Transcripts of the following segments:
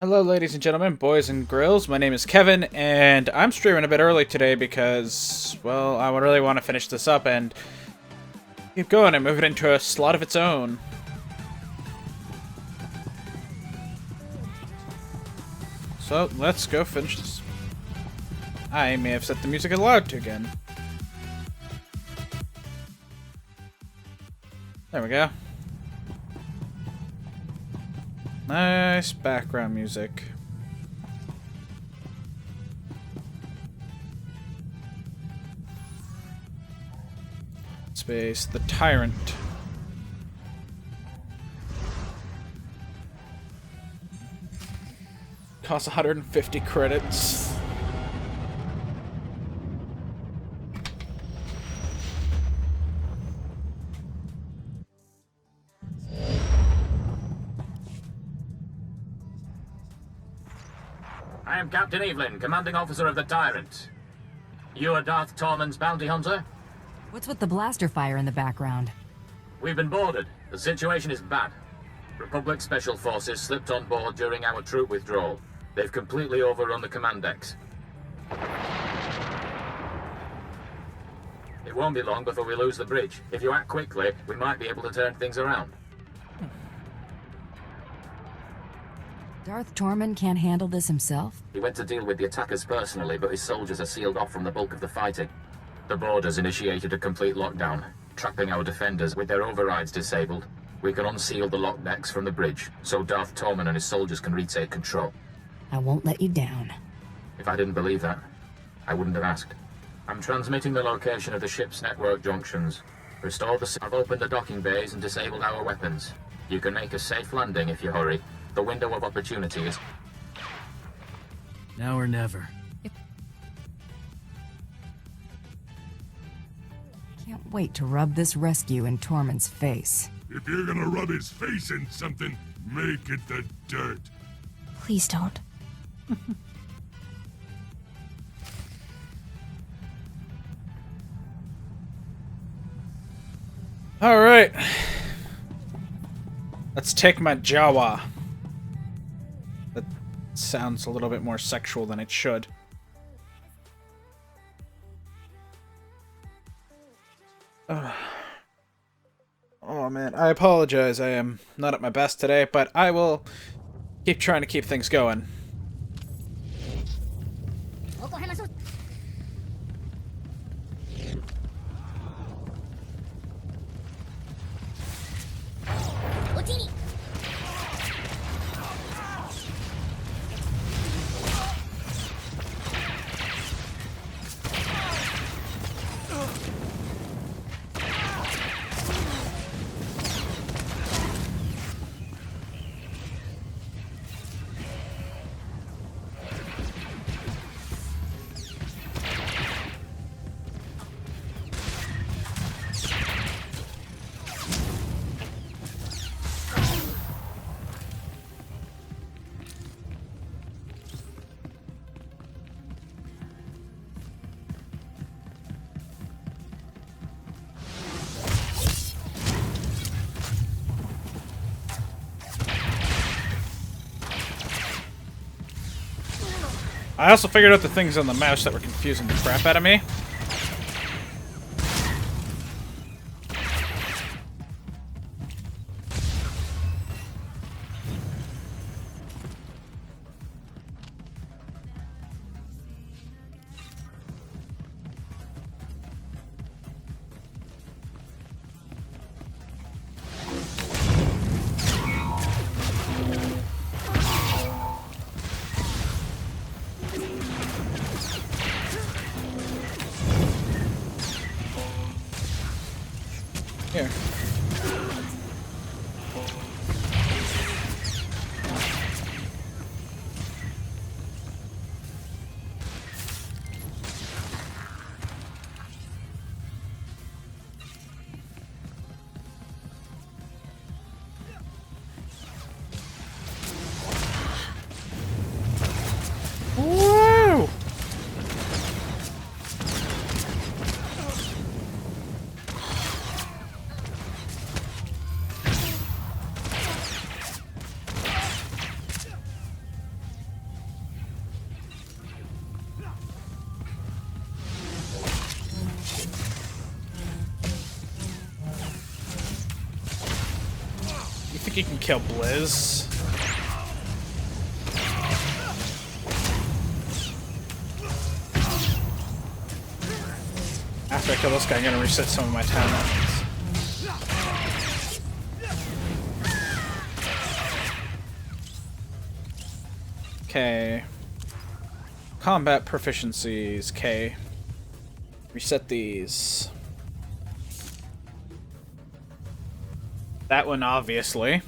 Hello, ladies and gentlemen, boys and girls. My name is Kevin, and I'm streaming a bit early today because, well, I would really want to finish this up and keep going and move it into a slot of its own. So, let's go finish this. I may have set the music loud to again. There we go. Nice background music. Space, the Tyrant. Costs 150 credits. I am Captain Evelyn, commanding officer of the Tyrant. You are Darth Tormund's bounty hunter? What's with the blaster fire in the background? We've been boarded. The situation is bad. Republic Special Forces slipped on board during our troop withdrawal. They've completely overrun the command decks. It won't be long before we lose the bridge. If you act quickly, we might be able to turn things around. Darth Tormund can't handle this himself? He went to deal with the attackers personally, but his soldiers are sealed off from the bulk of the fighting. The borders initiated a complete lockdown, trapping our defenders with their overrides disabled. We can unseal the lock decks from the bridge, so Darth Tormund and his soldiers can retake control. I won't let you down. If I didn't believe that, I wouldn't have asked. I'm transmitting the location of the ship's network junctions. I've opened the docking bays and disabled our weapons. You can make a safe landing if you hurry. The window of opportunity is... Now or never. Can't wait to rub this rescue in Tormund's face. If you're gonna rub his face in something, make it the dirt. Please don't. Alright. Let's take my Jawa. That sounds a little bit more sexual than it should. Oh man, I apologize. I am not at my best today, but I will keep trying to keep things going. I also figured out the things on the mouse that were confusing the crap out of me. you can kill Blizz. After I kill this guy, I'm gonna reset some of my talents. Okay. Combat proficiencies, K. Reset these. That one, obviously.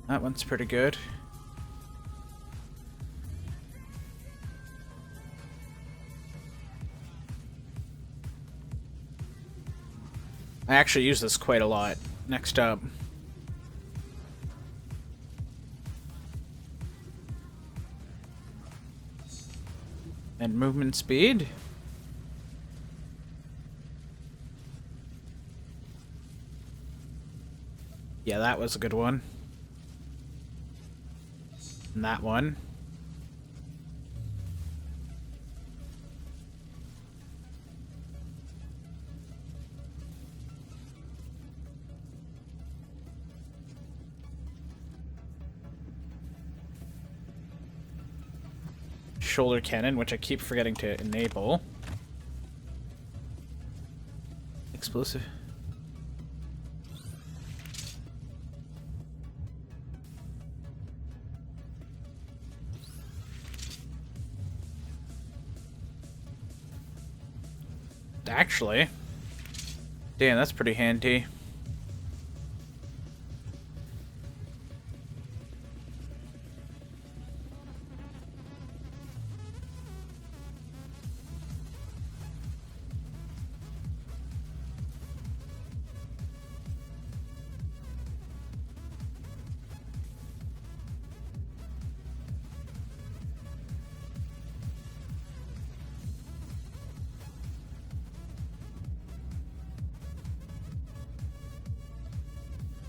That one's pretty good. I actually use this quite a lot. Next up. And movement speed. Yeah, that was a good one. And that one. Shoulder cannon, which I keep forgetting to enable. Explosive. Actually, damn, that's pretty handy.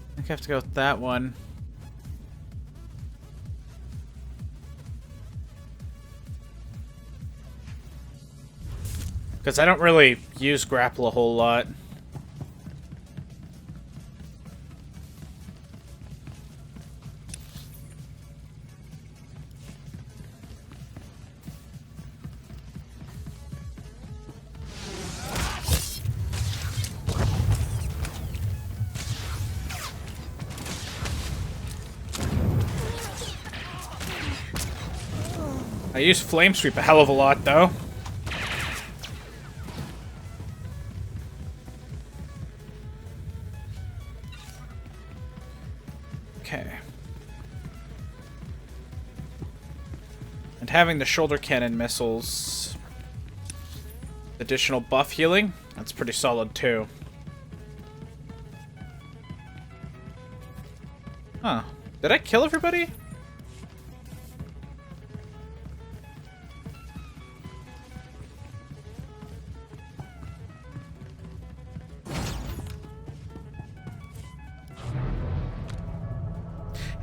I think I have to go with that one. Because I don't really use grapple a whole lot. I use Flame Sweep a hell of a lot, though. Okay. And having the shoulder cannon missiles, additional buff healing, that's pretty solid, too. Huh. Did I kill everybody?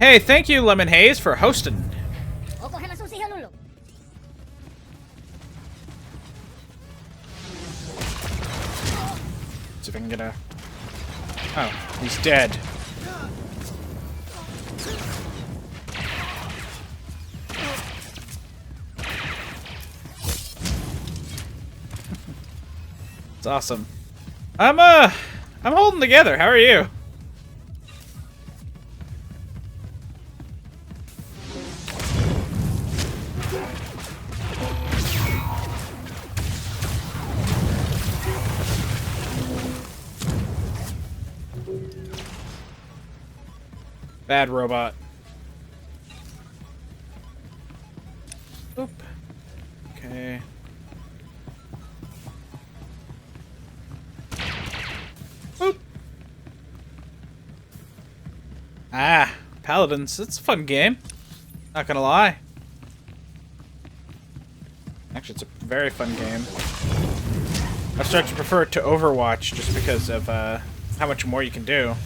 Hey, thank you, Lemon Haze, for hosting. See if I can get a... Oh, he's dead. It's awesome. I'm holding together. How are you? Bad robot. Oop. Okay. Oop. Ah, Paladins. It's a fun game. Not gonna lie. Actually, it's a very fun game. I start to prefer it to Overwatch just because of how much more you can do.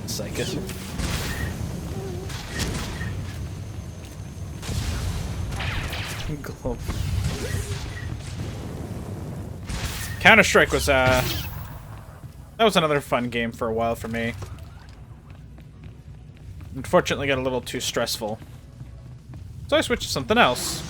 Psychus. Well, Counter-Strike was that was another fun game for a while for me. Unfortunately, got a little too stressful, so I switched to something else.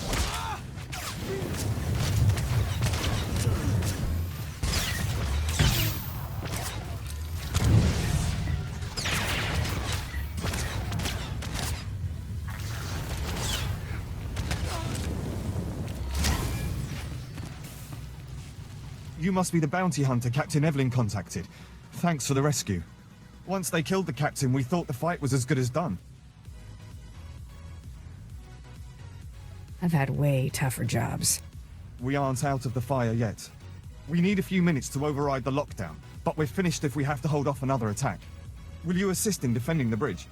You must be the bounty hunter Captain Evelyn contacted. Thanks for the rescue. Once they killed the captain, we thought the fight was as good as done. I've had way tougher jobs. We aren't out of the fire yet. We need a few minutes to override the lockdown, but we're finished if we have to hold off another attack. Will you assist in defending the bridge?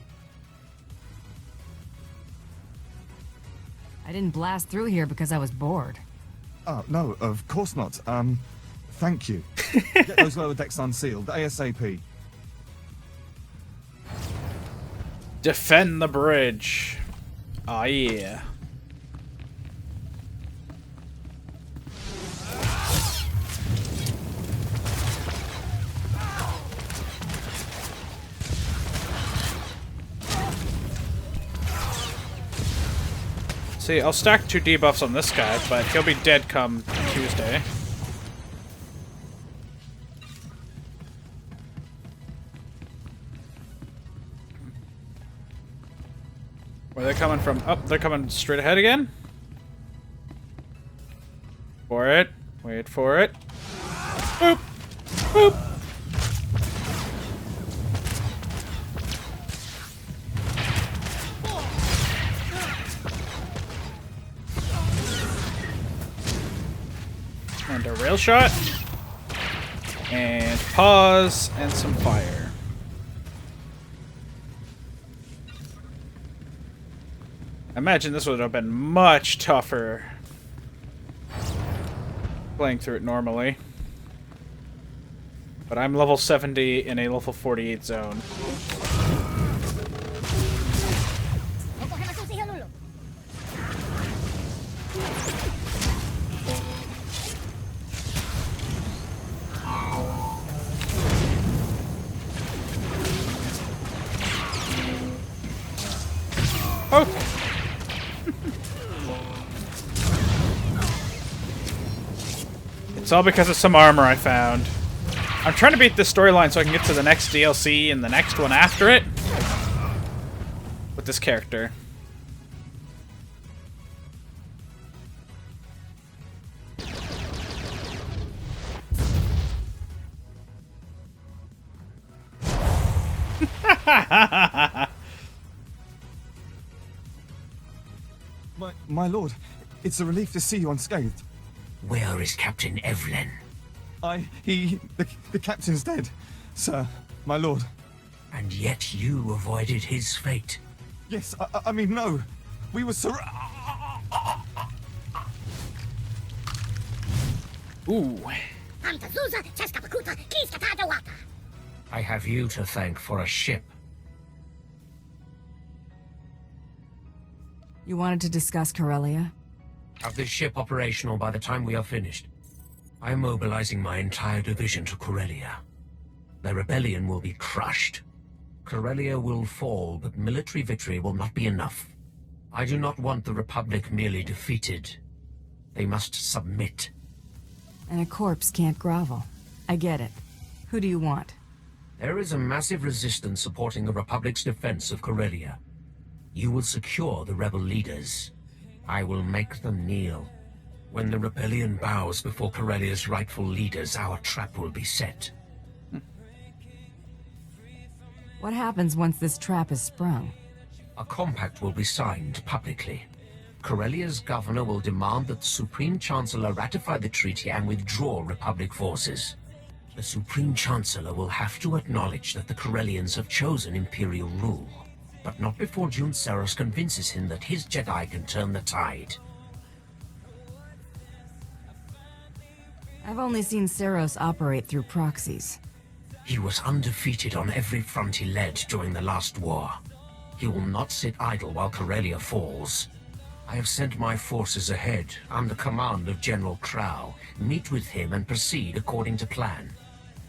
I didn't blast through here because I was bored. Oh, no, of course not. Thank you. Get those lower decks unsealed, ASAP. Defend the bridge. Aw, yeah. See, I'll stack 2 debuffs on this guy, but he'll be dead come Tuesday. Where are they coming from? Oh, they're coming straight ahead again? For it. Wait for it. Boop! Boop! And a rail shot. And pause and some fire. I imagine this would have been much tougher playing through it normally. But I'm level 70 in a level 48 zone. Oh! It's all because of some armor I found. I'm trying to beat this storyline so I can get to the next DLC and the next one after it. With this character. My lord, it's a relief to see you unscathed. Where is Captain Evelyn? The captain's dead, sir, my lord. And yet you avoided his fate. Yes, I mean, no. We were Ooh. I have you to thank for a ship. You wanted to discuss Corellia? Have this ship operational by the time we are finished. I am mobilizing my entire division to Corellia. The rebellion will be crushed. Corellia will fall, but military victory will not be enough. I do not want the Republic merely defeated. They must submit. And a corpse can't grovel. I get it. Who do you want? There is a massive resistance supporting the Republic's defense of Corellia. You will secure the rebel leaders. I will make them kneel. When the rebellion bows before Corellia's rightful leaders, our trap will be set. What happens once this trap is sprung? A compact will be signed publicly. Corellia's governor will demand that the Supreme Chancellor ratify the treaty and withdraw Republic forces. The Supreme Chancellor will have to acknowledge that the Corellians have chosen Imperial rule, but not before June Seros convinces him that his Jedi can turn the tide. I've only seen Seros operate through proxies. He was undefeated on every front he led during the last war. He will not sit idle while Corellia falls. I have sent my forces ahead, under command of General Crow. Meet with him and proceed according to plan.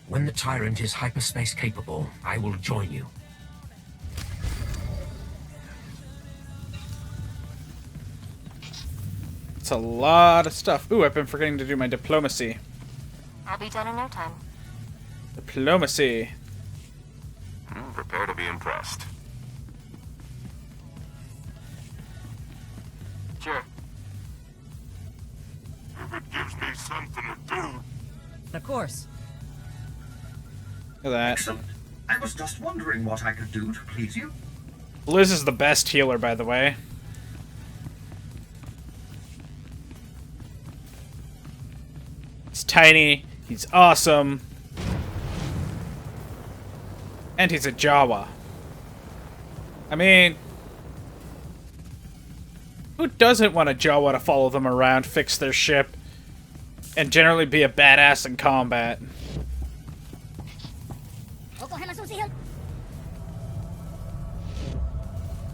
When the Tyrant is hyperspace capable, I will join you. It's a lot of stuff. Ooh, I've been forgetting to do my diplomacy. I'll be done in no time. Diplomacy. Prepare to be impressed. Sure. If it gives me something to do. Of course. Look at that. Excellent. I was just wondering what I could do to please you. Liz is the best healer, by the way. He's tiny. He's awesome. And he's a Jawa. I mean, who doesn't want a Jawa to follow them around, fix their ship, and generally be a badass in combat?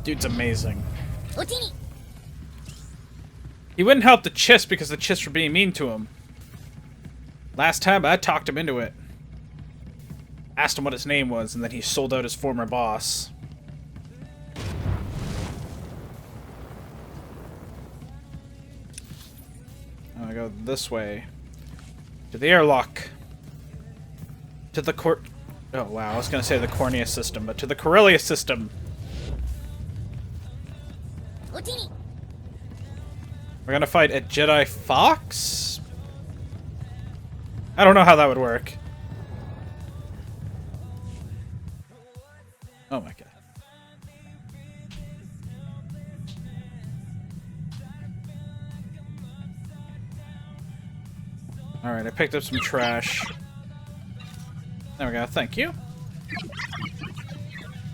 Dude's amazing. He wouldn't help the Chiss because the Chiss were being mean to him. Last time, I talked him into it. Asked him what his name was, and then he sold out his former boss. I'm gonna go this way. To the airlock. To the Oh, wow. I was gonna say the Cornea system, but to the Corellia system. We're gonna fight a Jedi Fox? I don't know how that would work. Oh my god. Alright, I picked up some trash. There we go, thank you.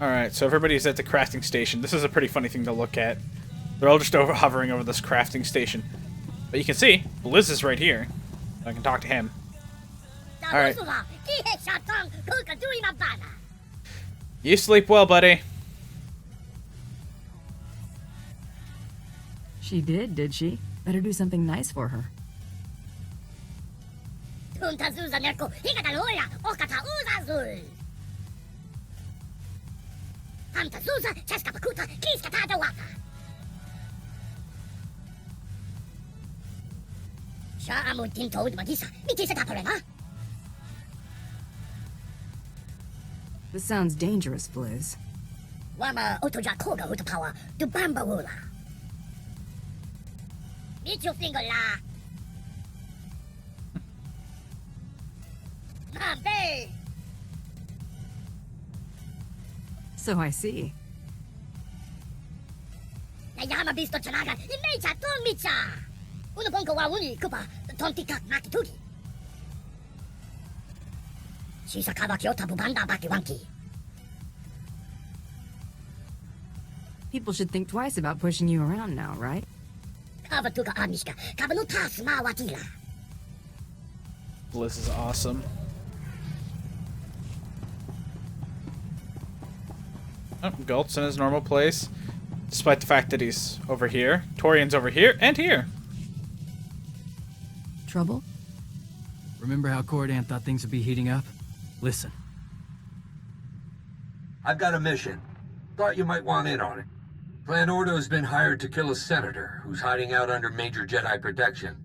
Alright, so everybody's at the crafting station. This is a pretty funny thing to look at. They're all just hovering over this crafting station. But you can see, Liz is right here. I can talk to him. Alright. You sleep well, buddy. She did she? Better do something nice for her. This sounds dangerous, Blizz. So I see. People should think twice about pushing you around now, right? Bliss is awesome. Oh, Galt's in his normal place, despite the fact that he's over here. Torian's over here, and here. Trouble? Remember how Cordan thought things would be heating up? Listen. I've got a mission. Thought you might want in on it. Clan Ordo's been hired to kill a senator who's hiding out under Major Jedi protection.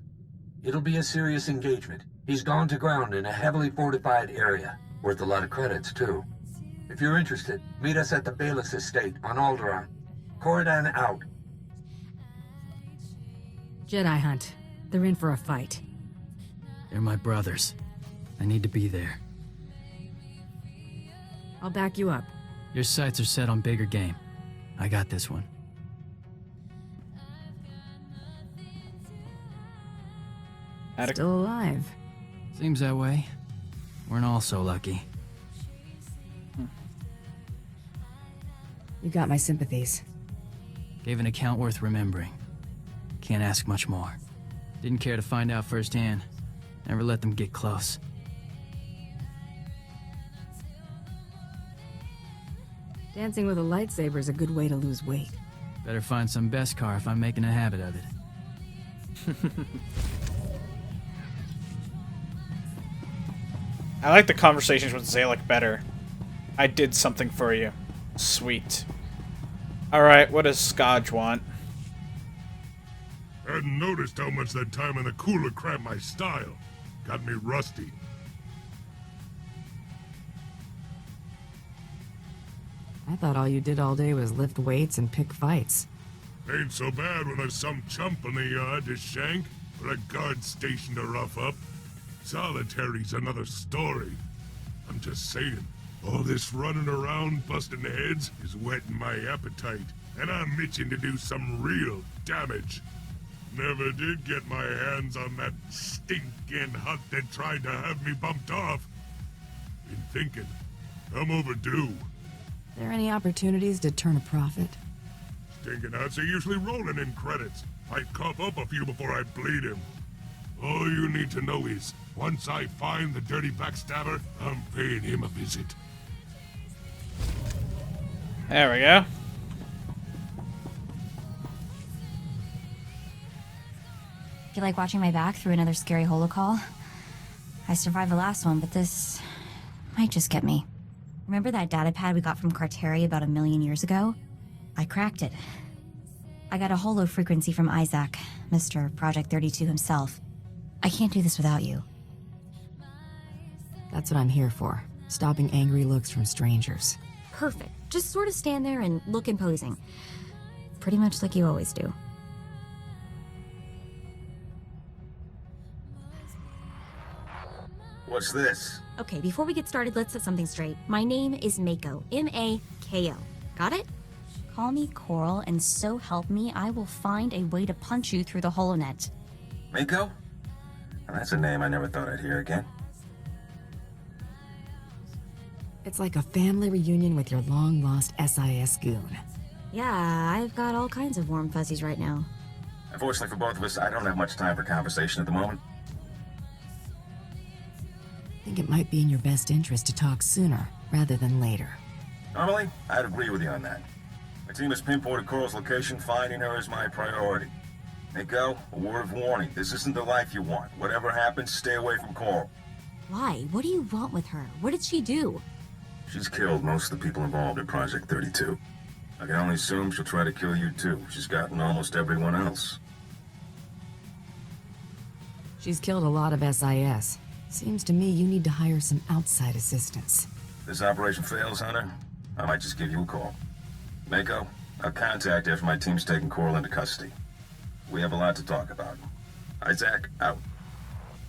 It'll be a serious engagement. He's gone to ground in a heavily fortified area. Worth a lot of credits, too. If you're interested, meet us at the Bayless estate on Alderaan. Corridan out. Jedi hunt. They're in for a fight. They're my brothers. I need to be there. I'll back you up. Your sights are set on bigger game. I got this one. Still alive. Seems that way. We're all so lucky. You got my sympathies. Gave an account worth remembering. Can't ask much more. Didn't care to find out firsthand. Never let them get close. Dancing with a lightsaber is a good way to lose weight. Better find some best car if I'm making a habit of it. I like the conversations with Zalek better. I did something for you. Sweet. Alright, what does Scodge want? Hadn't noticed how much that time in the cooler cramped my style. Got me rusty. I thought all you did all day was lift weights and pick fights. Ain't so bad when there's some chump in the yard to shank, or a guard station to rough up. Solitary's another story. I'm just saying, all this running around busting heads is whetting my appetite, and I'm itching to do some real damage. Never did get my hands on that stinking hut that tried to have me bumped off. Been thinking, I'm overdue. Are there any opportunities to turn a profit? Stinking huts are usually rolling in credits. I'd cough up a few before I bleed him. All you need to know is, once I find the dirty backstabber, I'm paying him a visit. There we go. Feel like watching my back through another scary holocall? I survived the last one, but this might just get me. Remember that data pad we got from Carteri about 1 million years ago? I cracked it. I got a holo frequency from Isaac, Mr. Project 32 himself. I can't do this without you. That's what I'm here for. Stopping angry looks from strangers. Perfect. Just sort of stand there and look imposing. Pretty much like you always do. What's this? Okay, before we get started, let's set something straight. My name is Mako. M-A-K-O. Got it? Call me Coral, and so help me, I will find a way to punch you through the holonet. Mako? That's a name I never thought I'd hear again. It's like a family reunion with your long-lost SIS goon. Yeah, I've got all kinds of warm fuzzies right now. Unfortunately for both of us, I don't have much time for conversation at the moment. I think it might be in your best interest to talk sooner, rather than later. Normally, I'd agree with you on that. My team has pinpointed Coral's location. Finding her is my priority. Mako, a word of warning. This isn't the life you want. Whatever happens, stay away from Coral. Why? What do you want with her? What did she do? She's killed most of the people involved in Project 32. I can only assume she'll try to kill you too. She's gotten almost everyone else. She's killed a lot of SIS. Seems to me you need to hire some outside assistance. If this operation fails, Hunter, I might just give you a call. Mako, I'll contact after my team's taken Coral into custody. We have a lot to talk about. Isaac, out.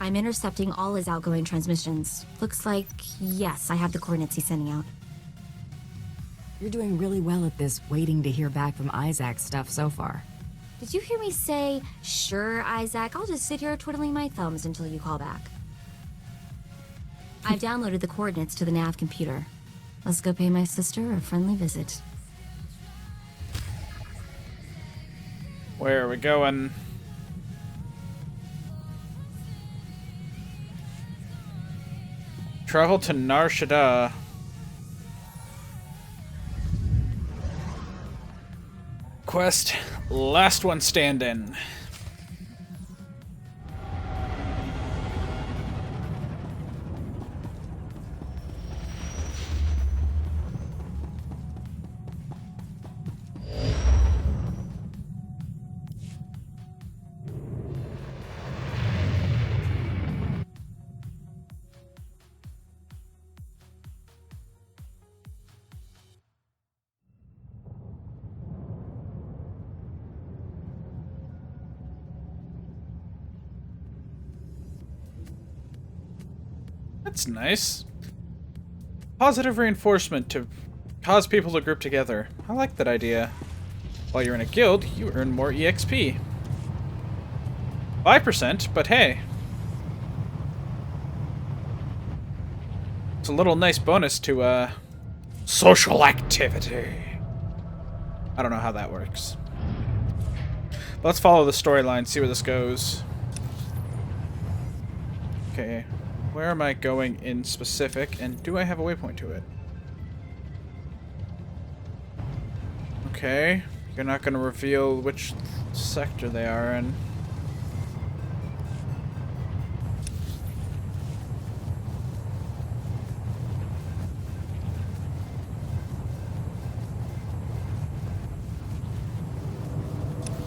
I'm intercepting all his outgoing transmissions. Looks like, yes, I have the coordinates he's sending out. You're doing really well at this waiting to hear back from Isaac stuff so far. Did you hear me say, sure, Isaac, I'll just sit here twiddling my thumbs until you call back? I've downloaded the coordinates to the nav computer. Let's go pay my sister a friendly visit. Where are we going? Travel to Nar Shaddaa. Quest, last one standing. That's nice. Positive reinforcement to cause people to group together. I like that idea. While you're in a guild, you earn more EXP. 5%, but hey. It's a little nice bonus to, social activity. I don't know how that works. But let's follow the storyline, see where this goes. Okay. Where am I going in specific, and do I have a waypoint to it? Okay. You're not going to reveal which sector they are in.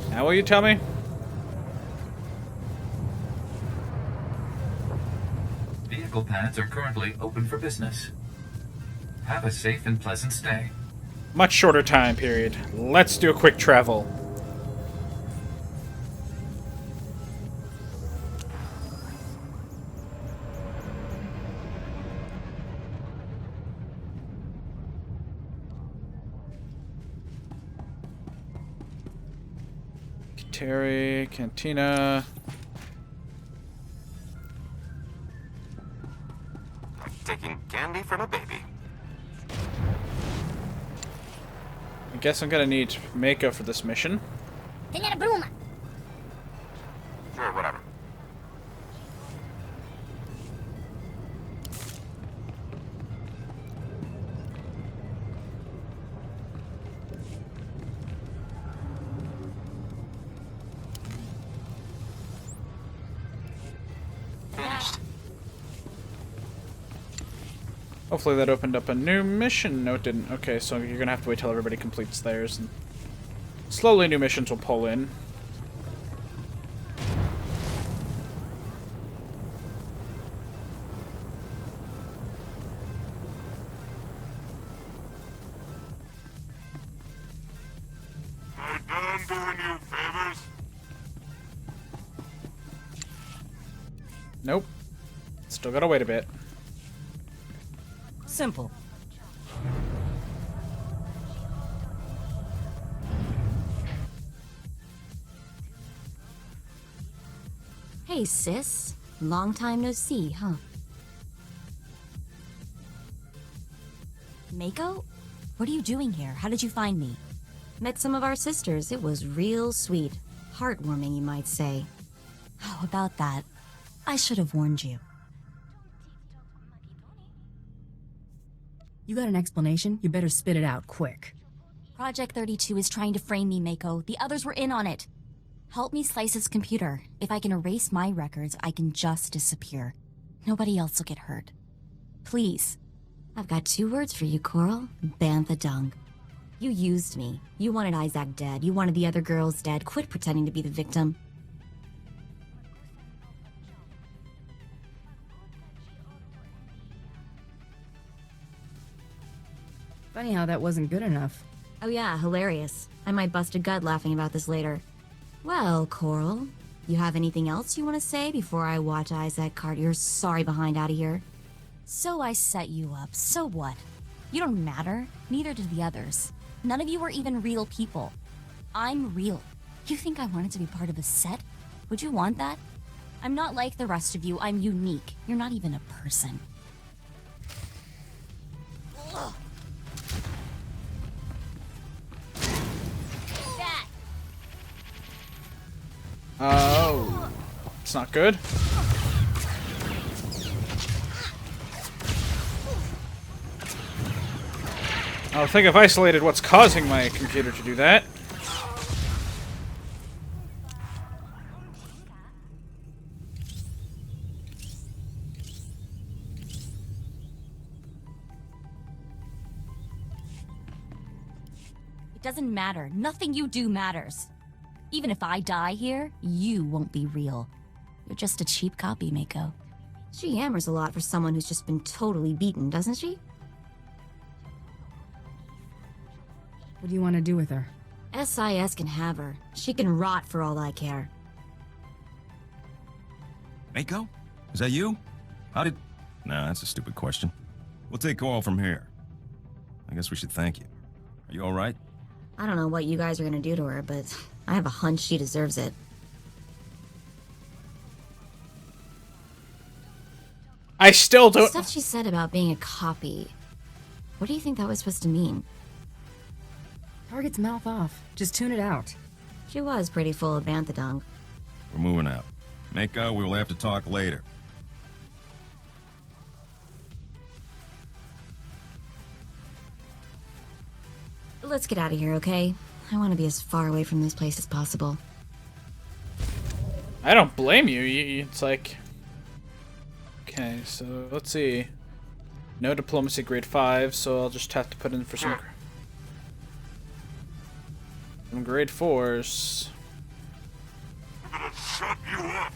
Now will you tell me? Vehicle pads are currently open for business. Have a safe and pleasant stay. Much shorter time period. Let's do a quick travel. Terry, Cantina. Taking candy from a baby. I guess I'm gonna need Mako for this mission. Sure, whatever. Finished. Hopefully that opened up a new mission. No, it didn't. Okay, so you're gonna have to wait till everybody completes theirs, and slowly new missions will pull in. I done doing you favors? Nope. Still gotta wait a bit. Simple. Hey, sis. Long time no see, huh? Mako? What are you doing here? How did you find me? Met some of our sisters. It was real sweet. Heartwarming, you might say. Oh, about that. I should have warned you. You got an explanation? You better spit it out quick. Project 32 is trying to frame me, Mako. The others were in on it. Help me slice his computer. If I can erase my records, I can just disappear. Nobody else will get hurt. Please. I've got 2 words for you, Coral. Bantha dung. You used me. You wanted Isaac dead. You wanted the other girls dead. Quit pretending to be the victim. Funny how that wasn't good enough. Oh yeah, hilarious. I might bust a gut laughing about this later. Well, Coral, you have anything else you want to say before I watch Isaac cart your sorry behind out of here? So I set you up, so what? You don't matter, neither do the others. None of you are even real people. I'm real. You think I wanted to be part of a set? Would you want that? I'm not like the rest of you, I'm unique. You're not even a person. Ugh. Oh, it's not good. I think I've isolated what's causing my computer to do that. It doesn't matter. Nothing you do matters. Even if I die here, you won't be real. You're just a cheap copy, Mako. She hammers a lot for someone who's just been totally beaten, doesn't she? What do you want to do with her? SIS can have her. She can rot for all I care. Mako? Is that you? How did... Nah, that's a stupid question. We'll take Coral from here. I guess we should thank you. Are you alright? I don't know what you guys are gonna do to her, but I have a hunch she deserves it. I still don't... The stuff she said about being a copy. What do you think that was supposed to mean? Target's mouth off. Just tune it out. She was pretty full of banthadung. We're moving out. Mako, we will have to talk later. Let's get out of here, okay? I want to be as far away from this place as possible. I don't blame you. It's like... Okay, so let's see. No diplomacy grade 5, so I'll just have to put in for some grade 4s. I'm gonna shut you up!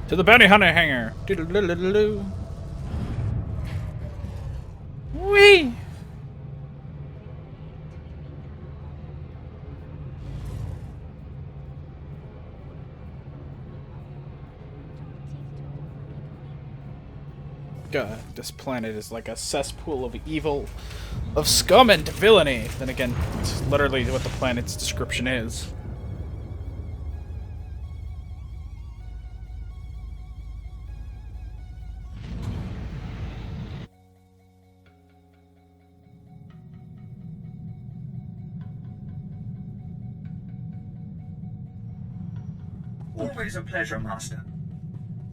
To the bounty hunter hangar. Doodle-doodle-doodle-doo. Whee! God, this planet is like a cesspool of evil, of scum and villainy. Then again, it's literally what the planet's description is. Always a pleasure, Master.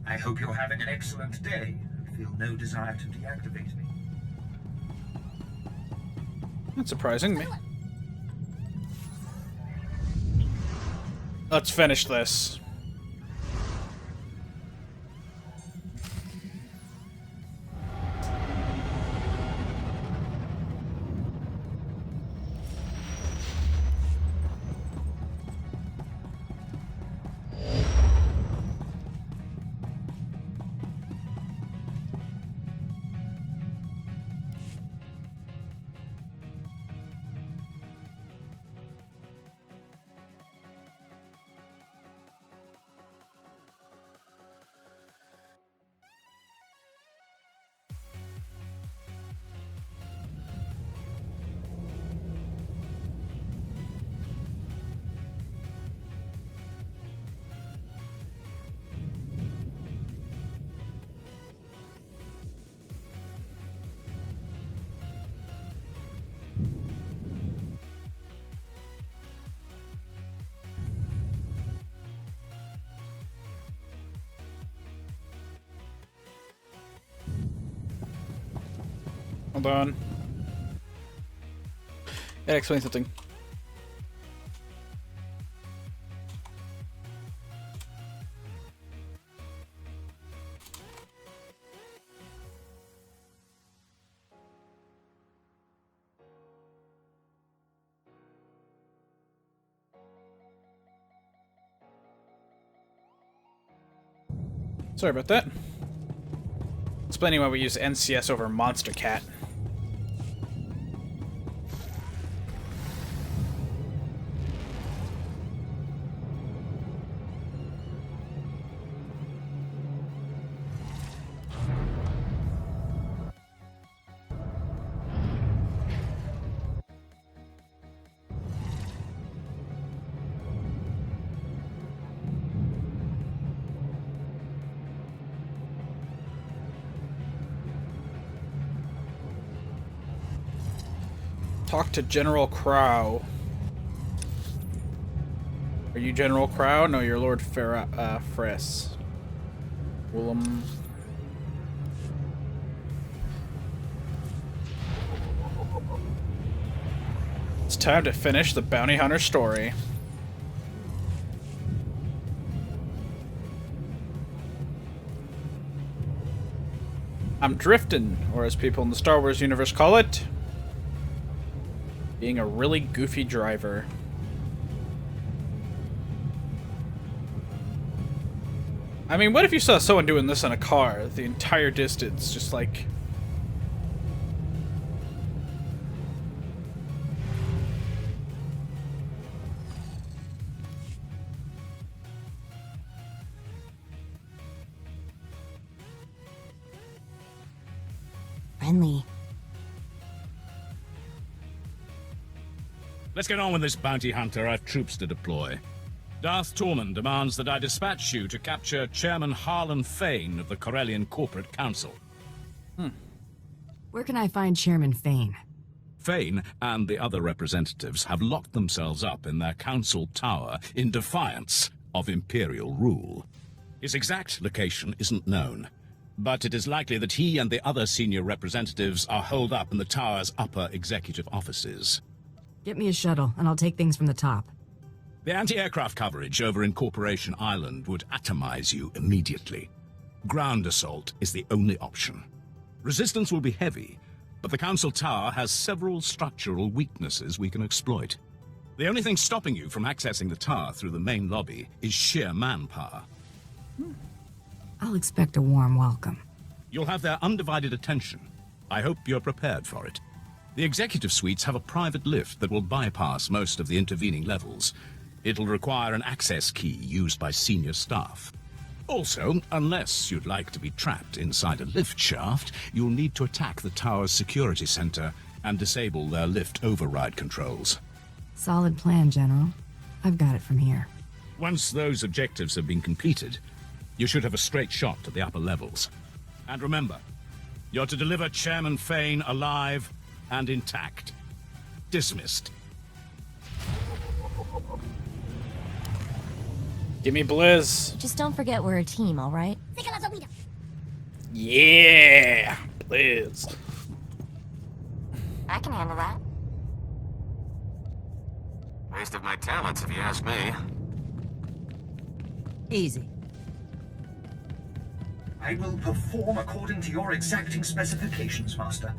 I hope you're having an excellent day and feel no desire to deactivate me. Not surprising me. Let's finish this. Hold on. Gotta explain something. Sorry about that. Explaining why we use NCS over Monster Cat. Talk to General Crow. Are you General Crow? No, you're Lord Fress. Willem. It's time to finish the bounty hunter story. I'm drifting, or as people in the Star Wars universe call it, being a really goofy driver. I mean, what if you saw someone doing this on a car the entire distance, just like... Renly. Let's get on with this, bounty hunter. I've troops to deploy. Darth Tormund demands that I dispatch you to capture Chairman Harlan Fane of the Corellian Corporate Council. Where can I find Chairman Fane? Fane and the other representatives have locked themselves up in their council tower in defiance of Imperial rule. His exact location isn't known, but it is likely that he and the other senior representatives are holed up in the tower's upper executive offices. Get me a shuttle, and I'll take things from the top. The anti-aircraft coverage over in Corporation Island would atomize you immediately. Ground assault is the only option. Resistance will be heavy, but the Council Tower has several structural weaknesses we can exploit. The only thing stopping you from accessing the tower through the main lobby is sheer manpower. I'll expect a warm welcome. You'll have their undivided attention. I hope you're prepared for it. The executive suites have a private lift that will bypass most of the intervening levels. It'll require an access key used by senior staff. Also, unless you'd like to be trapped inside a lift shaft, you'll need to attack the tower's security center and disable their lift override controls. Solid plan, General. I've got it from here. Once those objectives have been completed, you should have a straight shot to the upper levels. And remember, you're to deliver Chairman Fane alive and intact. Dismissed. Give me Blizz. Just don't forget we're a team, all right? Yeah, Blizz. I can handle that. Waste of my talents, if you ask me. Easy. I will perform according to your exacting specifications, Master.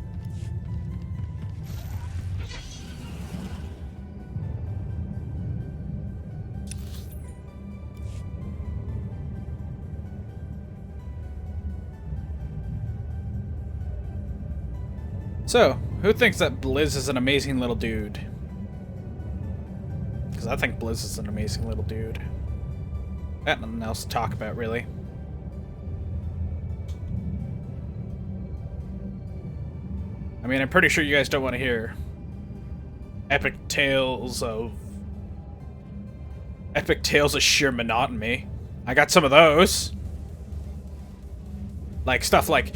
So, who thinks that Blizz is an amazing little dude? Because I think Blizz is an amazing little dude. Got nothing else to talk about, really. I mean, I'm pretty sure you guys don't want to hear epic tales of sheer monotony. I got some of those. Like, stuff like,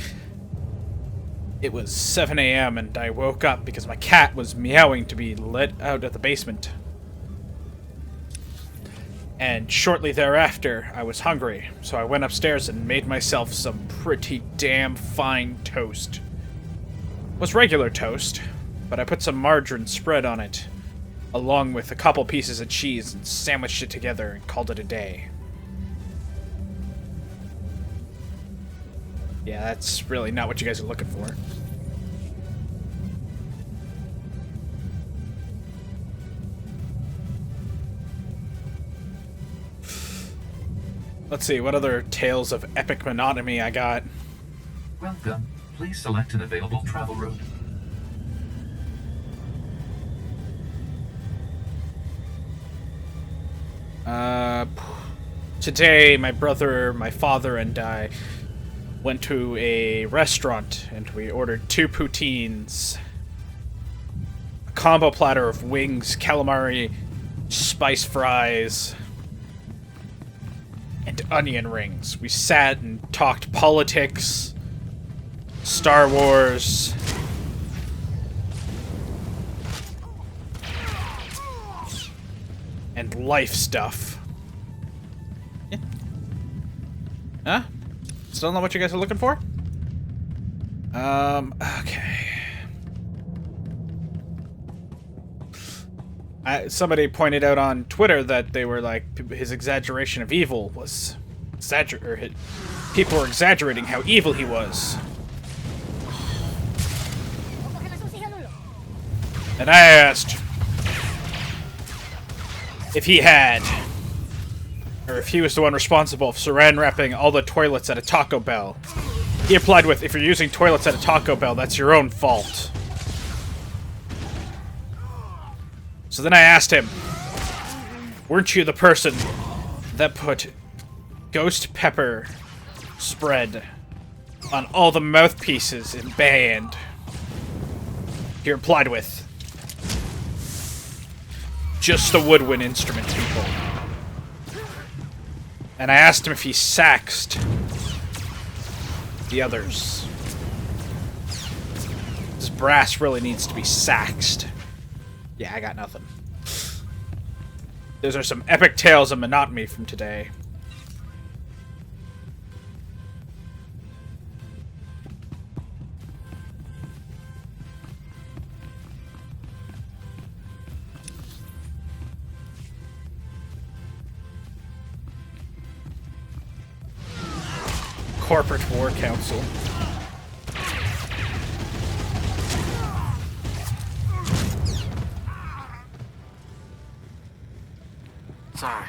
it was 7 a.m. and I woke up because my cat was meowing to be let out of the basement. And shortly thereafter, I was hungry, so I went upstairs and made myself some pretty damn fine toast. It was regular toast, but I put some margarine spread on it, along with a couple pieces of cheese, and sandwiched it together and called it a day. Yeah, that's really not what you guys are looking for. Let's see, what other tales of epic monotony I got? Welcome. Please select an available travel route. Today, my brother, my father, and I went to a restaurant and we ordered 2 poutines, a combo platter of wings, calamari, spice fries, and onion rings. We sat and talked politics, Star Wars, and life stuff. Yeah. Huh? Still not what you guys are looking for? Okay. Somebody pointed out on Twitter that they were like, his exaggeration of evil was people were exaggerating how evil he was. And I asked if he had, or if he was the one responsible for saran wrapping all the toilets at a Taco Bell. He replied with, if you're using toilets at a Taco Bell, that's your own fault. So then I asked him, weren't you the person that put ghost pepper spread on all the mouthpieces in band. You're applied with. Just the woodwind instrument, people. And I asked him if he saxed the others. This brass really needs to be saxed. Yeah, I got nothing. Those are some epic tales of monotony from today. Corporate War Council. Sorry.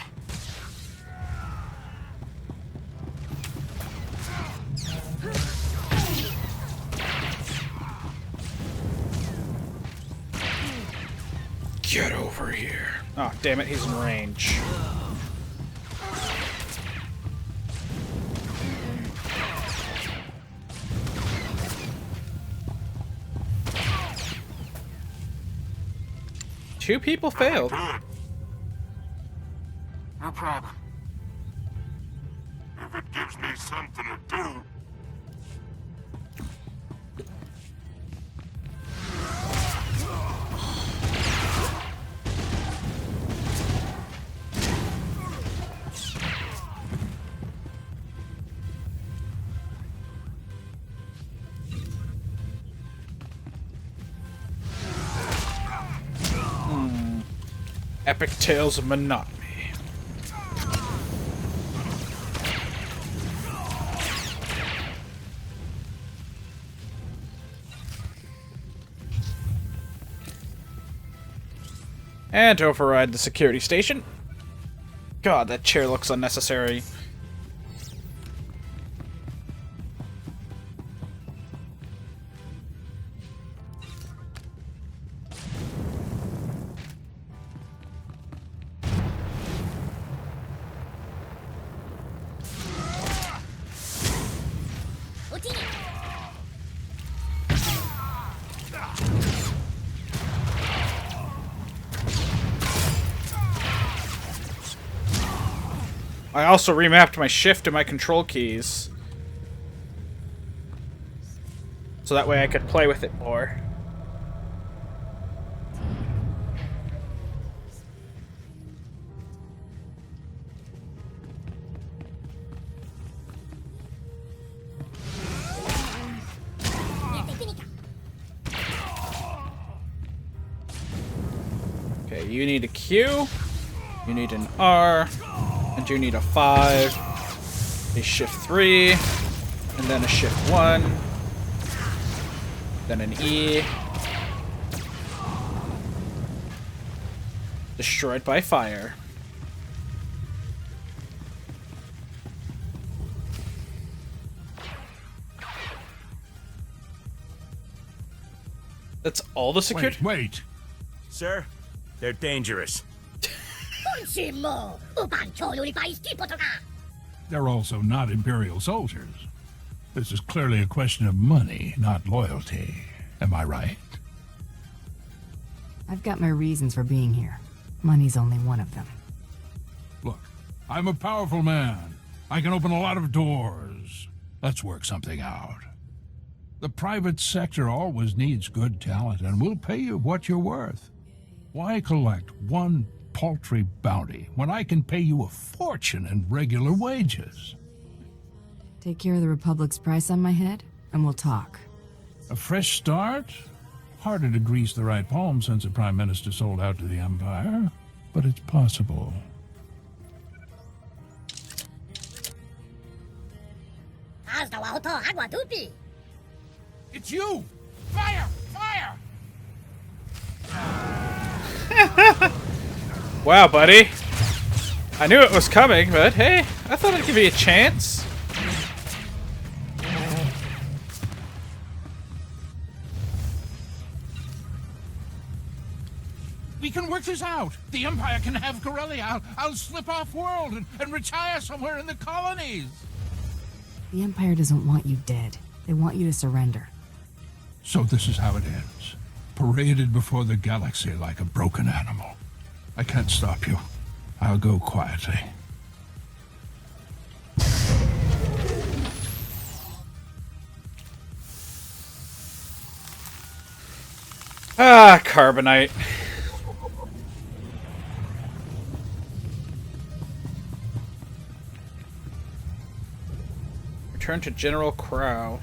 Get over here. Oh, damn it, he's in range. Two people failed. No problem. If it gives me something to do. Epic tales of monotony. And override the security station. God, that chair looks unnecessary. I also remapped my shift and my control keys. So that way I could play with it more. Okay, you need a Q, you need an R, and you need a 5, a shift 3, and then a shift 1, then an E. Destroyed by fire. That's all the security? Wait. Sir, they're dangerous. They're also not Imperial soldiers. This is clearly a question of money, not loyalty. Am I right? I've got my reasons for being here. Money's only one of them. Look, I'm a powerful man. I can open a lot of doors. Let's work something out. The private sector always needs good talent, and we'll pay you what you're worth. Why collect one paltry bounty when I can pay you a fortune in regular wages? Take care of the Republic's price on my head, and we'll talk. A fresh start? Harder to grease the right palm since the Prime Minister sold out to the Empire, but it's possible. It's you! Fire! Fire! Wow, buddy. I knew it was coming, but hey, I thought I'd give you a chance. We can work this out. The Empire can have Corellia. I'll slip off world and retire somewhere in the colonies. The Empire doesn't want you dead. They want you to surrender. So this is how it ends. Paraded before the galaxy like a broken animal. I can't stop you. I'll go quietly. Ah, carbonite. Return to General Crow.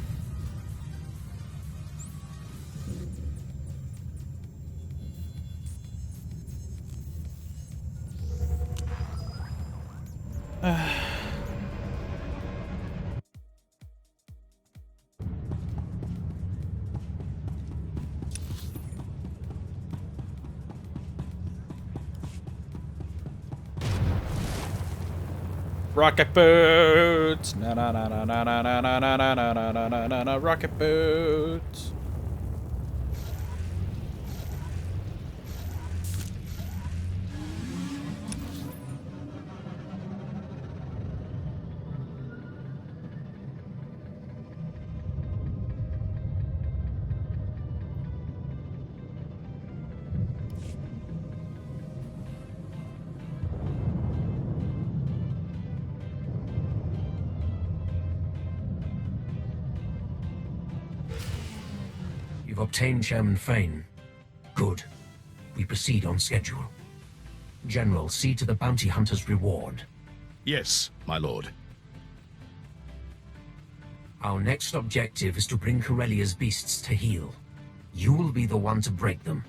Rocket boots. Na na na na na na na na na na na na na na na rocket boots. You've obtained Chairman Fane. Good. We proceed on schedule. General, see to the bounty hunter's reward. Yes, my lord. Our next objective is to bring Corellia's beasts to heel. You will be the one to break them.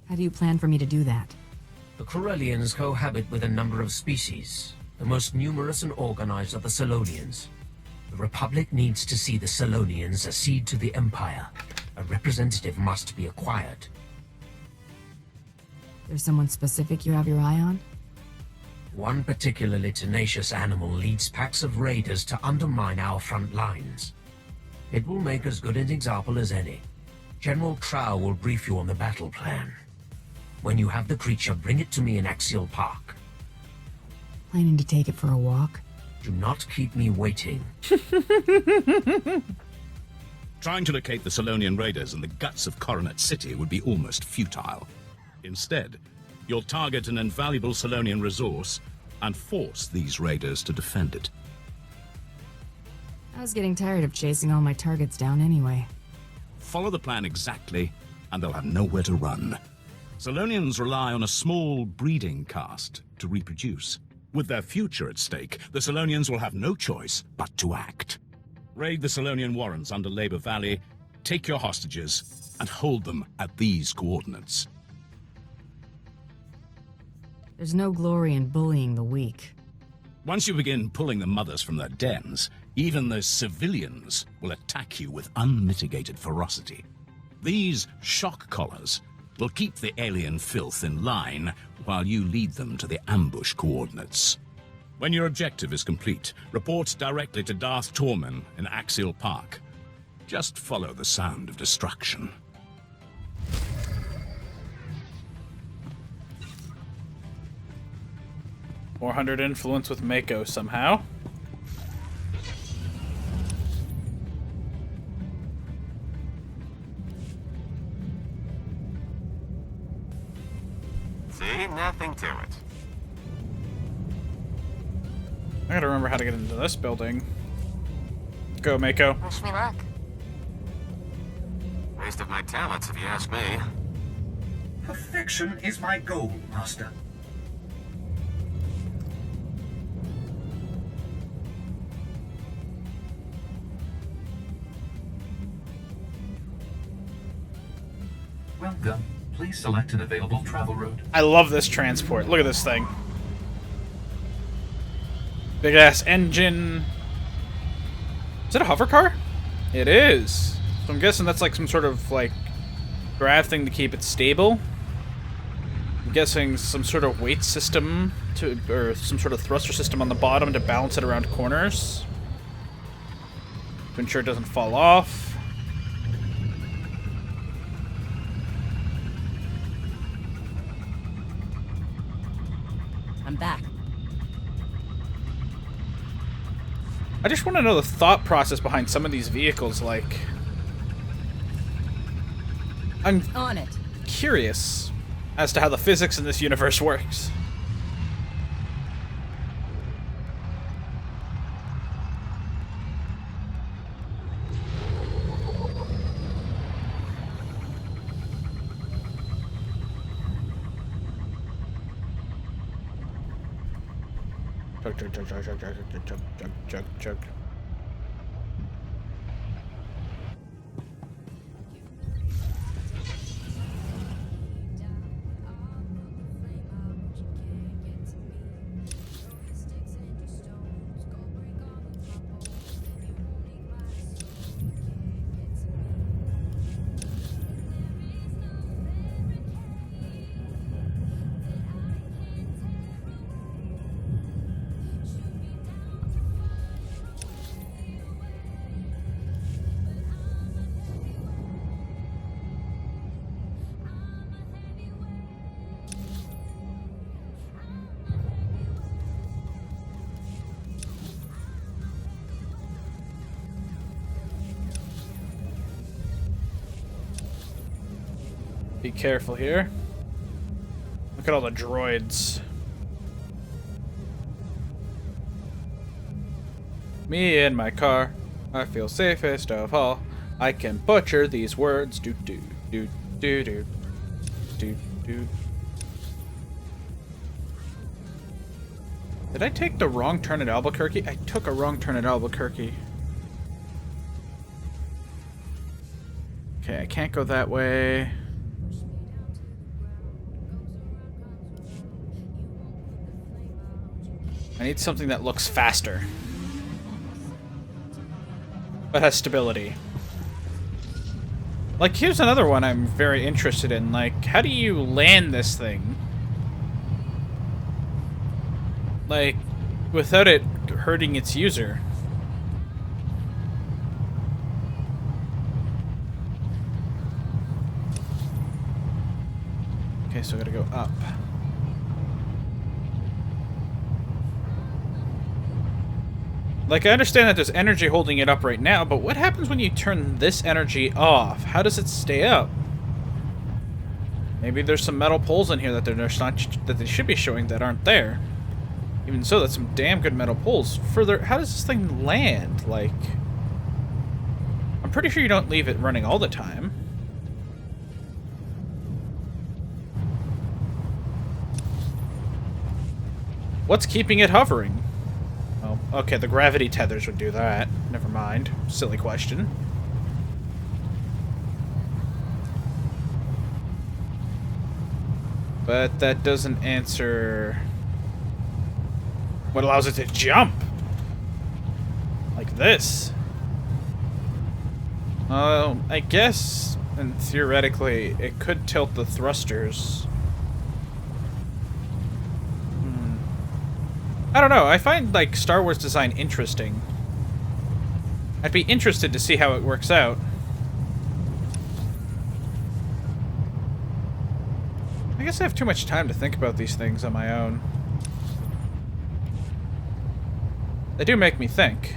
How do you plan for me to do that? The Corellians cohabit with a number of species. The most numerous and organized are the Solonians. The Republic needs to see the Solonians accede to the Empire. A representative must be acquired. There's someone specific you have your eye on? One particularly tenacious animal leads packs of raiders to undermine our front lines. It will make as good an example as any. General Trow will brief you on the battle plan. When you have the creature, bring it to me in Axial Park. Planning to take it for a walk? Do not keep me waiting. Trying to locate the Solonian raiders in the guts of Coronet City would be almost futile. Instead, you'll target an invaluable Solonian resource and force these raiders to defend it. I was getting tired of chasing all my targets down anyway. Follow the plan exactly, and they'll have nowhere to run. Solonians rely on a small breeding caste to reproduce. With their future at stake, the Solonians will have no choice but to act. Raid the Solonian warrens under Labor Valley, take your hostages, and hold them at these coordinates. There's no glory in bullying the weak. Once you begin pulling the mothers from their dens, even the civilians will attack you with unmitigated ferocity. These shock collars will keep the alien filth in line while you lead them to the ambush coordinates. When your objective is complete, report directly to Darth Tormen in Axial Park. Just follow the sound of destruction. $400 influence with Mako somehow. See? Nothing to it. I gotta remember how to get into this building. Go, Mako. Wish me luck. Waste of my talents, if you ask me. Perfection is my goal, Master. Welcome. Please select an available travel route. I love this transport. Look at this thing. Big ass engine. Is it a hover car? It is. So I'm guessing that's like some sort of like drive thing to keep it stable. I'm guessing some sort of weight system to, or some sort of thruster system on the bottom to balance it around corners to ensure it doesn't fall off. I'm back. I just want to know the thought process behind some of these vehicles, like... I'm on it. Curious as to how the physics in this universe works. Chug, chug, chug, chug, chug, chug, chug, chug, chug, chug. Be careful here. Look at all the droids. Me in my car, I feel safest of all. I can butcher these words. Do do do do do do do. Did I take the wrong turn at Albuquerque? I took a wrong turn at Albuquerque. Okay, I can't go that way. I need something that looks faster, but has stability. Like, here's another one I'm very interested in. Like, how do you land this thing? Like, without it hurting its user. Okay, so I gotta go up. Like, I understand that there's energy holding it up right now, but what happens when you turn this energy off? How does it stay up? Maybe there's some metal poles in here that they're just not, that they should be showing that aren't there. Even so, that's some damn good metal poles. Further, how does this thing land? Like, I'm pretty sure you don't leave it running all the time. What's keeping it hovering? Oh, okay, the gravity tethers would do that. Never mind. Silly question. But that doesn't answer what allows it to jump. Like this. I guess, and theoretically, it could tilt the thrusters. I don't know, I find, like, Star Wars design interesting. I'd be interested to see how it works out. I guess I have too much time to think about these things on my own. They do make me think.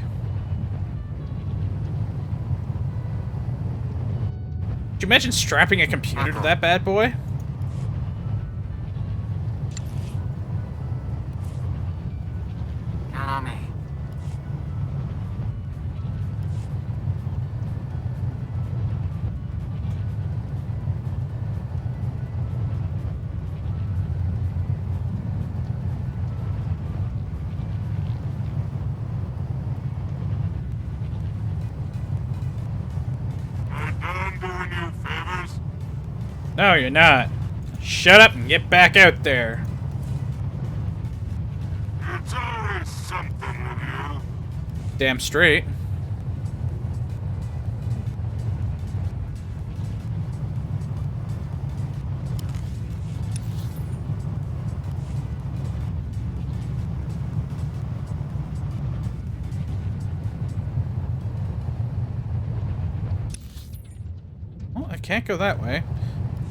Could you imagine strapping a computer to that bad boy? No, you're not. Shut up and get back out there. It's always something with you. Damn straight. Well, I can't go that way.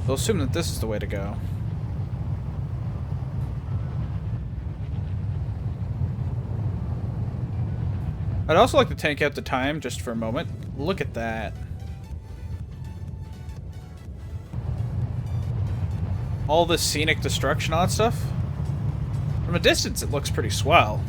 They'll assume that this is the way to go. I'd also like to take out the time just for a moment. Look at that. All this scenic destruction, all that stuff. From a distance, it looks pretty swell.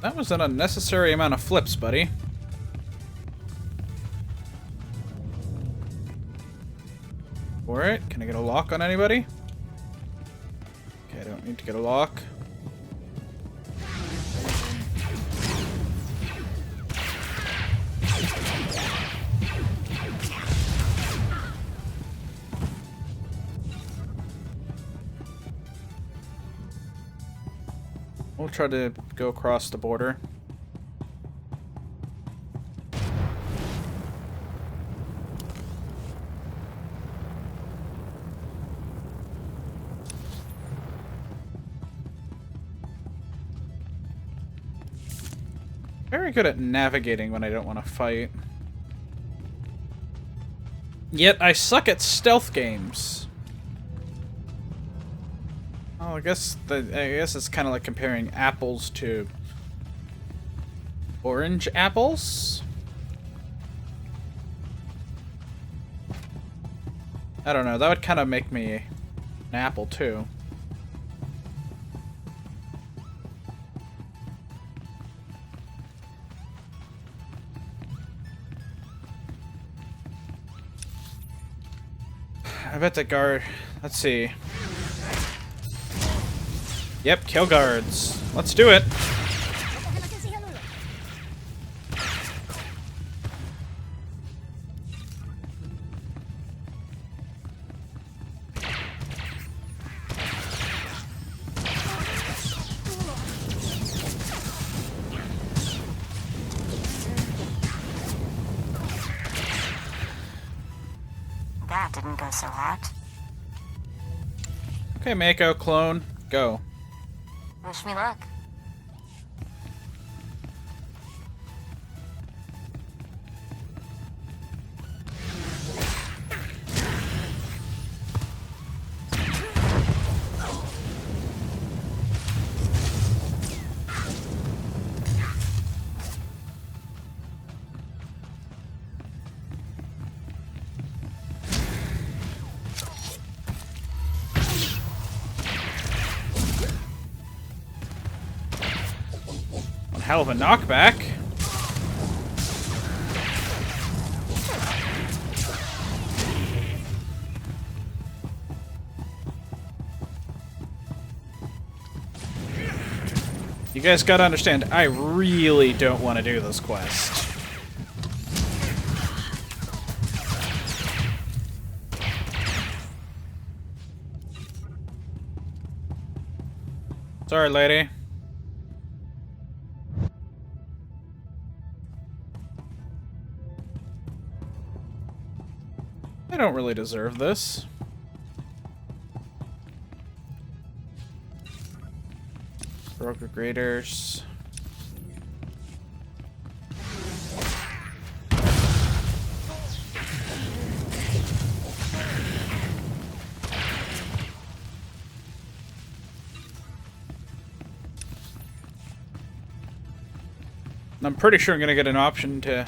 That was an unnecessary amount of flips, buddy. For it. Can I get a lock on anybody? Okay, I don't need to get a lock. We'll try to go across the border. Very good at navigating when I don't want to fight. Yet I suck at stealth games. Oh, I guess it's kind of like comparing apples to orange apples. I don't know. That would kind of make me an apple too. I bet that guard. Let's see. Yep, kill guards. Let's do it. That didn't go so hot. Okay, Mako, clone, go. Wish me luck. Hell of a knockback. You guys gotta understand, I really don't want to do this quest. Sorry, lady. I don't really deserve this. Broker graders. I'm pretty sure I'm gonna get an option to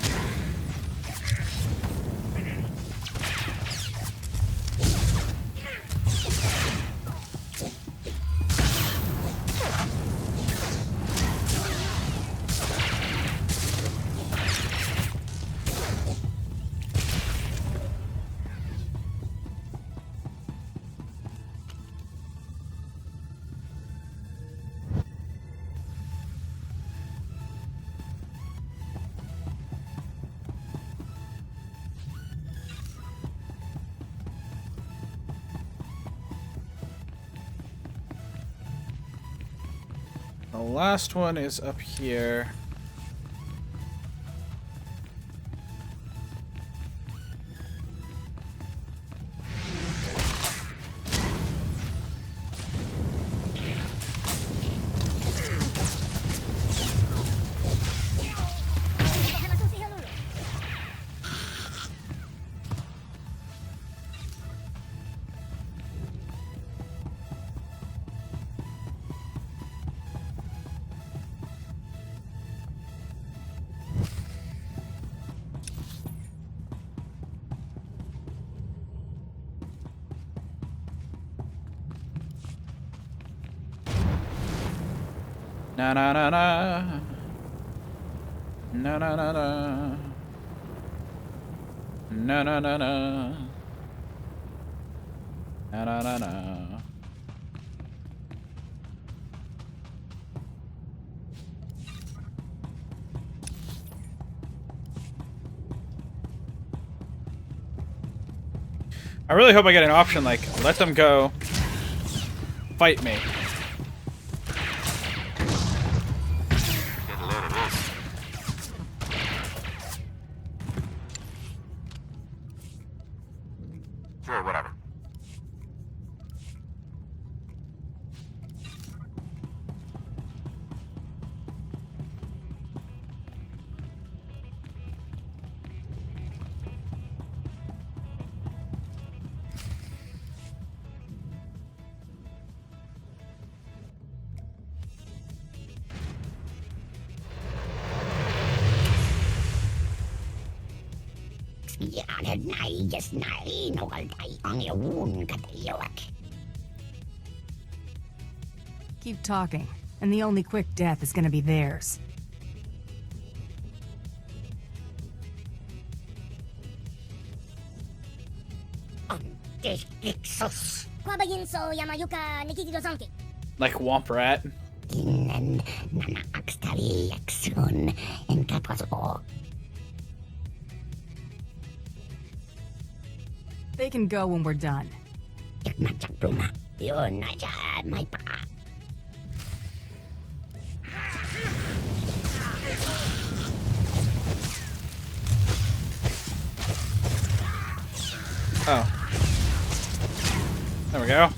the last one is up here. Na na na na. Na na na na. Na na na na. Na na na na. I really hope I get an option like, let them go, fight me. Get a load of this. Sure, whatever. Keep talking, and the only quick death is gonna be theirs. Like Womp Rat. They can go when we're done. Oh. There we go.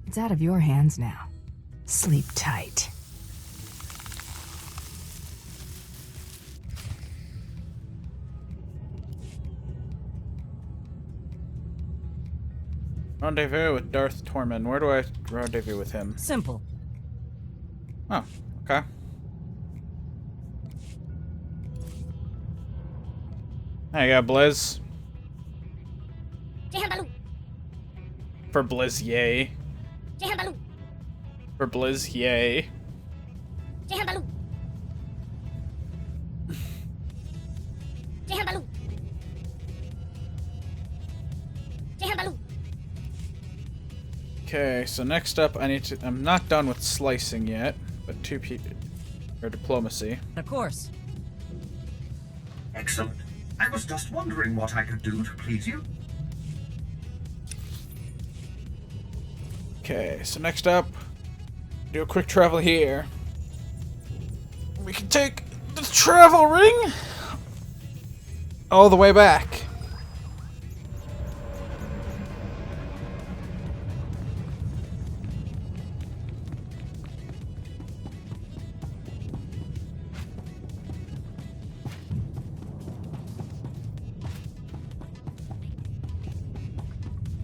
It's out of your hands now. Sleep tight. Rendezvous with Darth Tormund. Where do I rendezvous with him? Simple. Oh, okay. There you go, Blizz. For Blizz, yay. For Blizz, yay. Okay, so next up I need to... I'm not done with slicing yet, but two people... or diplomacy. Of course. Excellent. I was just wondering what I could do to please you. Okay, so next up, do a quick travel here. We can take the travel ring all the way back.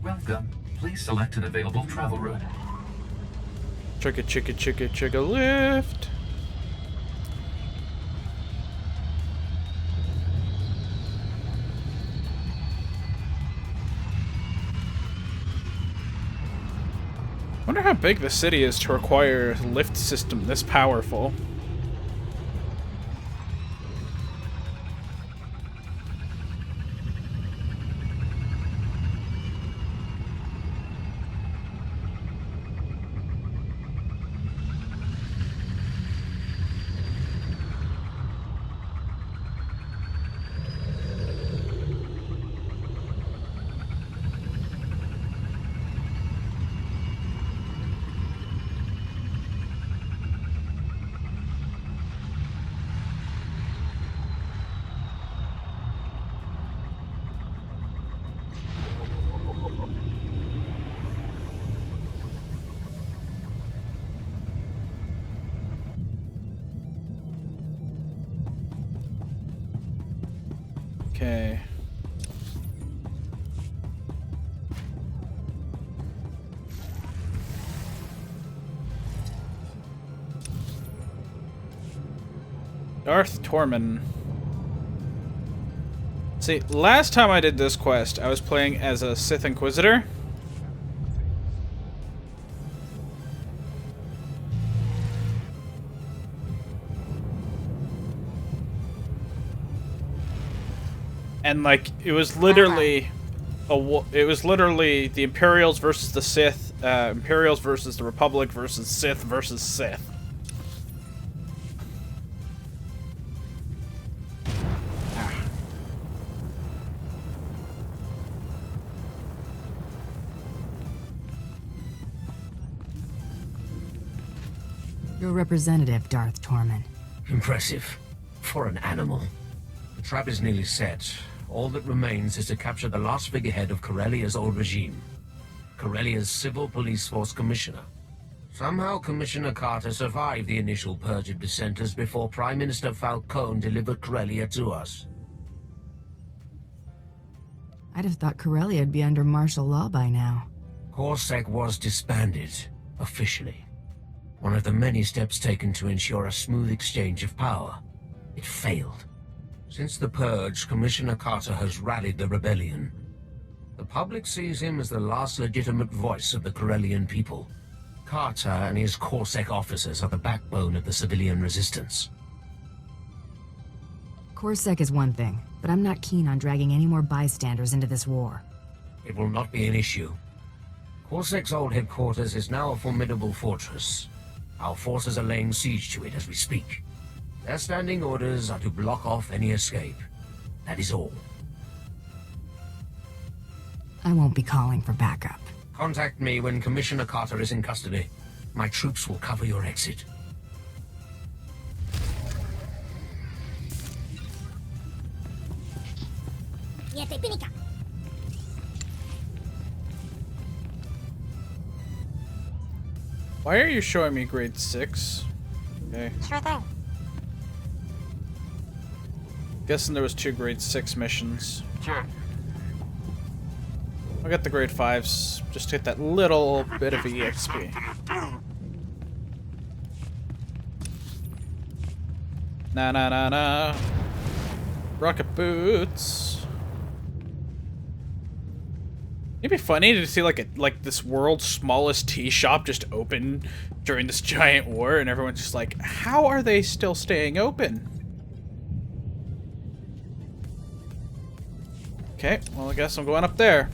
Welcome. Please select an available travel route. Chugga chugga chugga chugga lift. Wonder how big the city is to require a lift system this powerful. Okay. Darth Tormen. See, last time I did this quest, I was playing as a Sith Inquisitor. And like, it was literally the Imperials versus the Sith, Imperials versus the Republic versus Sith versus Sith. Your representative, Darth Tormen. Impressive. For an animal. The trap is nearly set. All that remains is to capture the last figurehead of Corellia's old regime. Corellia's Civil Police Force Commissioner. Somehow Commissioner Carter survived the initial purge of dissenters before Prime Minister Falcone delivered Corellia to us. I'd have thought Corellia'd be under martial law by now. Corsac was disbanded, officially. One of the many steps taken to ensure a smooth exchange of power. It failed. Since the purge, Commissioner Carter has rallied the rebellion. The public sees him as the last legitimate voice of the Corellian people. Carter and his Corsac officers are the backbone of the civilian resistance. Corsac is one thing, but I'm not keen on dragging any more bystanders into this war. It will not be an issue. Corsac's old headquarters is now a formidable fortress. Our forces are laying siege to it as we speak. Their standing orders are to block off any escape. That is all. I won't be calling for backup. Contact me when Commissioner Carter is in custody. My troops will cover your exit. Why are you showing me grade 6? Okay. Sure thing. Guessing there was 2 grade 6 missions. Sure. I got the grade 5s. Just to get that little bit of EXP. Na na na na. Rocket boots. It'd be funny to see like this world's smallest tea shop just open during this giant war, and everyone's just like, how are they still staying open? Okay, well I guess I'm going up there.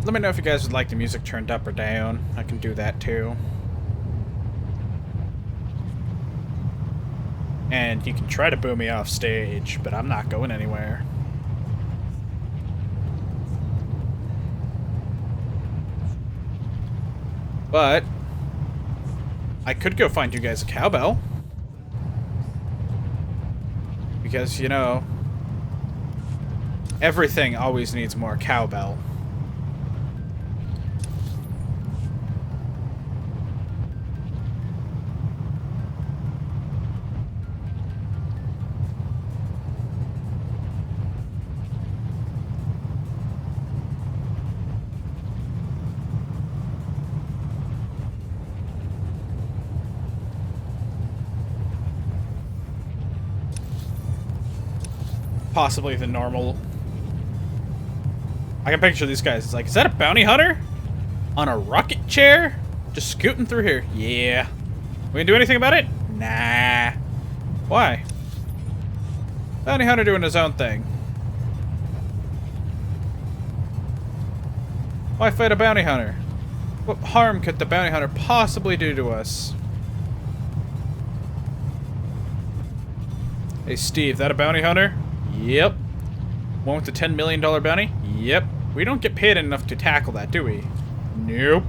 Let me know if you guys would like the music turned up or down. I can do that too. And you can try to boo me off stage, but I'm not going anywhere. But I could go find you guys a cowbell. Because, you know, everything always needs more cowbell. Possibly the normal. I can picture these guys. It's like, is that a bounty hunter? On a rocket chair? Just scooting through here. Yeah. We can do anything about it? Nah. Why? Bounty hunter doing his own thing. Why fight a bounty hunter? What harm could the bounty hunter possibly do to us? Hey Steve, that a bounty hunter? Yep. One with the $10 million bounty? Yep. We don't get paid enough to tackle that, do we? Nope.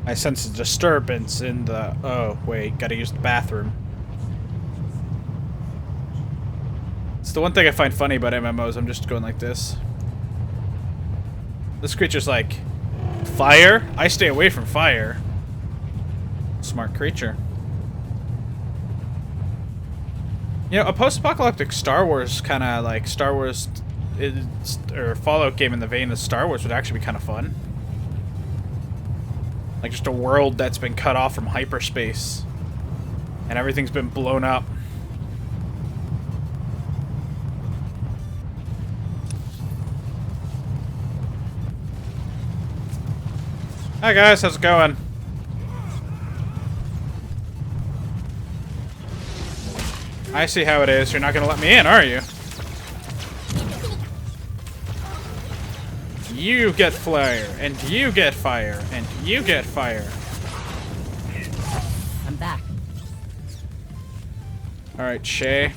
I sense a disturbance in the... Oh, wait, gotta use the bathroom. It's the one thing I find funny about MMOs. I'm just going like this. This creature's like... Fire? I stay away from fire. Smart creature. You know, a post-apocalyptic Star Wars kind of like Star Wars... or Fallout game in the vein of Star Wars would actually be kind of fun. Like just a world that's been cut off from hyperspace. And everything's been blown up. Hi guys, how's it going? I see how it is. You're not gonna let me in, are you? You get fire, and you get fire, and you get fire. I'm back. Alright, Shay.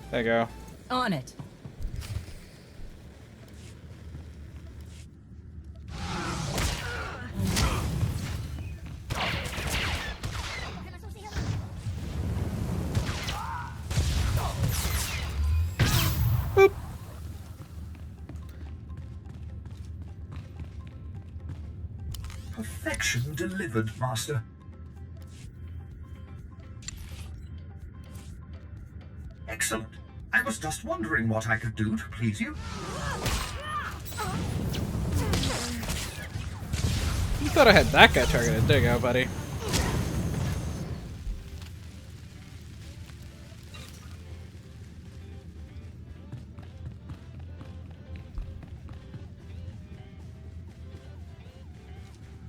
There you go. On it. Perfection delivered, Master. Excellent. I was just wondering what I could do to please you. You thought I had that guy targeted. There you go, buddy.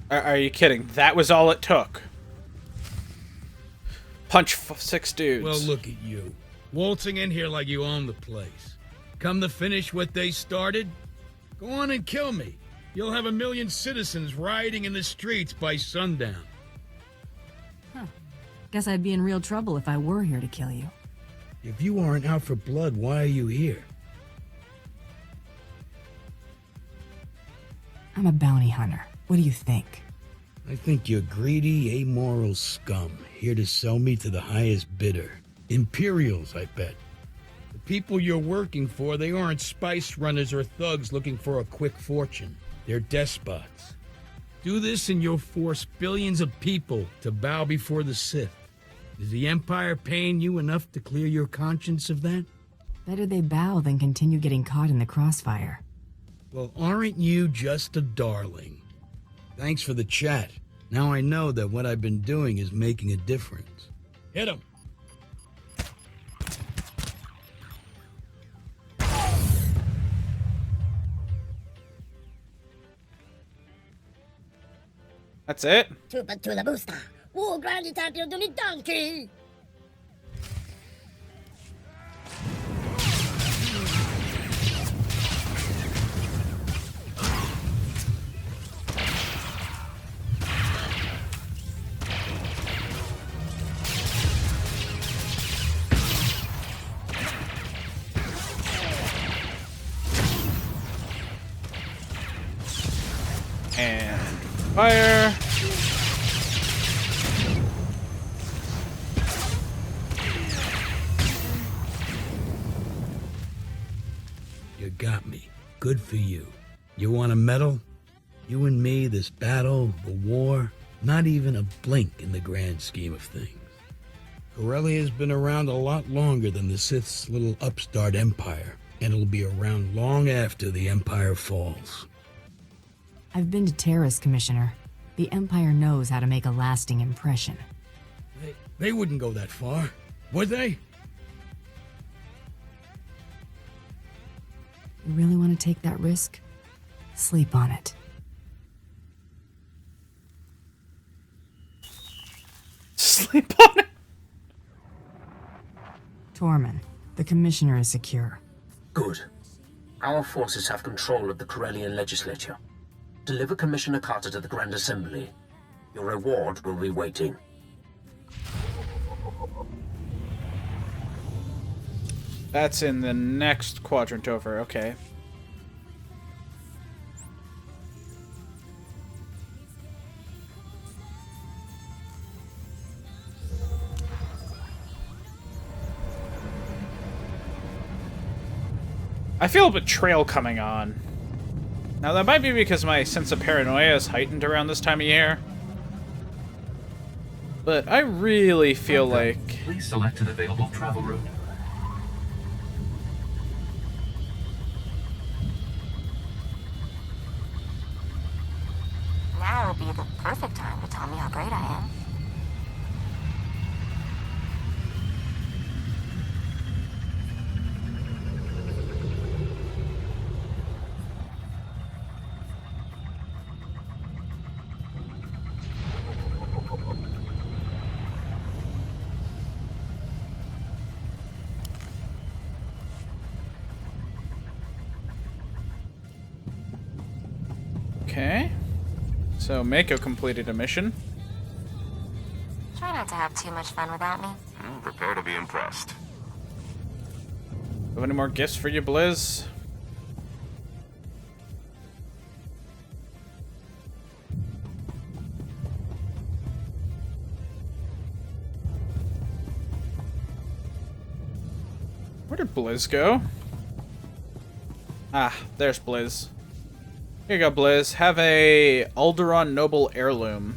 Are you kidding? That was all it took. Punch 6 dudes. Well, look at you. Waltzing in here like you own the place. Come to finish what they started? Go on and kill me. You'll have 1 million citizens rioting in the streets by sundown. Huh. Guess I'd be in real trouble if I were here to kill you. If you aren't out for blood, why are you here? I'm a bounty hunter. What do you think? I think you're greedy, amoral scum, here to sell me to the highest bidder. Imperials, I bet. The people you're working for, they aren't spice runners or thugs looking for a quick fortune. They're despots. Do this and you'll force billions of people to bow before the Sith. Is the Empire paying you enough to clear your conscience of that? Better they bow than continue getting caught in the crossfire. Well, aren't you just a darling? Thanks for the chat. Now I know that what I've been doing is making a difference. Hit him! That's it? Tupa to la busta. Woo, grandi tatio do ni donkey. And fire. You got me. Good for you. You want a medal? You and me, this battle, the war, not even a blink in the grand scheme of things. Corellia's been around a lot longer than the Sith's little upstart empire, and it'll be around long after the empire falls. I've been to Terrace, Commissioner. The Empire knows how to make a lasting impression. They wouldn't go that far, would they? You really want to take that risk? Sleep on it. Sleep on it? Tormund, the Commissioner is secure. Good. Our forces have control of the Corellian legislature. Deliver Commissioner Carter to the Grand Assembly. Your reward will be waiting. That's in the next quadrant over, okay. I feel a betrayal coming on. Now, that might be because my sense of paranoia is heightened around this time of year. But I really feel like... Please select an available travel route. Now would be the perfect time to tell me how great I am. Okay. So, Mako completed a mission. Try not to have too much fun without me. Prepare to be impressed. Have any more gifts for you, Blizz? Where did Blizz go? Ah, there's Blizz. Here you go, Blizz. Have a Alderaan Noble Heirloom.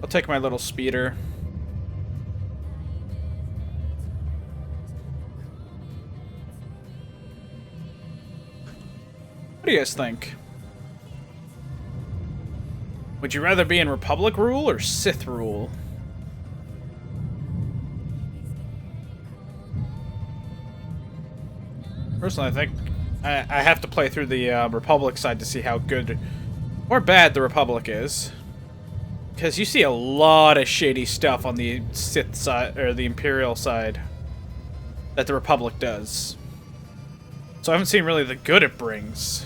I'll take my little speeder. What do you guys think? Would you rather be in Republic rule or Sith rule? Personally, I think I have to play through the Republic side to see how good or bad the Republic is. Because you see a lot of shady stuff on the Sith side, or the Imperial side, that the Republic does. So I haven't seen really the good it brings.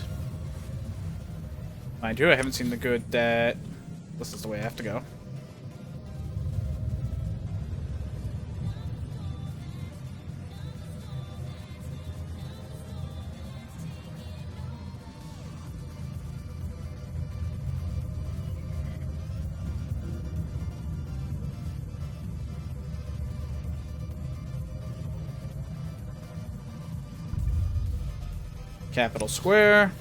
Mind you, I haven't seen the good that... This is the way I have to go. Capital Square.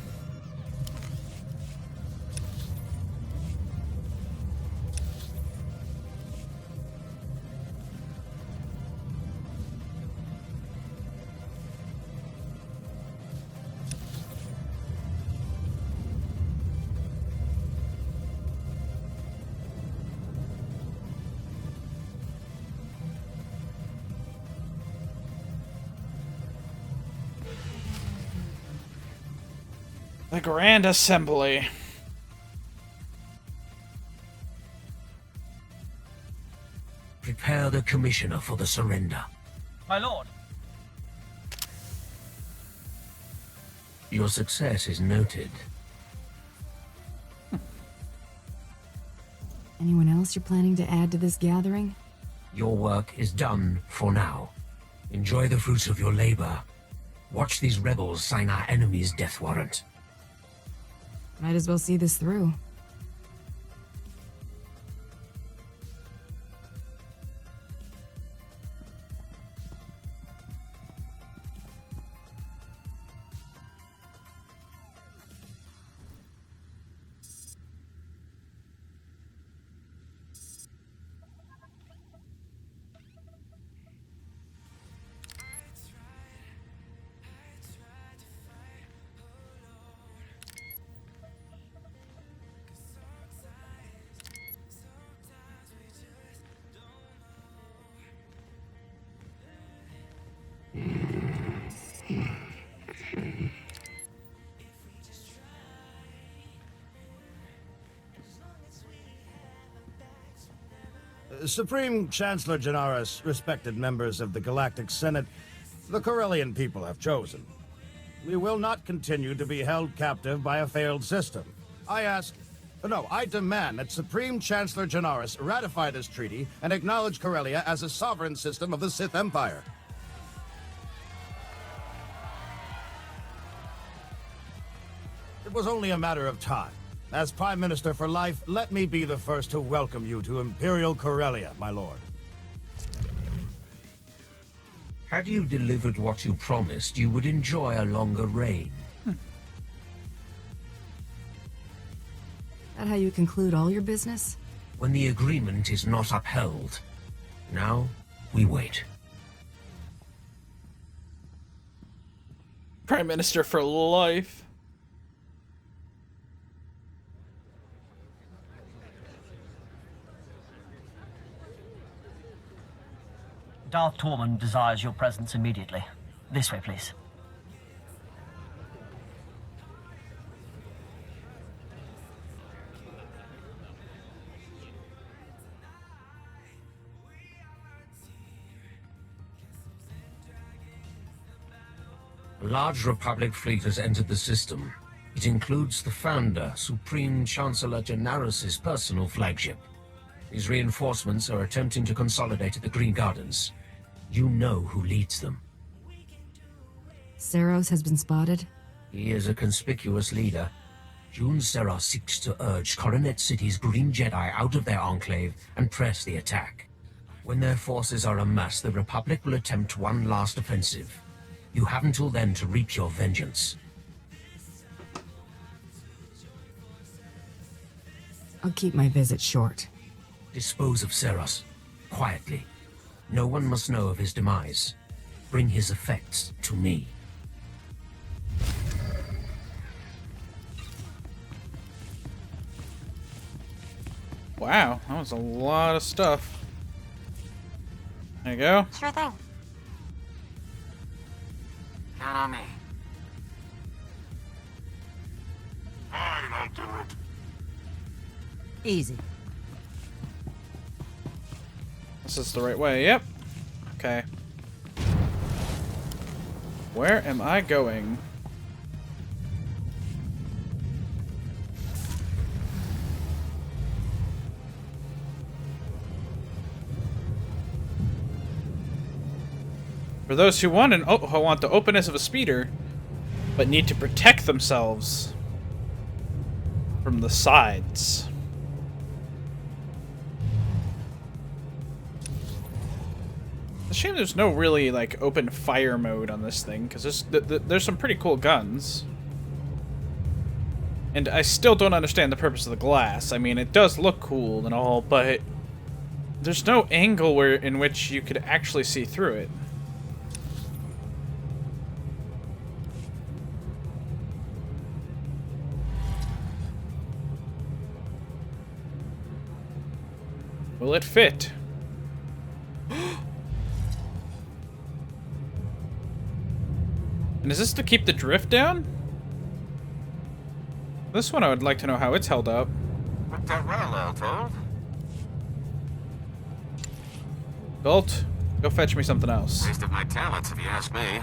The Grand Assembly. Prepare the Commissioner for the surrender. My lord. Your success is noted. Anyone else you're planning to add to this gathering? Your work is done for now. Enjoy the fruits of your labor. Watch these rebels sign our enemy's death warrant. Might as well see this through. Supreme Chancellor Janaris, respected members of the Galactic Senate, the Corellian people have chosen. We will not continue to be held captive by a failed system. I ask, No, I demand that Supreme Chancellor Janaris ratify this treaty and acknowledge Corellia as a sovereign system of the Sith Empire. It was only a matter of time. As Prime Minister for life, let me be the first to welcome you to Imperial Corellia, my lord. Had you delivered what you promised, you would enjoy a longer reign. That how you conclude all your business? When the agreement is not upheld. Now, we wait. Prime Minister for life. Darth Tormund desires your presence immediately. This way, please. A large Republic fleet has entered the system. It includes the Founder, Supreme Chancellor Janaris' personal flagship. These reinforcements are attempting to consolidate at the Green Gardens. You know who leads them. Saros has been spotted? He is a conspicuous leader. Jun Serra seeks to urge Coronet City's Green Jedi out of their enclave and press the attack. When their forces are amassed, the Republic will attempt one last offensive. You have until then to reap your vengeance. I'll keep my visit short. Dispose of Seros, quietly. No one must know of his demise. Bring his effects to me. Wow, that was a lot of stuff. There you go. Sure thing. Count on me. Fine, I'll do it. Easy. This is the right way, yep. Okay. Where am I going? For those who want who want the openness of a speeder, but need to protect themselves from the sides. It's a shame there's no really like open fire mode on this thing, because there's some pretty cool guns. And I still don't understand the purpose of the glass. I mean, it does look cool and all, but there's no angle in which you could actually see through it. Will it fit? And is this to keep the drift down? This one I would like to know how it's held up. Worked out well, all told. Bolt, go fetch me something else. Waste of my talents, if you ask me.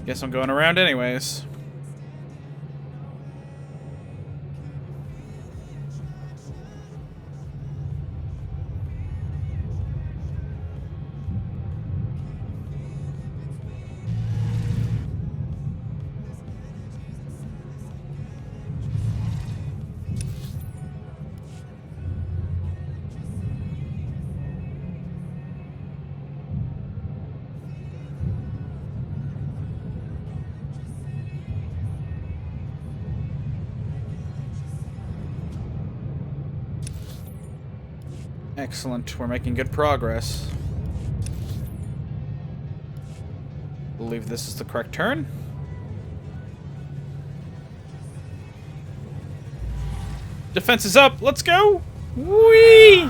Guess I'm going around anyways. Excellent. We're making good progress. Believe this is the correct turn. Defense is up. Let's go. Whee!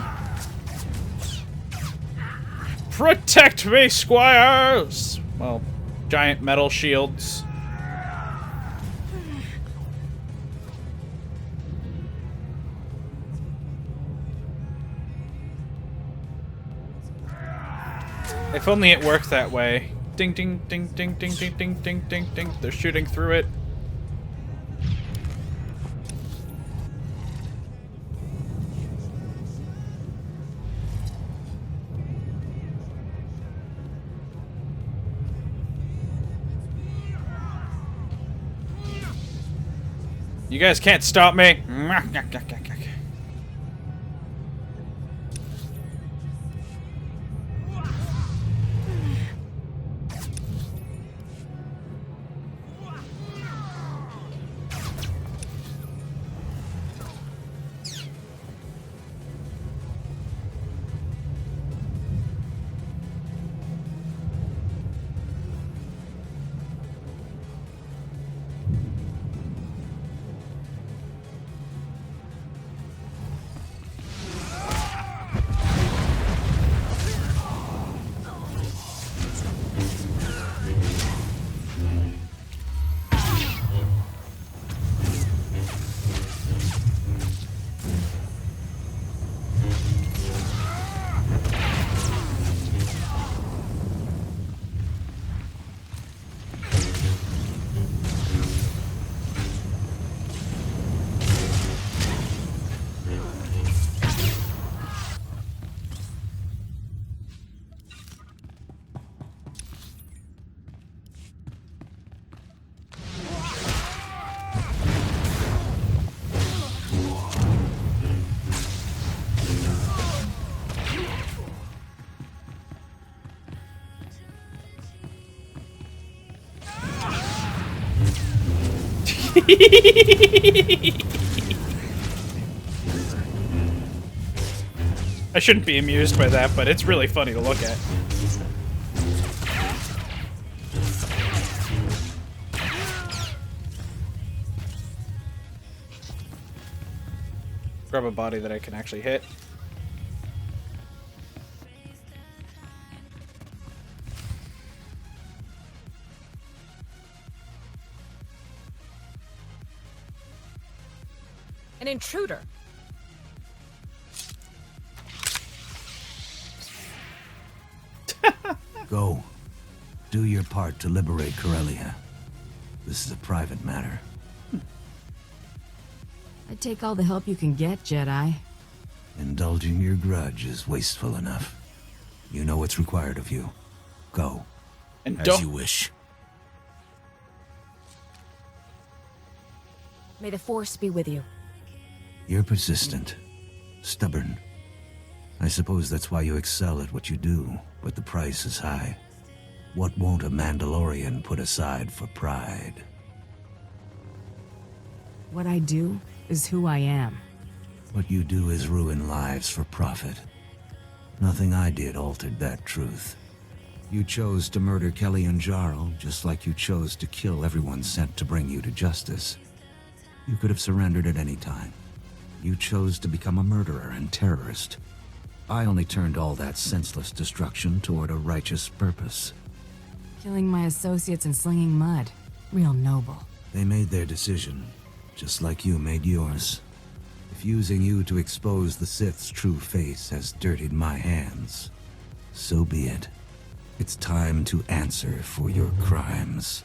Protect me, squires! Well, giant metal shields. If only it worked that way. Ding, ding, ding, ding, ding, ding, ding, ding, ding, ding. They're shooting through it. You guys can't stop me. I shouldn't be amused by that, but it's really funny to look at. Grab a body that I can actually hit. An intruder. Go. Do your part to liberate Corellia. This is a private matter. I'd take all the help you can get, Jedi. Indulging your grudge is wasteful enough. You know what's required of you. Go. And as you wish. May the Force be with you. You're persistent. Stubborn. I suppose that's why you excel at what you do, but the price is high. What won't a Mandalorian put aside for pride? What I do is who I am. What you do is ruin lives for profit. Nothing I did altered that truth. You chose to murder Kelly and Jarl, just like you chose to kill everyone sent to bring you to justice. You could have surrendered at any time. You chose to become a murderer and terrorist. I only turned all that senseless destruction toward a righteous purpose. Killing my associates and slinging mud. Real noble. They made their decision, just like you made yours. If using you to expose the Sith's true face has dirtied my hands, so be it. It's time to answer for your crimes.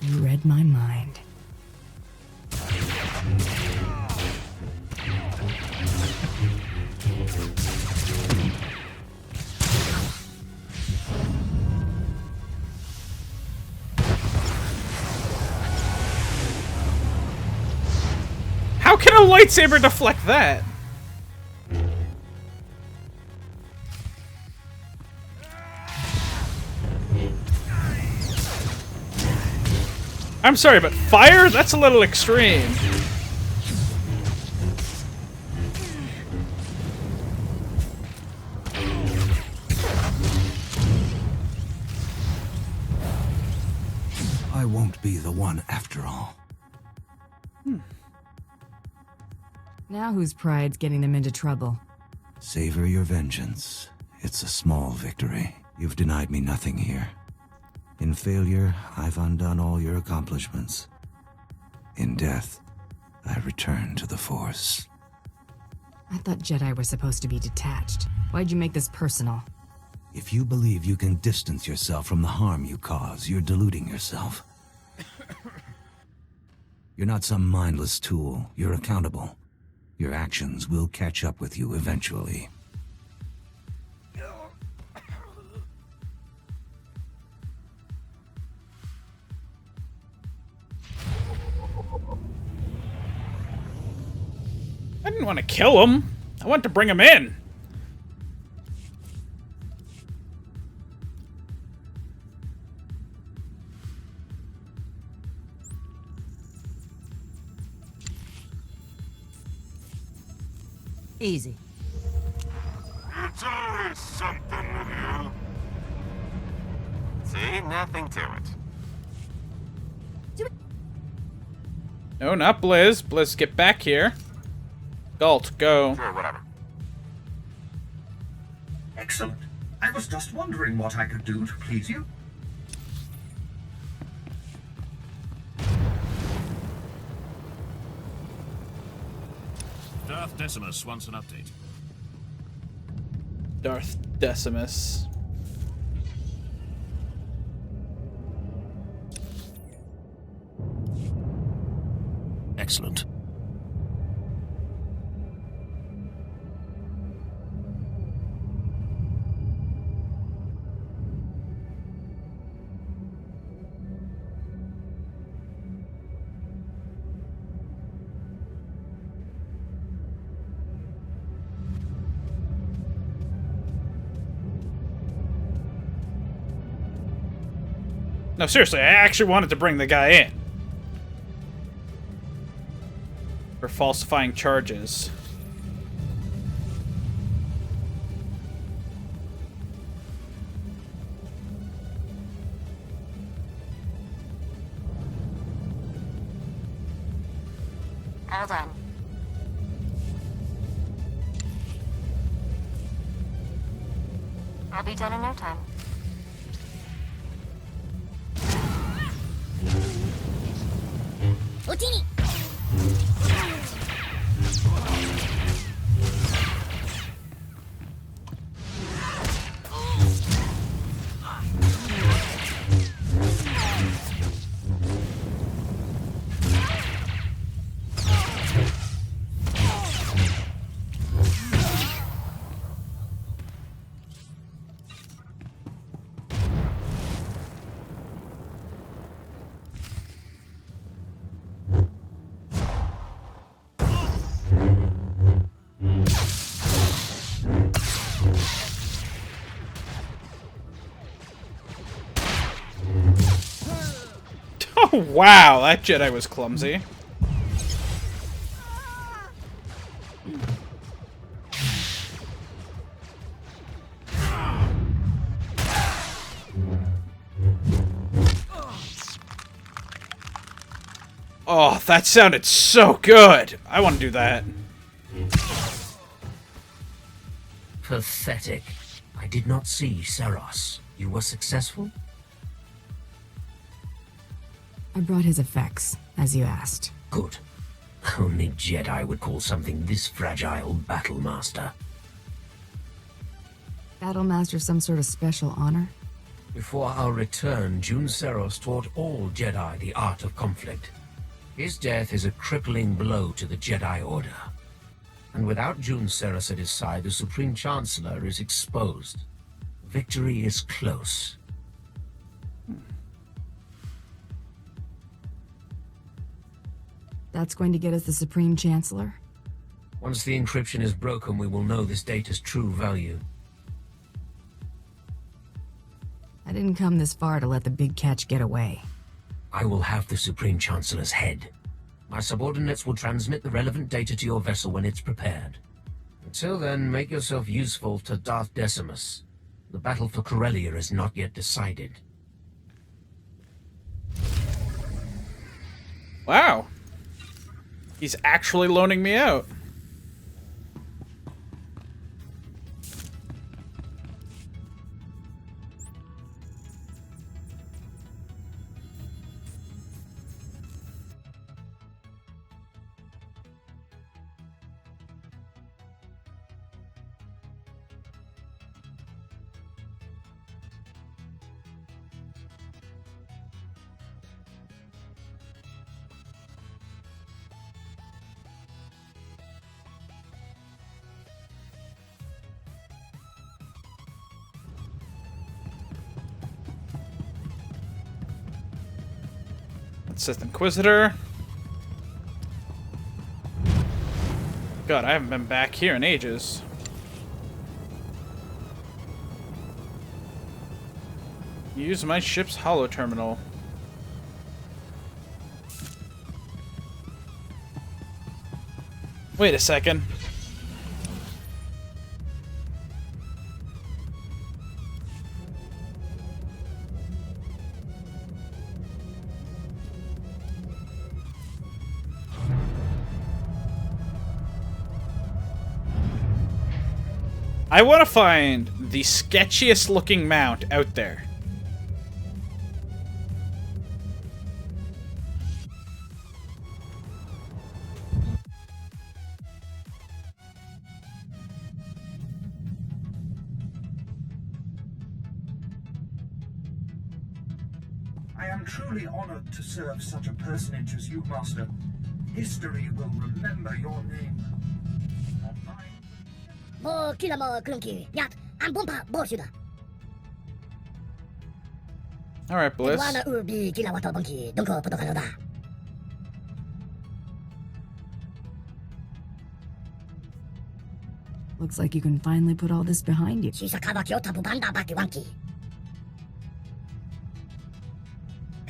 You read my mind. How can a lightsaber deflect that? I'm sorry, but fire? That's a little extreme. I won't be the one after all. Now whose pride's getting them into trouble? Savor your vengeance. It's a small victory. You've denied me nothing here. In failure, I've undone all your accomplishments. In death, I return to the Force. I thought Jedi were supposed to be detached. Why'd you make this personal? If you believe you can distance yourself from the harm you cause, you're deluding yourself. You're not some mindless tool. You're accountable. Your actions will catch up with you eventually. I didn't want to kill him. I want to bring him in. Easy. It's always something with you. See? Nothing to it. No, not Blizz. Blizz, get back here. Galt, go. Sure, whatever. Excellent. I was just wondering what I could do to please you. Darth Decimus wants an update. Darth Decimus. Excellent. No, seriously, I actually wanted to bring the guy in. For falsifying charges. All done. I'll be done in no time. Otini! Oh, wow, that Jedi was clumsy. Oh, that sounded so good. I want to do that. Pathetic. I did not see Seros. You were successful? I brought his effects, as you asked. Good. Only Jedi would call something this fragile Battlemaster. Battlemaster some sort of special honor? Before our return, Jun Seros taught all Jedi the art of conflict. His death is a crippling blow to the Jedi Order. And without Jun Seros at his side, the Supreme Chancellor is exposed. Victory is close. That's going to get us the Supreme Chancellor? Once the encryption is broken, we will know this data's true value. I didn't come this far to let the big catch get away. I will have the Supreme Chancellor's head. My subordinates will transmit the relevant data to your vessel when it's prepared. Until then, make yourself useful to Darth Decimus. The battle for Corellia is not yet decided. Wow. He's actually loaning me out. Sith Inquisitor. God, I haven't been back here in ages. Use my ship's holo terminal. Wait a second. I want to find the sketchiest looking mount out there. I am truly honored to serve such a personage as you, Master. History will remember your name. 뭐 길라 뭐 그런 길. 야, 안 본파 보시다. Alright, Bliss. 와나 우비 길라 와터 번키. 동거 부탁하노다. Looks like you can finally put all this behind you. 시사카바키 오타부 반다 바키 왕키.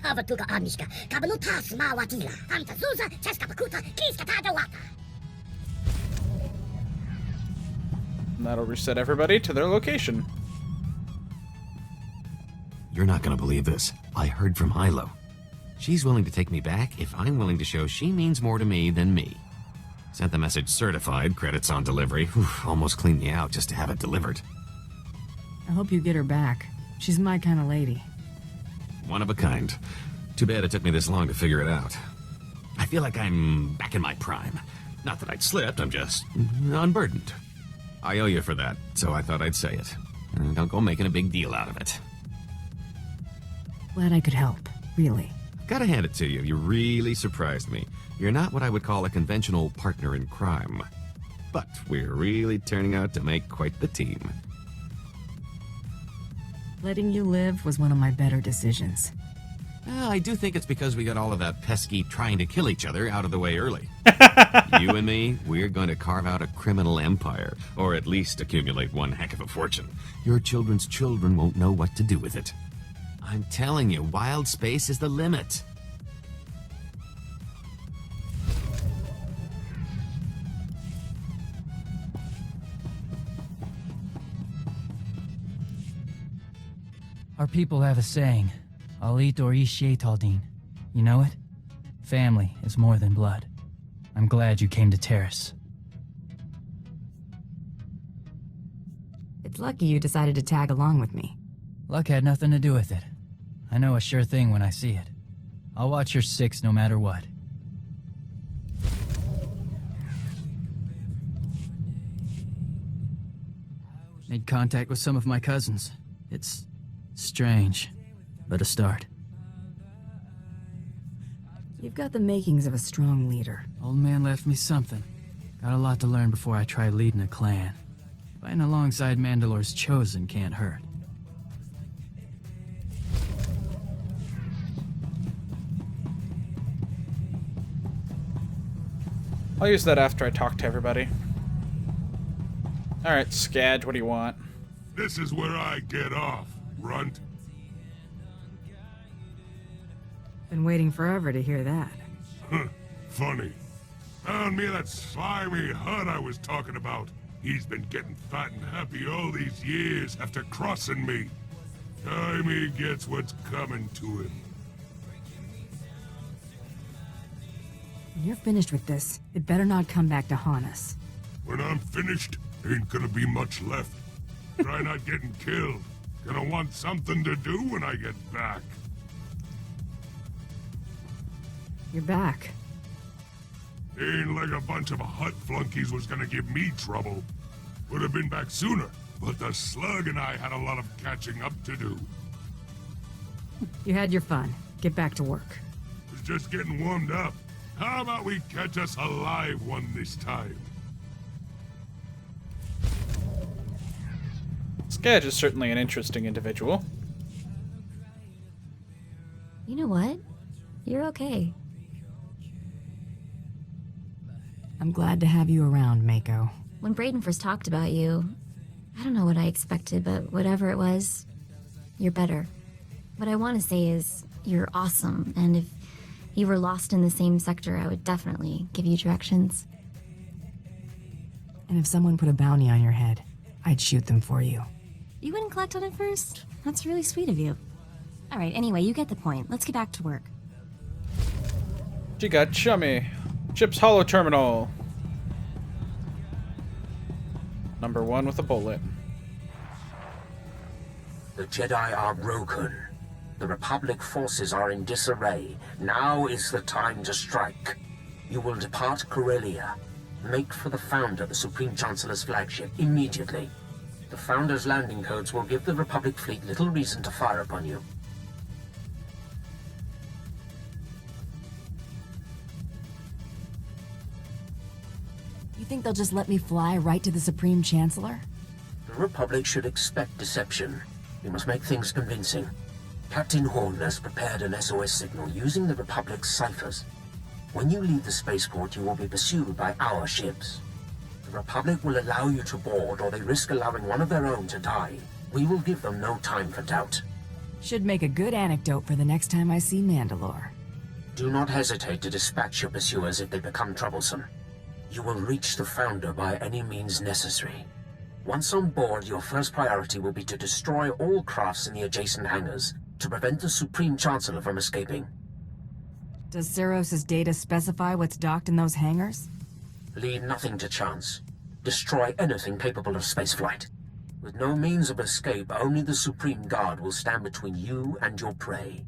카바투가 아미시카. 카바노 타스마 와티라. 함타 수사 체스카바 쿠타 키스카 타자 와타. And that'll reset everybody to their location. You're not gonna believe this. I heard from Hilo. She's willing to take me back if I'm willing to show she means more to me than me. Sent the message certified, credits on delivery. Whew, almost cleaned me out just to have it delivered. I hope you get her back. She's my kind of lady. One of a kind. Too bad it took me this long to figure it out. I feel like I'm back in my prime. Not that I'd slipped, I'm just unburdened. I owe you for that, so I thought I'd say it. Don't go making a big deal out of it. Glad I could help, really. Gotta hand it to you, you really surprised me. You're not what I would call a conventional partner in crime. But we're really turning out to make quite the team. Letting you live was one of my better decisions. I do think it's because we got all of that pesky trying to kill each other out of the way early. You and me, we're going to carve out a criminal empire, or at least accumulate one heck of a fortune. Your children's children won't know what to do with it. I'm telling you, wild space is the limit. Our people have a saying, I'll eat or Taldin. You know it? Family is more than blood. I'm glad you came to Terrace. It's lucky you decided to tag along with me. Luck had nothing to do with it. I know a sure thing when I see it. I'll watch your six no matter what. Made contact with some of my cousins. It's strange, but a start. You've got the makings of a strong leader. Old man left me something. Got a lot to learn before I try leading a clan. Fighting alongside Mandalore's chosen can't hurt. I'll use that after I talk to everybody. Alright, Skadge, what do you want? This is where I get off, runt. Been waiting forever to hear that. Funny. Found me that slimy hut I was talking about. He's been getting fat and happy all these years after crossing me. Time he gets what's coming to him. When you're finished with this, it better not come back to haunt us. When I'm finished, ain't gonna be much left. Try not getting killed. Gonna want something to do when I get back. You're back. Ain't like a bunch of hut flunkies was gonna give me trouble. Would have been back sooner, but the slug and I had a lot of catching up to do. You had your fun. Get back to work. Was just getting warmed up. How about we catch us a live one this time? Skadge is certainly an interesting individual. You know what? you're okay. I'm glad to have you around, Mako. When Brayden first talked about you, I don't know what I expected, but whatever it was, you're better. What I want to say is, you're awesome, and if you were lost in the same sector, I would definitely give you directions. And if someone put a bounty on your head, I'd shoot them for you. You wouldn't collect on it first? That's really sweet of you. Alright, anyway, you get the point. Let's get back to work. She got chummy. Ship's hollow terminal. Number 1 with a bullet. The Jedi are broken. The Republic forces are in disarray. Now is the time to strike. You will depart Corellia. Make for the Founder, the Supreme Chancellor's flagship, immediately. The Founder's landing codes will give the Republic fleet little reason to fire upon you. You think they'll just let me fly right to the Supreme Chancellor? The Republic should expect deception. We must make things convincing. Captain Horn has prepared an SOS signal using the Republic's ciphers. When you leave the spaceport, you will be pursued by our ships. The Republic will allow you to board, or they risk allowing one of their own to die. We will give them no time for doubt. Should make a good anecdote for the next time I see Mandalore. Do not hesitate to dispatch your pursuers if they become troublesome. You will reach the Founder by any means necessary. Once on board, your first priority will be to destroy all crafts in the adjacent hangars to prevent the Supreme Chancellor from escaping. Does Ceros's data specify what's docked in those hangars? Leave nothing to chance. Destroy anything capable of spaceflight. With no means of escape, only the Supreme Guard will stand between you and your prey.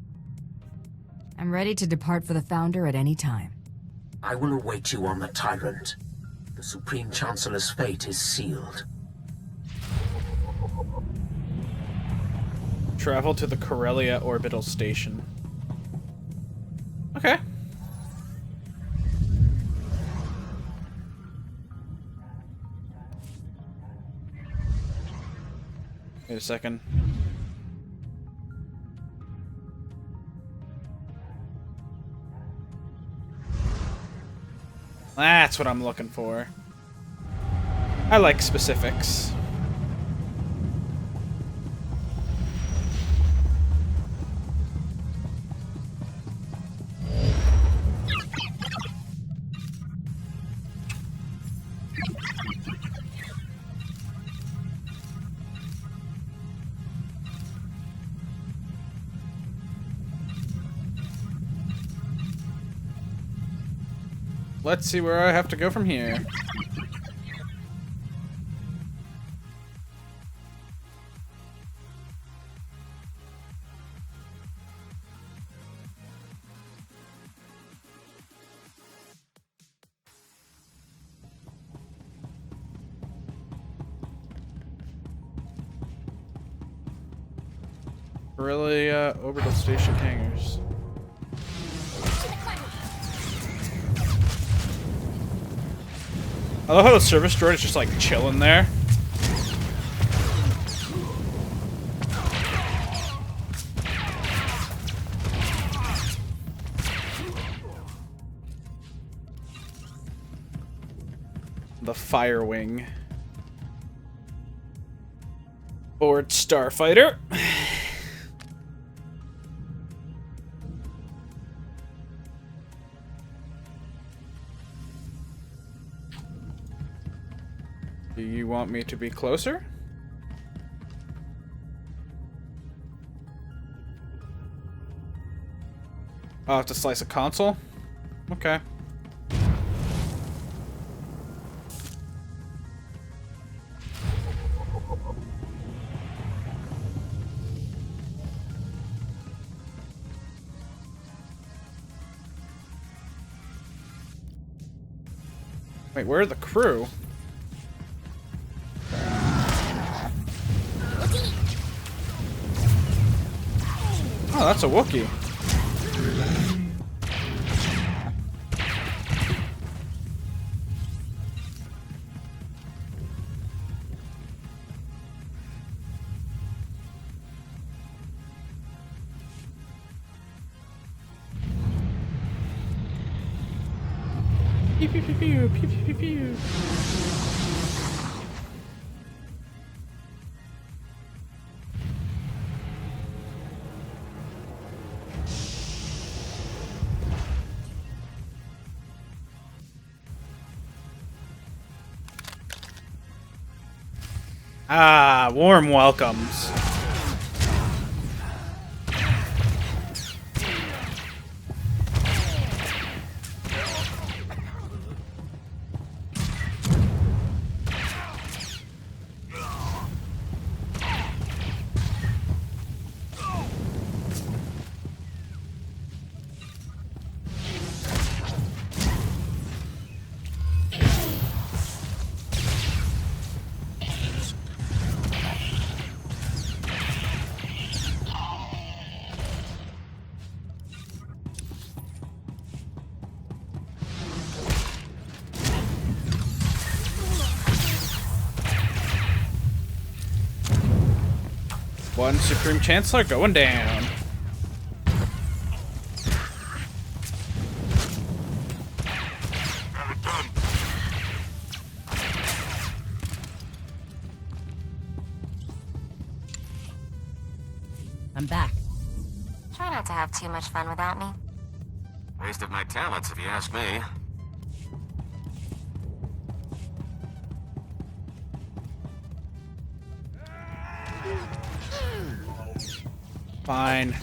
I'm ready to depart for the Founder at any time. I will await you on the Tyrant. The Supreme Chancellor's fate is sealed. Travel to the Corellia orbital station. Okay. Wait a second. That's what I'm looking for. I like specifics. Let's see where I have to go from here. Corellia orbital station hangars. I love how the service droid is just like chilling there. The Fire Wing. Board Starfighter. Do you want me to be closer? I'll have to slice a console? Okay. Wait, where are the crew? Oh, that's a Wookiee. Pew, pew, pew, pew, pew, pew, pew, pew. Ah, warm welcomes. One Supreme Chancellor going down. I'm back. Try not to have too much fun without me. Waste of my talents, if you ask me. Fine.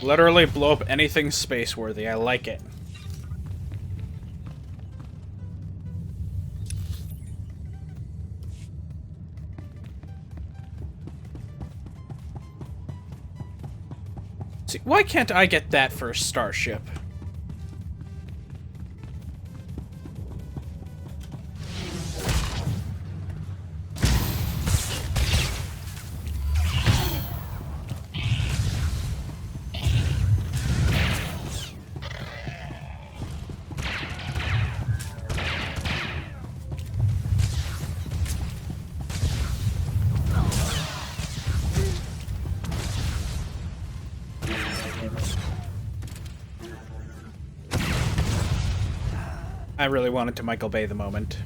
Literally blow up anything space-worthy. I like it. See, why can't I get that for a starship? I really wanted to Michael Bay the moment.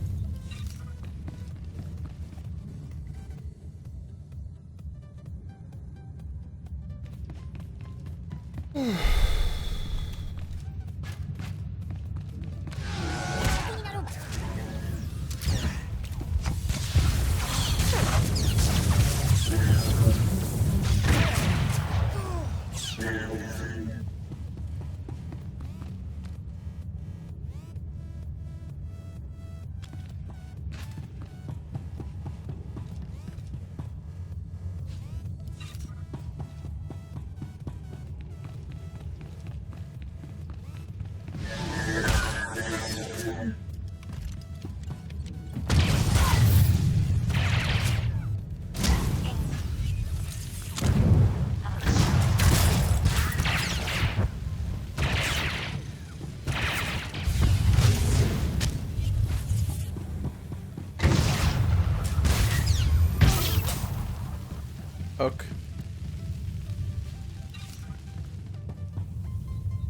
Hook.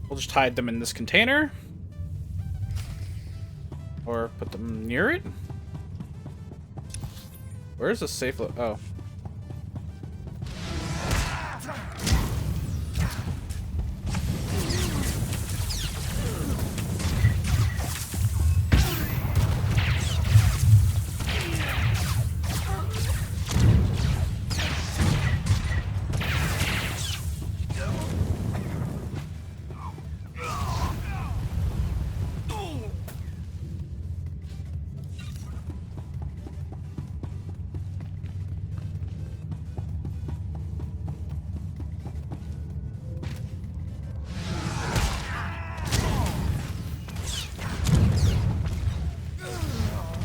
We'll just hide them in this container. Or put them near it. Where's the safe oh.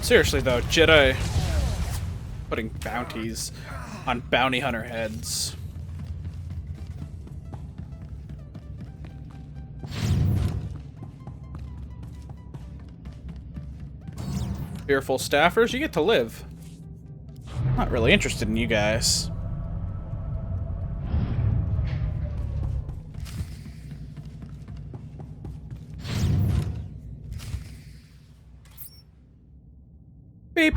Seriously though, Jedi putting bounties on bounty hunter heads. Fearful staffers, you get to live. Not really interested in you guys. Beep.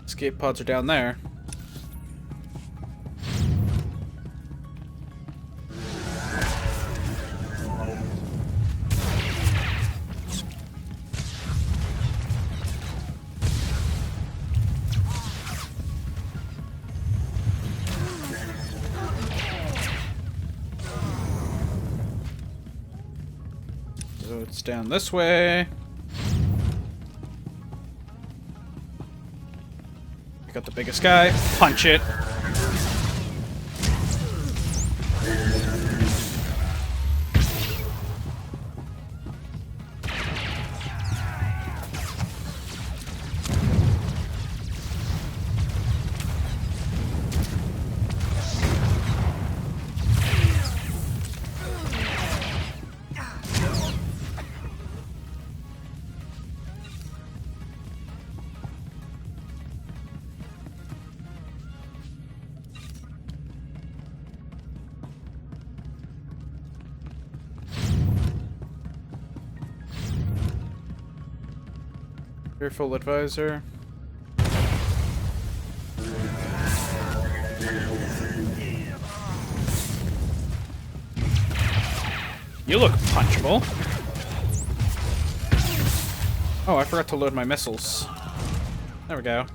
Escape pods are down there. So it's down this way. Pick up the biggest guy, punch it. Fearful advisor. You look punchable. Oh, I forgot to load my missiles. There we go.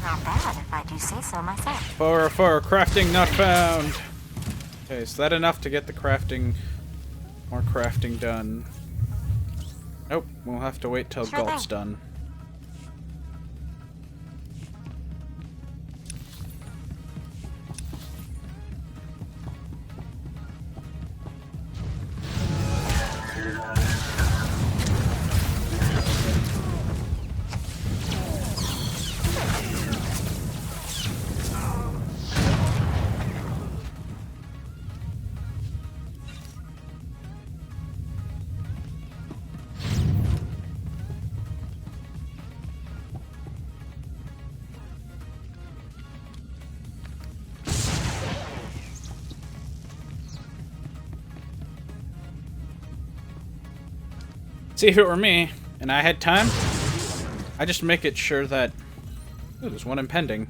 Not bad, if I do say so myself. For crafting not found. Okay, is that enough to get the crafting, more crafting done? Nope, we'll have to wait till Sure Galt's thing. done. See, if it were me, and I had time, I'd just make it sure that... Ooh, there's one impending.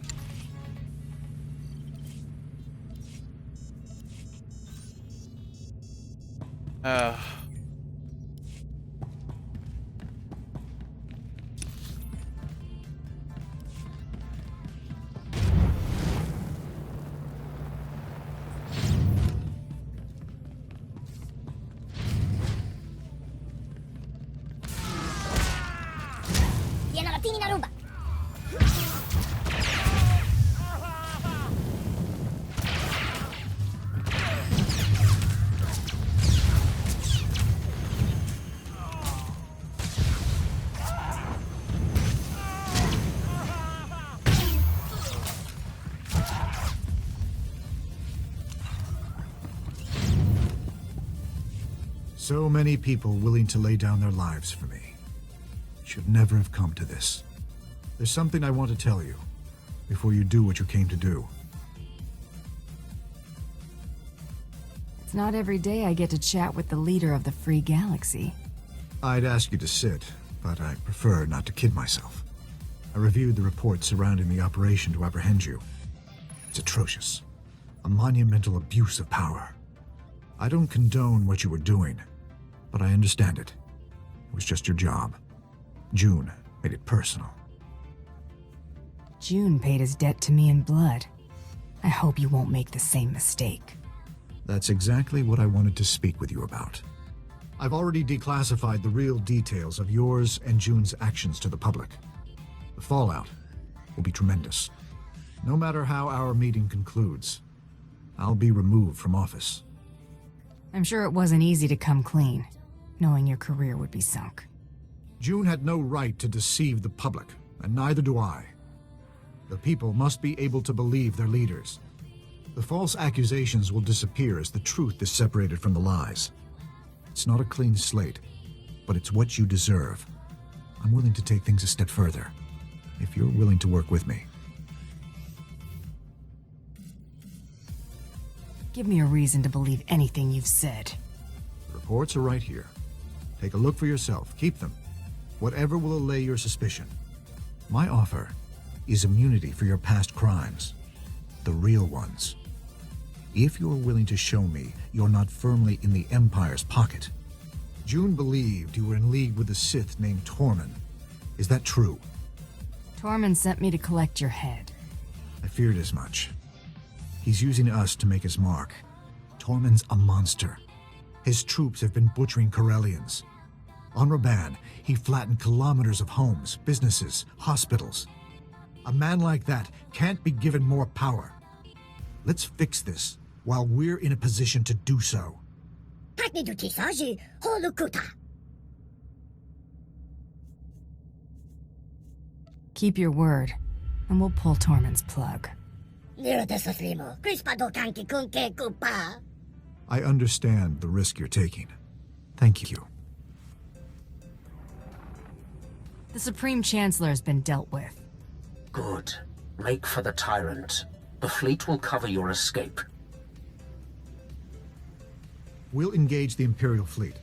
So many people willing to lay down their lives for me. Should never have come to this. There's something I want to tell you before you do what you came to do. It's not every day I get to chat with the leader of the Free Galaxy. I'd ask you to sit, but I prefer not to kid myself. I reviewed the reports surrounding the operation to apprehend you. It's atrocious. A monumental abuse of power. I don't condone what you were doing, but I understand it. It was just your job. June made it personal. June paid his debt to me in blood. I hope you won't make the same mistake. That's exactly what I wanted to speak with you about. I've already declassified the real details of yours and June's actions to the public. The fallout will be tremendous. No matter how our meeting concludes, I'll be removed from office. I'm sure it wasn't easy to come clean, knowing your career would be sunk. June had no right to deceive the public, and neither do I. The people must be able to believe their leaders. The false accusations will disappear as the truth is separated from the lies. It's not a clean slate, but it's what you deserve. I'm willing to take things a step further, if you're willing to work with me. Give me a reason to believe anything you've said. The reports are right here. Take a look for yourself. Keep them. Whatever will allay your suspicion. My offer is immunity for your past crimes. The real ones. If you're willing to show me you're not firmly in the Empire's pocket. June believed you were in league with a Sith named Tormund. Is that true? Tormund sent me to collect your head. I feared as much. He's using us to make his mark. Tormund's a monster. His troops have been butchering Corellians. On Raban, he flattened kilometers of homes, businesses, hospitals. A man like that can't be given more power. Let's fix this while we're in a position to do so. Keep your word, and we'll pull Tormund's plug. I understand the risk you're taking. Thank you. The Supreme Chancellor has been dealt with. Good. Make for the Tyrant. The fleet will cover your escape. We'll engage the Imperial fleet,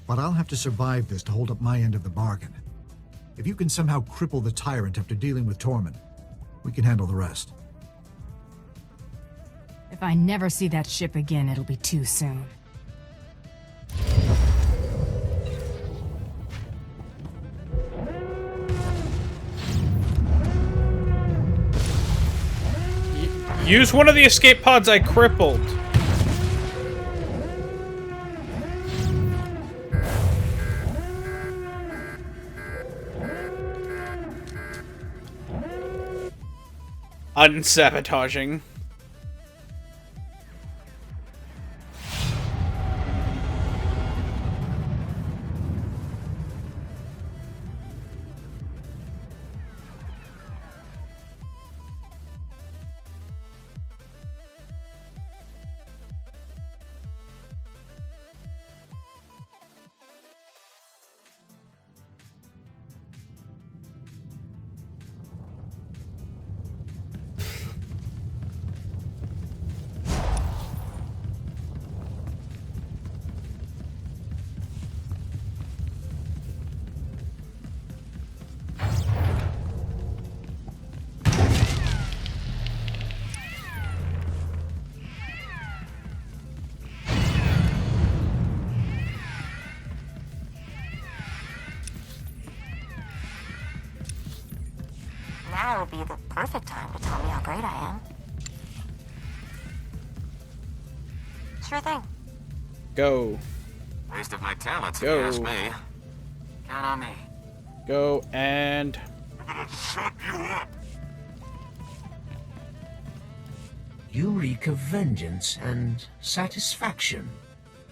but I'll have to survive this to hold up my end of the bargain. If you can somehow cripple the Tyrant after dealing with Tormund, we can handle the rest. If I never see that ship again, it'll be too soon. Use one of the escape pods I crippled. Unsabotaging. Now would be the perfect time to tell me how great I am. Sure thing. Go. Waste of my talents, if Go. you ask me. Count on me. Go and... I'm gonna shut you up! You reek of vengeance and satisfaction.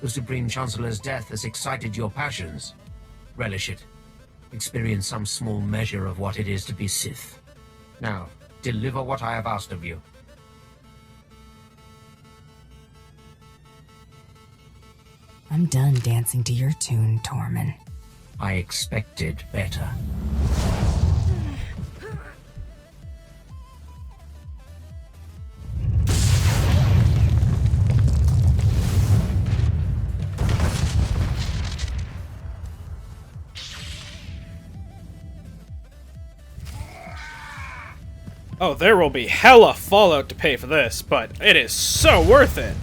The Supreme Chancellor's death has excited your passions. Relish it. Experience some small measure of what it is to be Sith. Now, deliver what I have asked of you. I'm done dancing to your tune, Tormund. I expected better. Oh, there will be hella fallout to pay for this, but it is so worth it.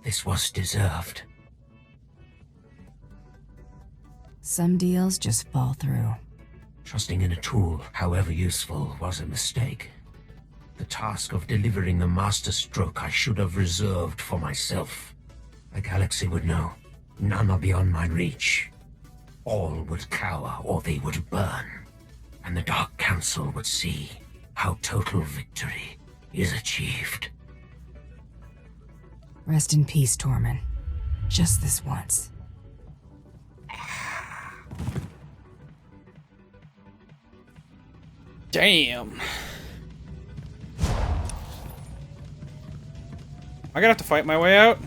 This was deserved. Some deals just fall through. Trusting in a tool, however useful, was a mistake. The task of delivering the master stroke I should have reserved for myself. The galaxy would know. None are beyond my reach. All would cower or they would burn. And the Dark Council would see how total victory is achieved. Rest in peace, Tormund. Just this once. Damn. Am I gonna have to fight my way out?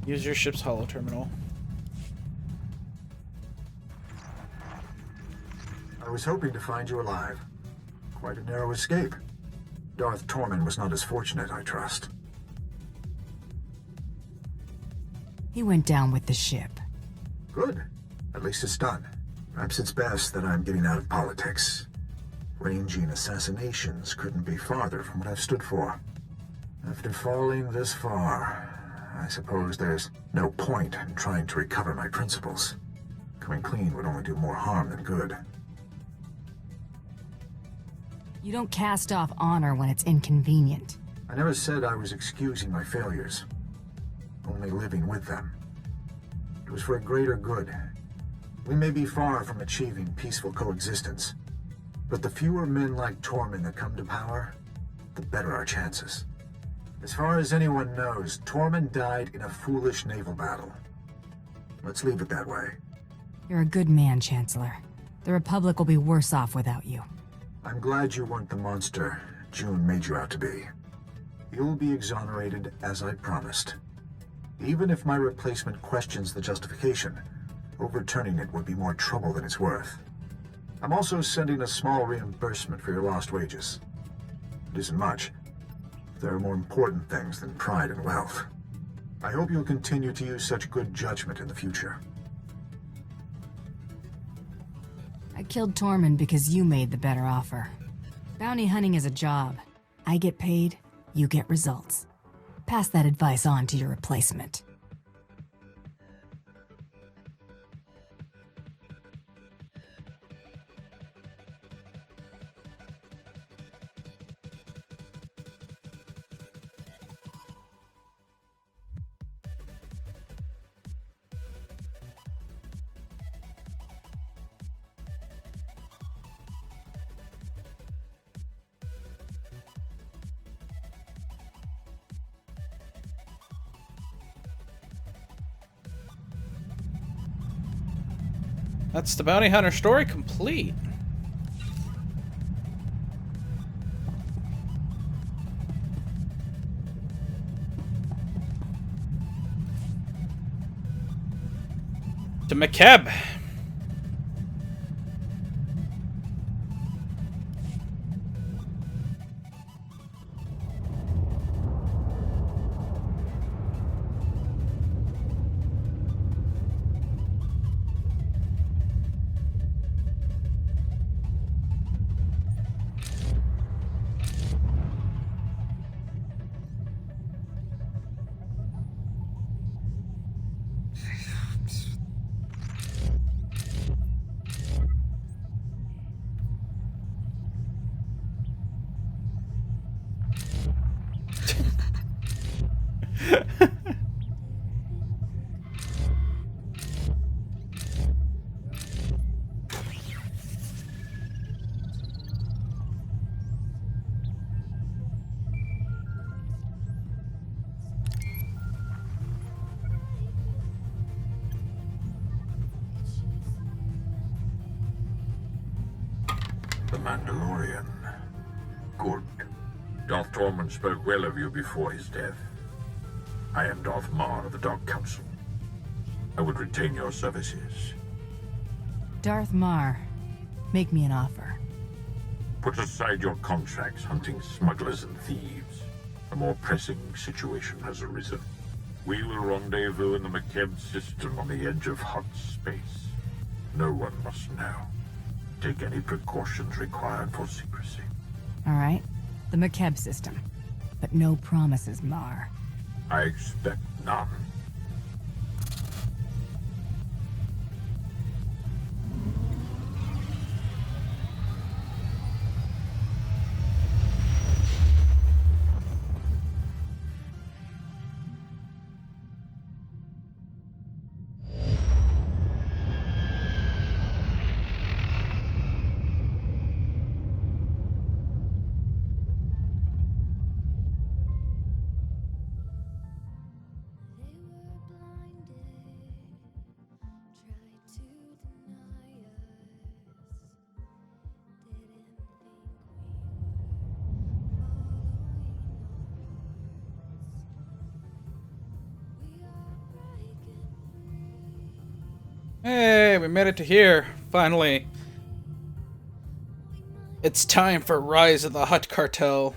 Use your ship's holo terminal. I was hoping to find you alive. Quite a narrow escape. Darth Tormund was not as fortunate, I trust. He went down with the ship. Good. At least it's done. Perhaps it's best that I'm getting out of politics. Ranging assassinations couldn't be farther from what I've stood for. After falling this far, I suppose there's no point in trying to recover my principles. Coming clean would only do more harm than good. You don't cast off honor when it's inconvenient. I never said I was excusing my failures. Only living with them. It was for a greater good. We may be far from achieving peaceful coexistence, but the fewer men like Tormund that come to power, the better our chances. As far as anyone knows, Tormund died in a foolish naval battle. Let's leave it that way. You're a good man, Chancellor. The Republic will be worse off without you. I'm glad you weren't the monster June made you out to be. You'll be exonerated as I promised. Even if my replacement questions the justification, overturning it would be more trouble than it's worth. I'm also sending a small reimbursement for your lost wages. It isn't much. There are more important things than pride and wealth. I hope you'll continue to use such good judgment in the future. I killed Tormund because you made the better offer. Bounty hunting is a job. I get paid, you get results. Pass that advice on to your replacement. That's the bounty hunter story complete. To McKeb. the Mandalorian. Good. Darth Tormund spoke well of you before his death. I am Darth Mar of the Dark Council. I would retain your services. Darth Mar, make me an offer. Put aside your contracts hunting smugglers and thieves. A more pressing situation has arisen. We will rendezvous in the McKeb system on the edge of hot space. No one must know. Take any precautions required for secrecy. All right, the McKeb system. But no promises, Mar. I expect none. Hey, we made it to here, finally. It's time for Rise of the Hutt Cartel.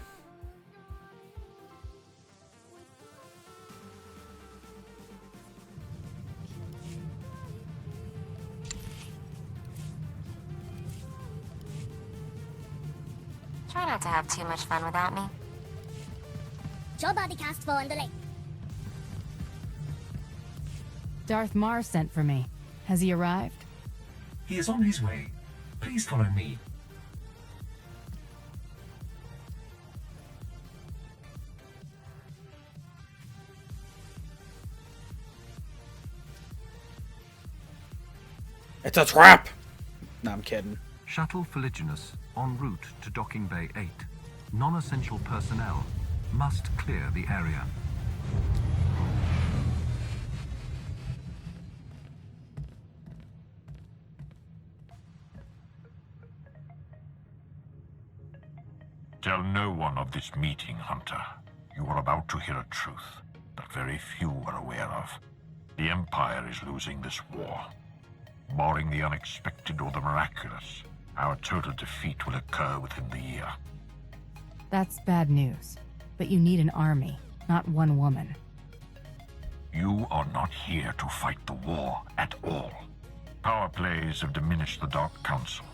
Try not to have too much fun without me. Show body cast for under lake. Darth Mar sent for me. Has he arrived? He is on his way. Please follow me. It's a trap! No, I'm kidding. Shuttle Fuliginous en route to Docking Bay 8. Non-essential personnel must clear the area. Tell no one of this meeting, Hunter. You are about to hear a truth that very few are aware of. The Empire is losing this war. Barring the unexpected or the miraculous, our total defeat will occur within the year. That's bad news. But you need an army, not one woman. You are not here to fight the war at all. Power plays have diminished the Dark Council.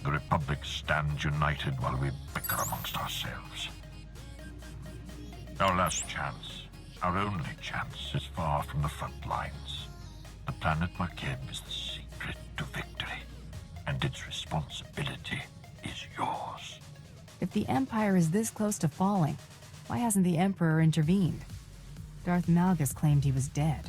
The Republic stands united while we bicker amongst ourselves. Our last chance, our only chance, is far from the front lines. The planet McKeb is the secret to victory, and its responsibility is yours. If the Empire is this close to falling, why hasn't the Emperor intervened? Darth Malgus claimed he was dead.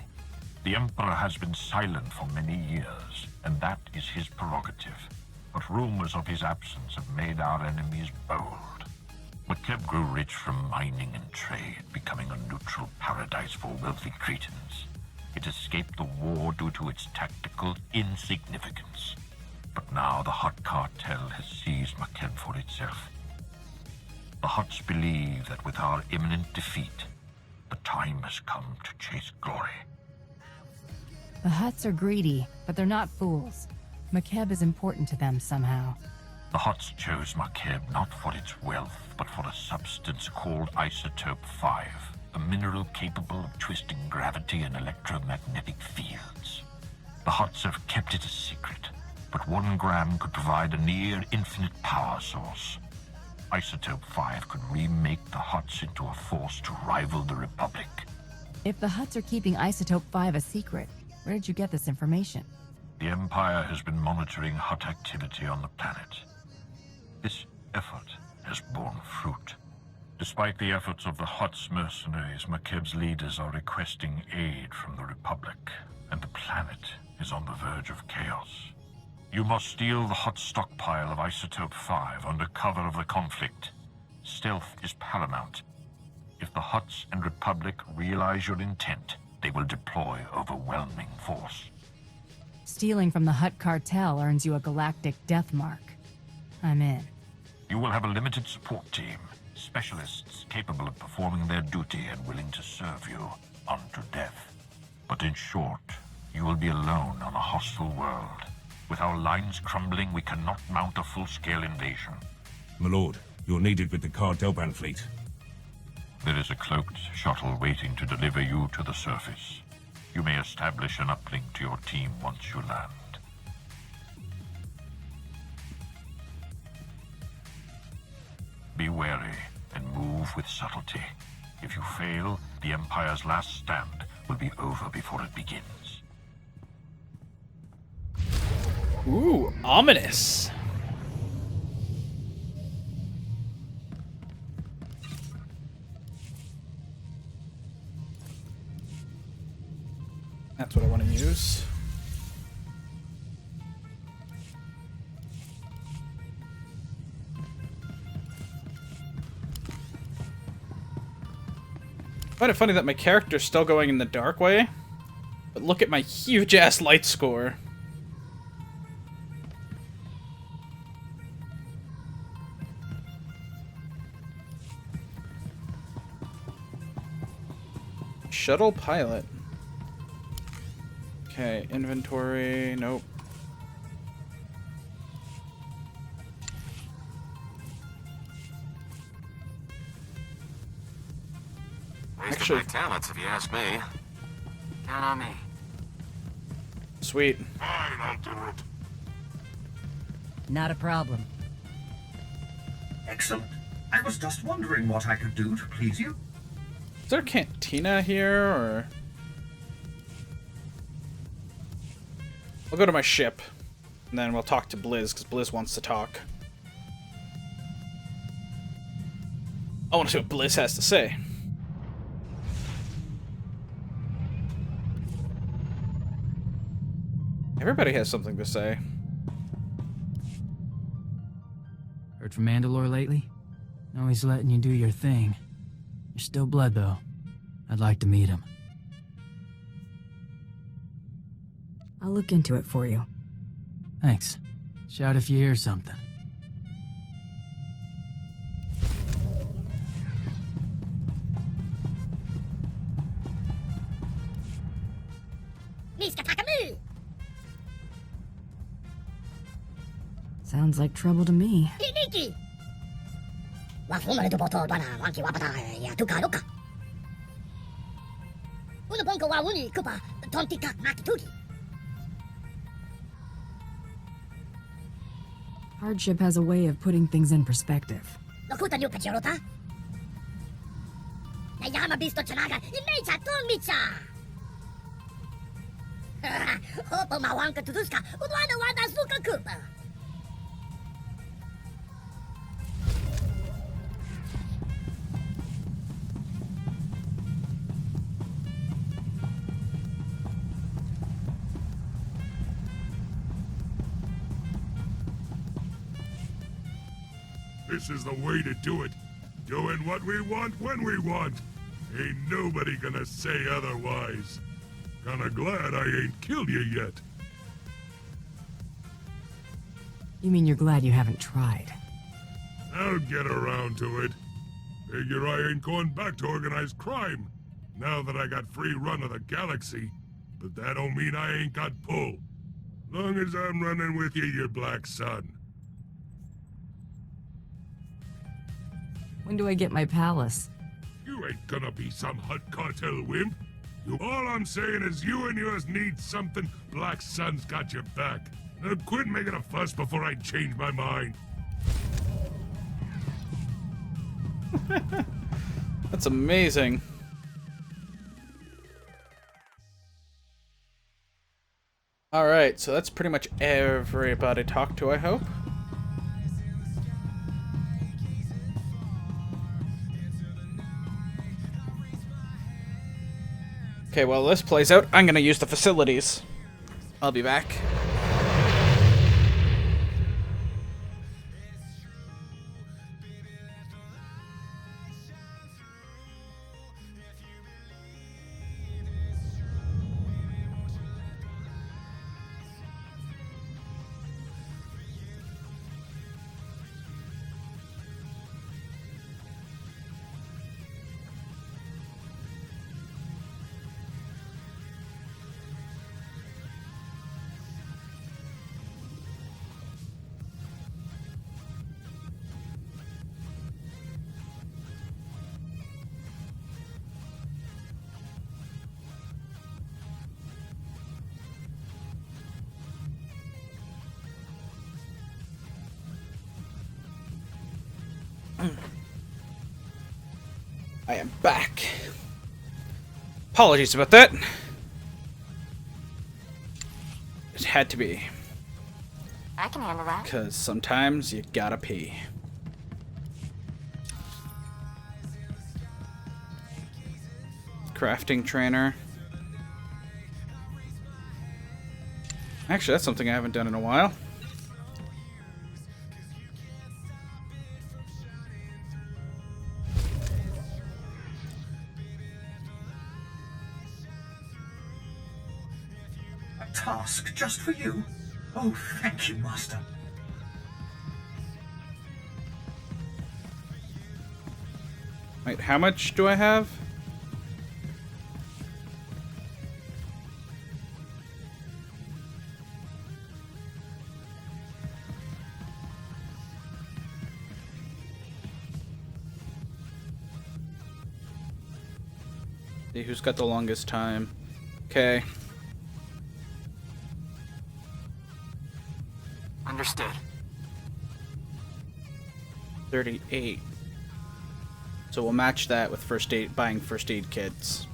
The Emperor has been silent for many years, and that is his prerogative. But rumors of his absence have made our enemies bold. McKeb grew rich from mining and trade, becoming a neutral paradise for wealthy Cretans. It escaped the war due to its tactical insignificance. But now the Hutt cartel has seized McKeb for itself. The Hutts believe that with our imminent defeat, the time has come to chase glory. The Hutts are greedy, but they're not fools. McKeb is important to them somehow. The Hutts chose McKeb not for its wealth, but for a substance called Isotope 5, a mineral capable of twisting gravity and electromagnetic fields. The Hutts have kept it a secret, but 1 gram could provide a near-infinite power source. Isotope 5 could remake the Hutts into a force to rival the Republic. If the Hutts are keeping Isotope 5 a secret, where did you get this information? The Empire has been monitoring Hutt activity on the planet. This effort has borne fruit. Despite the efforts of the Hutt's mercenaries, McKeb's leaders are requesting aid from the Republic, and the planet is on the verge of chaos. You must steal the Hutt stockpile of Isotope 5 under cover of the conflict. Stealth is paramount. If the Hutts and Republic realize your intent, they will deploy overwhelming force. Stealing from the Hutt cartel earns you a galactic death mark. I'm in. You will have a limited support team, specialists capable of performing their duty and willing to serve you unto death. But in short, you will be alone on a hostile world. With our lines crumbling, we cannot mount a full-scale invasion. My lord, you're needed with the Cardelban fleet. There is a cloaked shuttle waiting to deliver you to the surface. You may establish an uplink to your team once you land. Be wary and move with subtlety. If you fail, the Empire's last stand will be over before it begins. Ooh, ominous. That's what I want to use. I find it funny that my character's still going in the dark way, but look at my huge ass light score. Shuttle pilot. Okay, inventory, nope. Waste of my talents, if you ask me. Count on me. Sweet. Fine, I'll do it. Not a problem. Excellent. I was just wondering what I could do to please you. Is there a cantina here, or...? I'll go to my ship, and then we'll talk to Blizz, because Blizz wants to talk. I want to see what Blizz has to say. Everybody has something to say. Heard from Mandalore lately? No, he's letting you do your thing. You're still blood, though. I'd like to meet him. I'll look into it for you. Thanks. Shout if you hear something. Sounds like trouble to me. Hardship has a way of putting things in perspective. This is the way to do it. Doing what we want when we want. Ain't nobody gonna say otherwise. Kinda glad I ain't killed you yet. You mean you're glad you haven't tried? I'll get around to it. Figure I ain't going back to organized crime, now that I got free run of the galaxy. But that don't mean I ain't got pull. Long as I'm running with you, your black son. When do I get my palace? You ain't gonna be some hut cartel wimp. All I'm saying is you and yours need something. Black Sun's got your back. Now quit making a fuss before I change my mind. That's amazing. Alright, so that's pretty much everybody talked to, I hope. Okay, while this plays out, I'm gonna use the facilities. I'll be back. I am back. Apologies about that. It had to be. I can handle that. Because sometimes you gotta pee. Crafting trainer. Actually, that's something I haven't done in a while. A task just for you? Oh, thank you, Master. Wait, how much do I have? See who's got the longest time. Okay. Understood. 38. So we'll match that with buying first aid kits.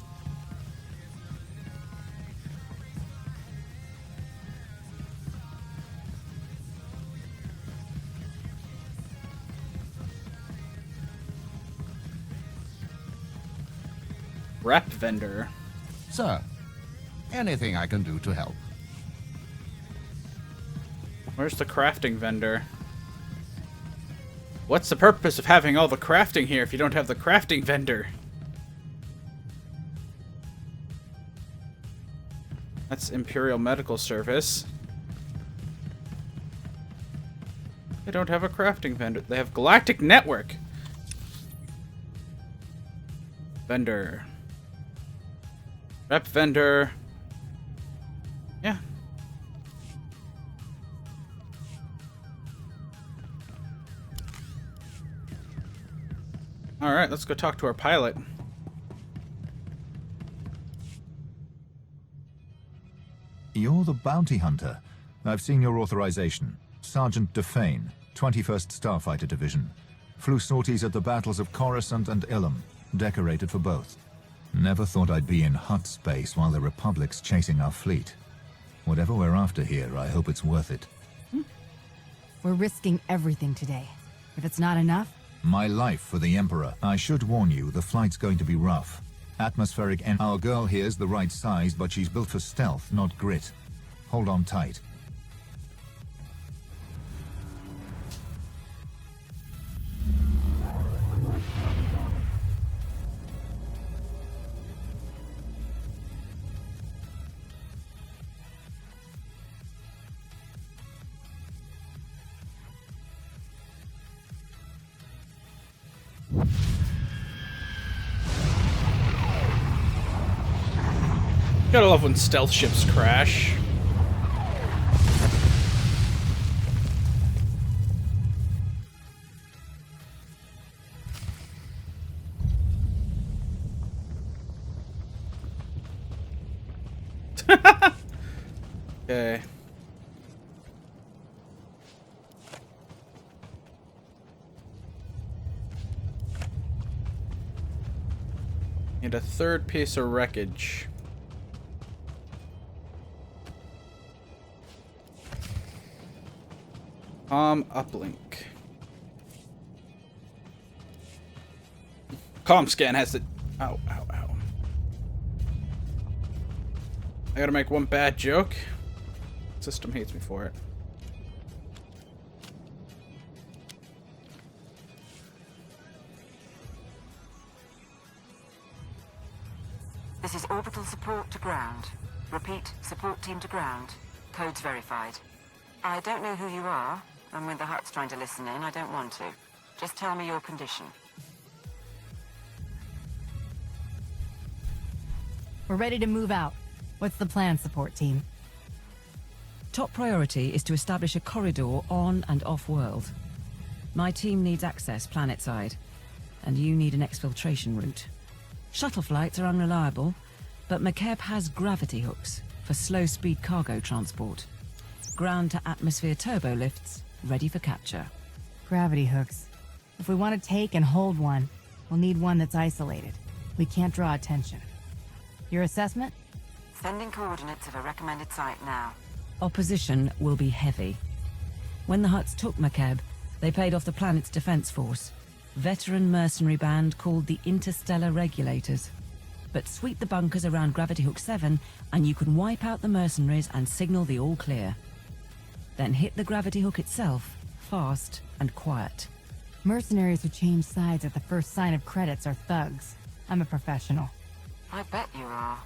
Rep vendor. Sir, anything I can do to help? Where's the crafting vendor? What's the purpose of having all the crafting here if you don't have the crafting vendor? That's Imperial Medical Service. They don't have a crafting vendor. They have Galactic Network. Vendor. Rep vendor. Yeah. Alright, let's go talk to our pilot. You're the bounty hunter. I've seen your authorization. Sergeant Defane, 21st Starfighter Division. Flew sorties at the battles of Coruscant and Ilum. Decorated for both. Never thought I'd be in hut space while the Republic's chasing our fleet. Whatever we're after here, I hope it's worth it. We're risking everything today. If it's not enough... My life for the Emperor. I should warn you, the flight's going to be rough. Atmospheric and our girl here's the right size, but she's built for stealth, not grit. Hold on tight. Gotta love when stealth ships crash. Okay. And a third piece of wreckage. Uplink. Comscan has the... Ow, ow, ow. I gotta make one bad joke. System hates me for it. This is orbital support to ground. Repeat, support team to ground. Codes verified. I don't know who you are, and when the hut's trying to listen in, I don't want to. Just tell me your condition. We're ready to move out. What's the plan, support team? Top priority is to establish a corridor on and off-world. My team needs access planet-side, and you need an exfiltration route. Shuttle flights are unreliable, but McKeb has gravity hooks for slow-speed cargo transport. Ground-to-atmosphere turbo lifts ready for capture. Gravity hooks. If we want to take and hold one, We'll need one that's isolated. We can't draw attention. Your assessment? Sending coordinates of a recommended site now. Opposition will be heavy. When the Hutts took Makeb, they paid off the planet's defense force. Veteran mercenary band called the Interstellar Regulators. But sweep the bunkers around Gravity Hook 7 and you can wipe out the mercenaries and signal the all clear. Then hit the Gravity Hook itself, fast and quiet. Mercenaries who change sides at the first sign of credits are thugs. I'm a professional. I bet you are.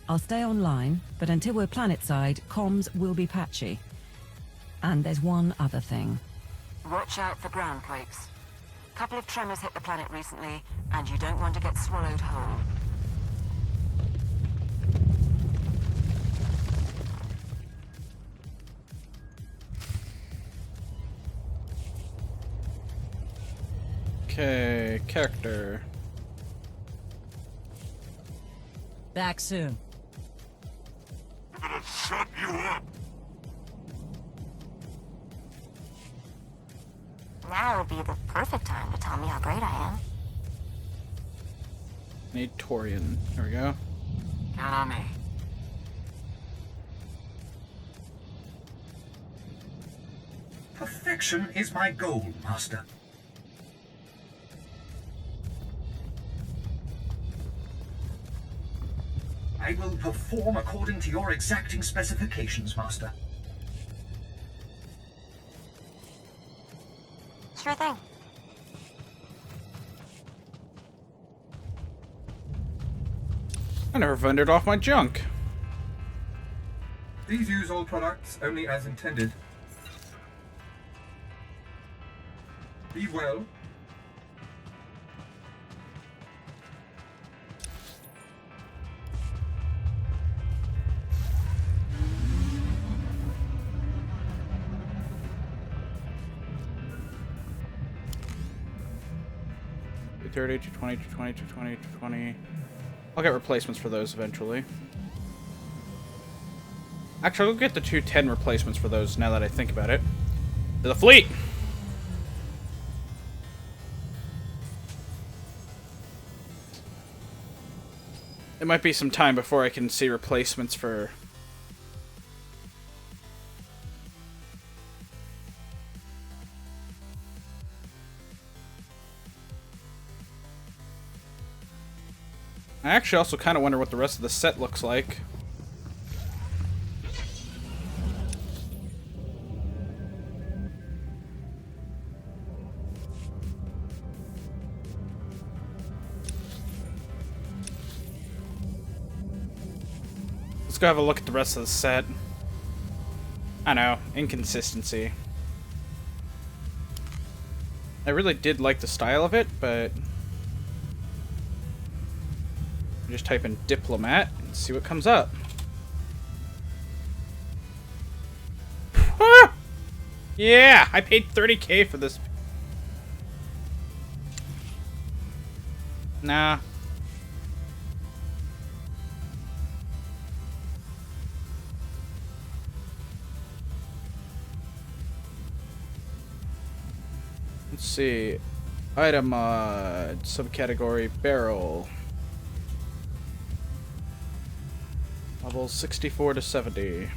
I'll stay online, but until we're planetside, comms will be patchy. And there's one other thing. Watch out for ground quakes. Couple of tremors hit the planet recently, and you don't want to get swallowed whole. Okay, character. Back soon. I'm gonna shut you up! Now would be the perfect time to tell me how great I am. Need Torian. There we go. Count on me. Perfection is my goal, Master. I will perform according to your exacting specifications, Master. Sure thing. I never vended off my junk. Please use all products only as intended. Be well. $230, $220, $220, $220, $220. I'll get replacements for those eventually. Actually, I'll get the 210 replacements for those now that I think about it. To the fleet! It might be some time before I can see replacements for... I actually also kind of wonder what the rest of the set looks like. Let's go have a look at the rest of the set. I know, inconsistency. I really did like the style of it, but... just type in diplomat and see what comes up. Ah! Yeah, I paid $30K for this. Nah. Let's see. Item mod, subcategory barrel. Levels 64 to 70.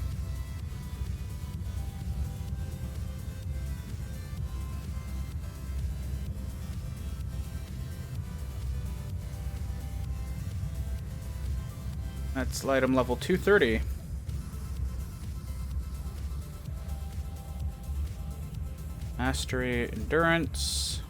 That's item level 230. Mastery, endurance.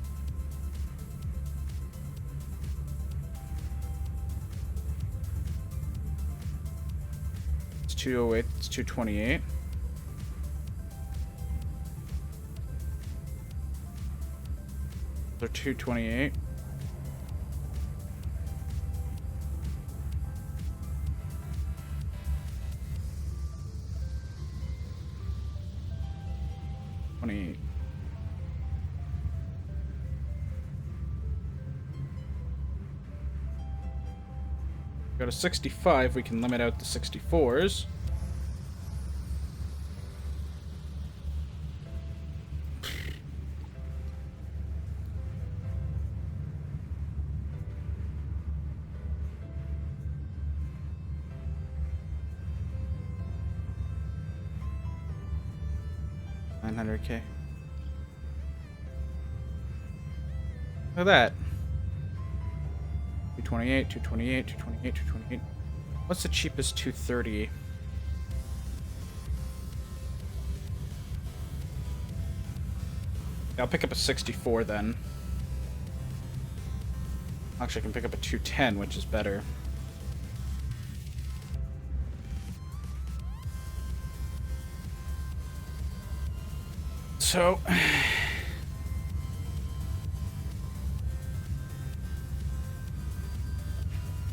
It's 208, it's 228. They're 228. Go to 65, we can limit out the 64s. 900k. Look at that. 228, 228, 228, 228. What's the cheapest 230? I'll pick up a 64 then. Actually, I can pick up a 210, which is better. So...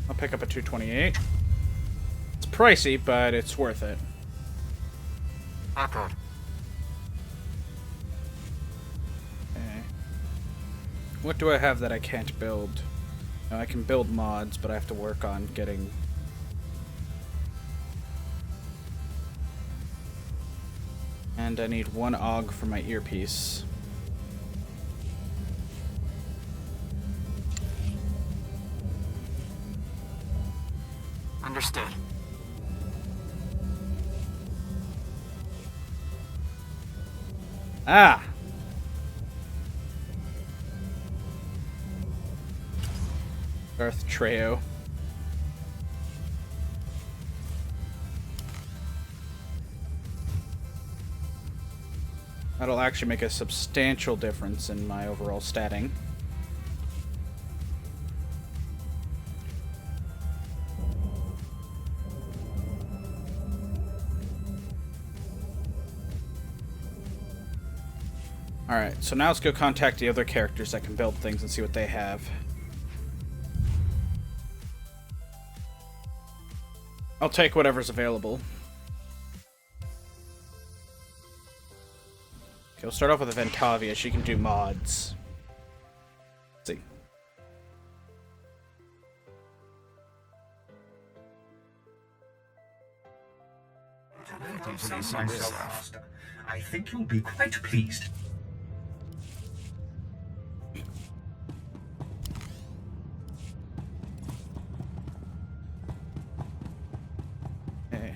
I'll pick up a 228. It's pricey, but it's worth it. Raptor. Okay. What do I have that I can't build? No, I can build mods, but I have to work on getting... And I need 1 AUG for my earpiece. Understood. Ah! Darth Treo. That'll actually make a substantial difference in my overall statting. Alright, so now let's go contact the other characters that can build things and see what they have. I'll take whatever's available. Okay, we'll start off with Ventavia. She can do mods. Let's see. Master. I think you'll be quite pleased. Okay.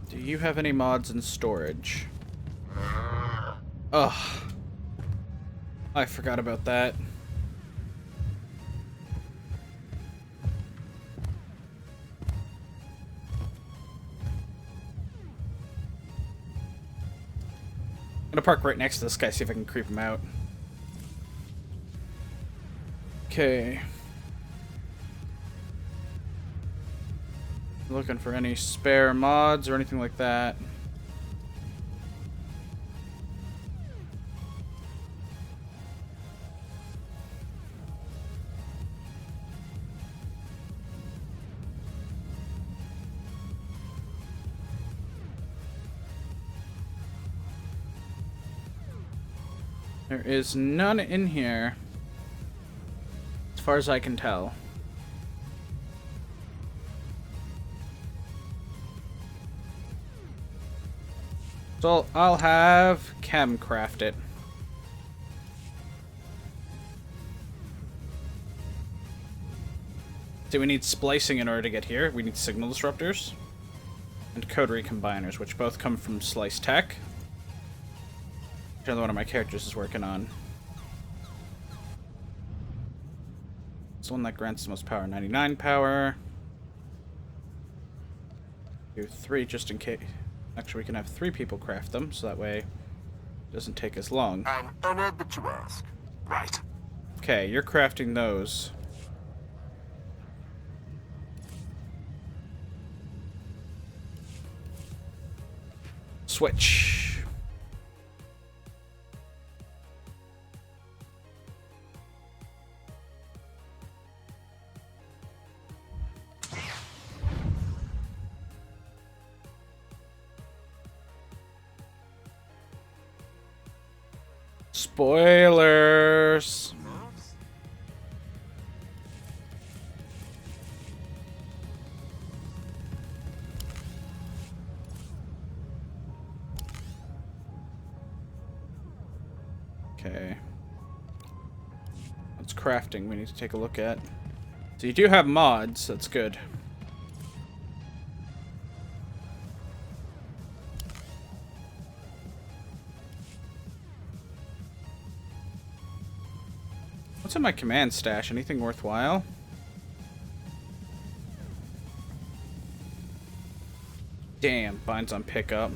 Do you have any mods in storage? Ugh. I forgot about that. I'm gonna park right next to this guy, see if I can creep him out. Okay. Looking for any spare mods or anything like that. There is none in here, as far as I can tell. So I'll have Chem craft it. So we need splicing in order to get here. We need signal disruptors and code recombiners, which both come from Slice Tech. Another one of my characters is working on. It's the one that grants the most power, 99 power. Do 3 just in case. Actually, we can have 3 people craft them, so that way it doesn't take as long. I'm honored that you ask. Right. Okay, you're crafting those. Switch. Spoilers. Okay. What's crafting we need to take a look at? So you do have mods, that's good. What's in my command stash? Anything worthwhile? Damn, binds on pickup.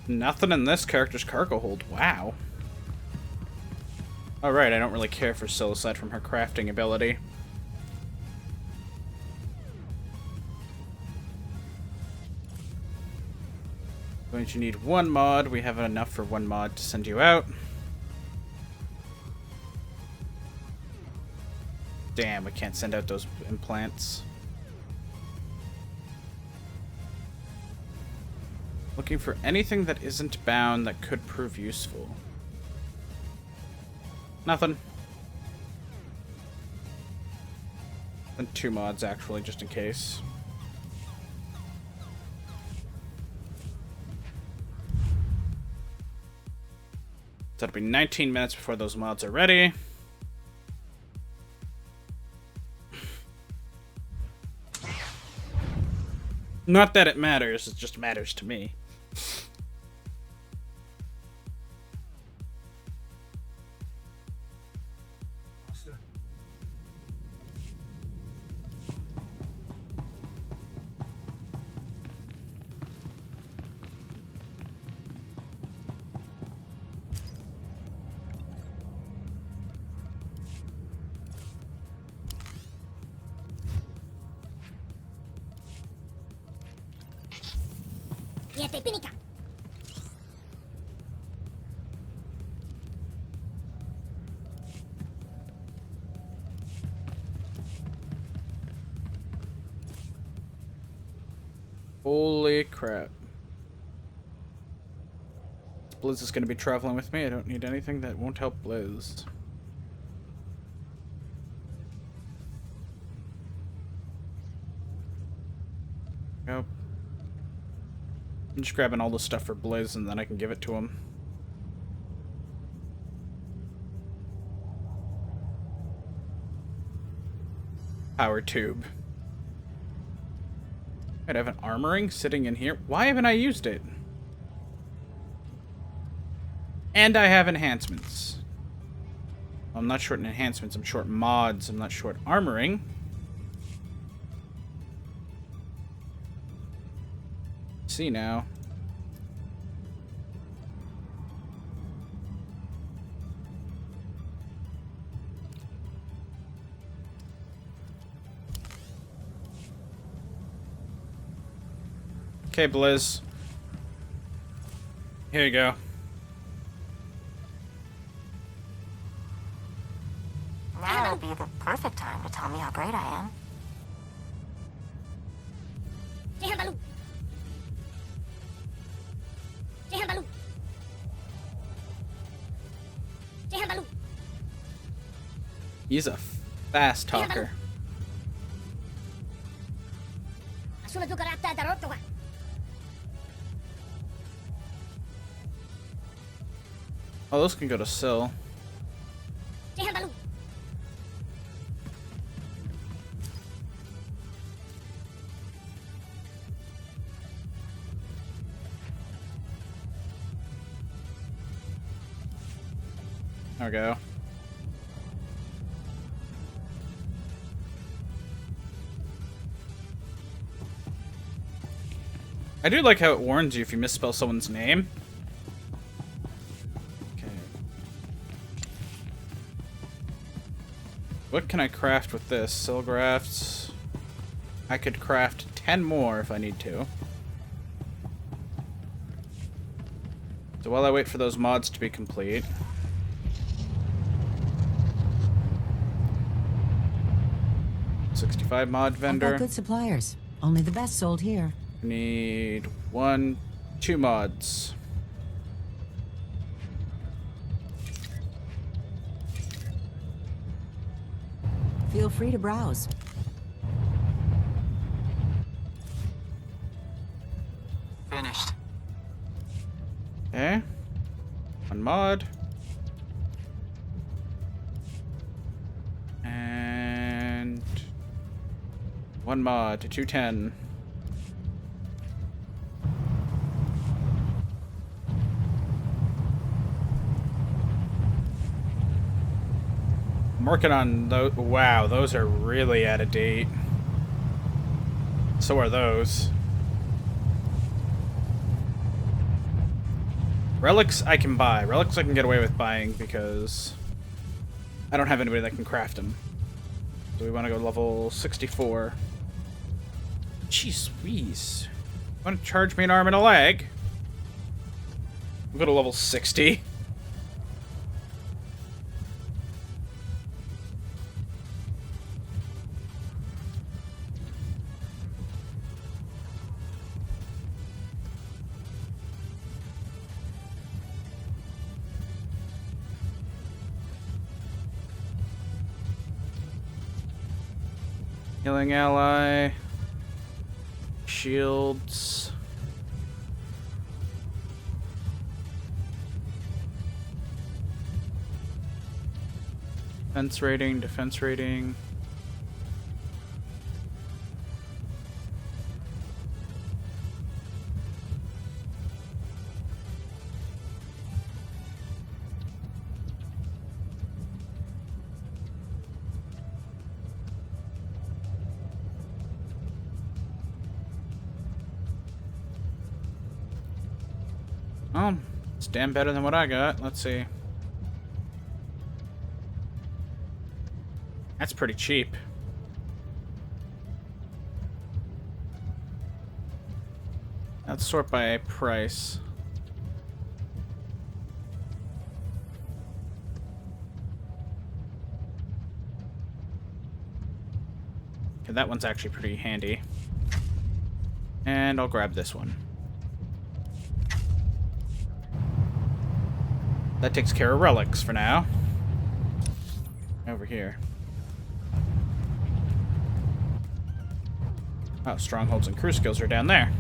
Nothing in this character's cargo hold. Wow. Alright, I don't really care for Syl aside from her crafting ability. Going to need one mod. We have enough for one mod to send you out. Damn, we can't send out those implants. Looking for anything that isn't bound that could prove useful. Nothing. And 2 mods, actually, just in case. So it'll be 19 minutes before those mods are ready. Not that it matters, it just matters to me. Holy crap. Blizz is going to be traveling with me. I don't need anything that won't help Blizz. Nope. I'm just grabbing all the stuff for Blizz and then I can give it to him. Power tube. I have an armoring sitting in here. Why haven't I used it? And I have enhancements. I'm not short in enhancements, I'm short mods, I'm not short armoring. See now. Okay, Blizz. Here you go. Now would be the perfect time to tell me how great I am. He's a fast talker. Oh, those can go to Syl. There we go. I do like how it warns you if you misspell someone's name. Okay. What can I craft with this? Silgrafts. I could craft 10 more if I need to. So while I wait for those mods to be complete. $65 mod vendor. I've got good suppliers. Only the best sold here. Need 1, 2 mods. Feel free to browse. Finished. Okay. One mod. And one mod to 210. I'm working on those. Wow, those are really out of date. So are those. Relics I can buy. Relics I can get away with buying because I don't have anybody that can craft them. So we want to go level 64. Jeez Louise. Want to charge me an arm and a leg? We'll go to level 60. Healing ally. Shields. Defense rating, defense rating. Oh, it's damn better than what I got. Let's see. That's pretty cheap. Let's sort by price. Okay, that one's actually pretty handy. And I'll grab this one. That takes care of relics for now. Over here. Oh, strongholds and crew skills are down there.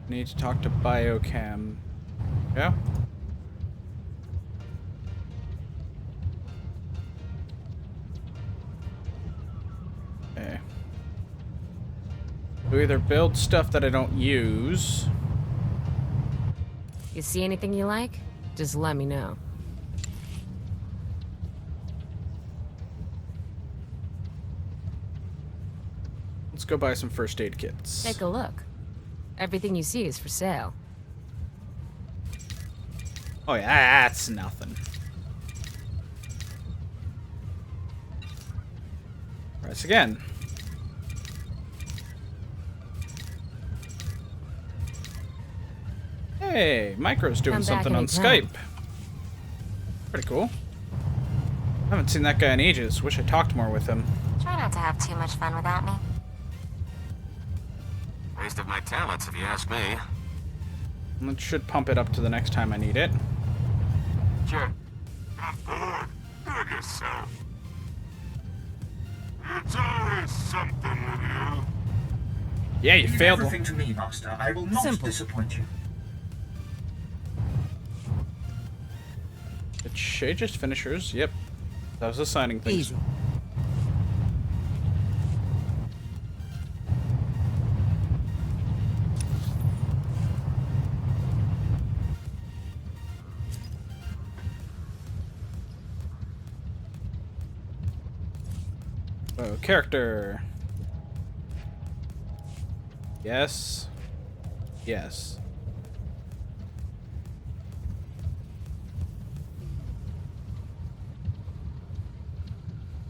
Need to talk to Biochem. Yeah? Okay. We either build stuff that I don't use. You see anything you like? Just let me know. Let's go buy some first aid kits. Take a look. Everything you see is for sale. Oh yeah, that's nothing. Press again. Hey, Micro's doing something on Skype. Pretty cool. Haven't seen that guy in ages. Wish I talked more with him. Try not to have too much fun without me. Waste of my talents, if you ask me. That should pump it up to the next time I need it. Sure. Not bored. I guess so. It's always something with you. Yeah, you Leave failed. everything to me, Master. I will not disappoint you. Did Shay just finish hers? Yep. That was assigning things. Easy. Oh, character. Yes. Yes.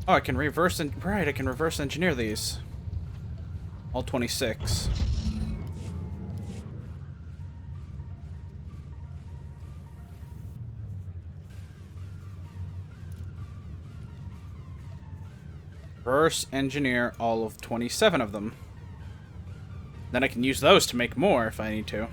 Oh, I can reverse right, I can reverse engineer these. All 26. Reverse engineer all of 27 of them. Then I can use those to make more if I need to.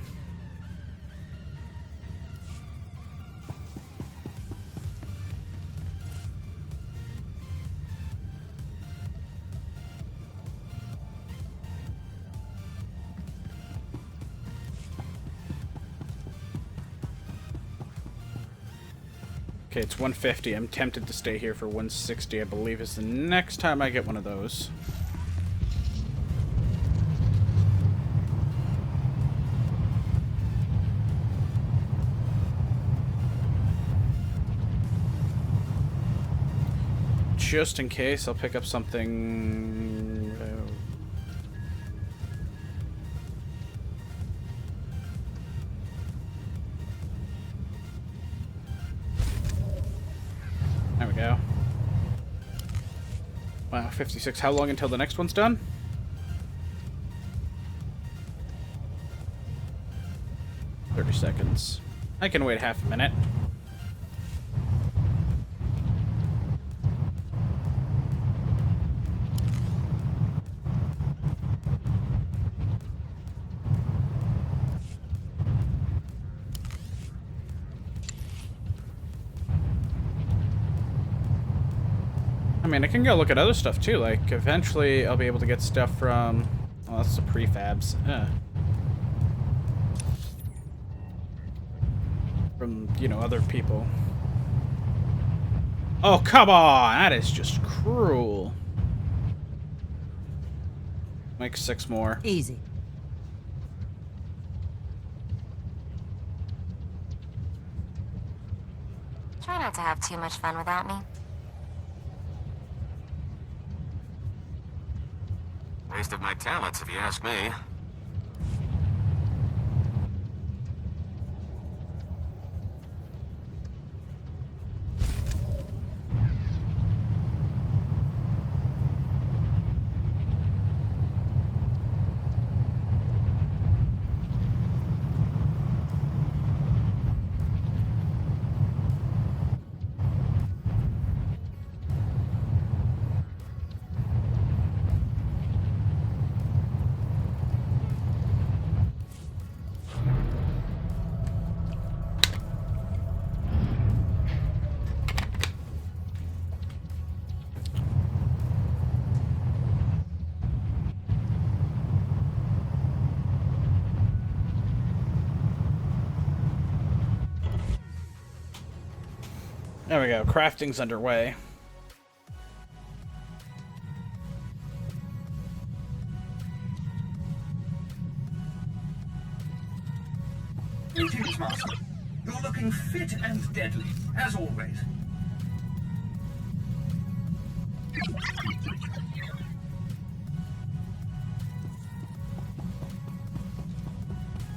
Okay, it's 150. I'm tempted to stay here for 160, I believe, is the next time I get one of those. Just in case, I'll pick up something... There we go. Wow, 56. How long until the next one's done? $30 seconds. I can wait half a minute. I mean, I can go look at other stuff too. Like, eventually I'll be able to get stuff from... Oh, that's the prefabs. From, you know, other people. Oh, come on! That is just cruel. Make 6 more. Easy. Try not to have too much fun without me. Waste of my talents, if you ask me. There we go. Crafting's underway. Greetings, Master. You're looking fit and deadly, as always.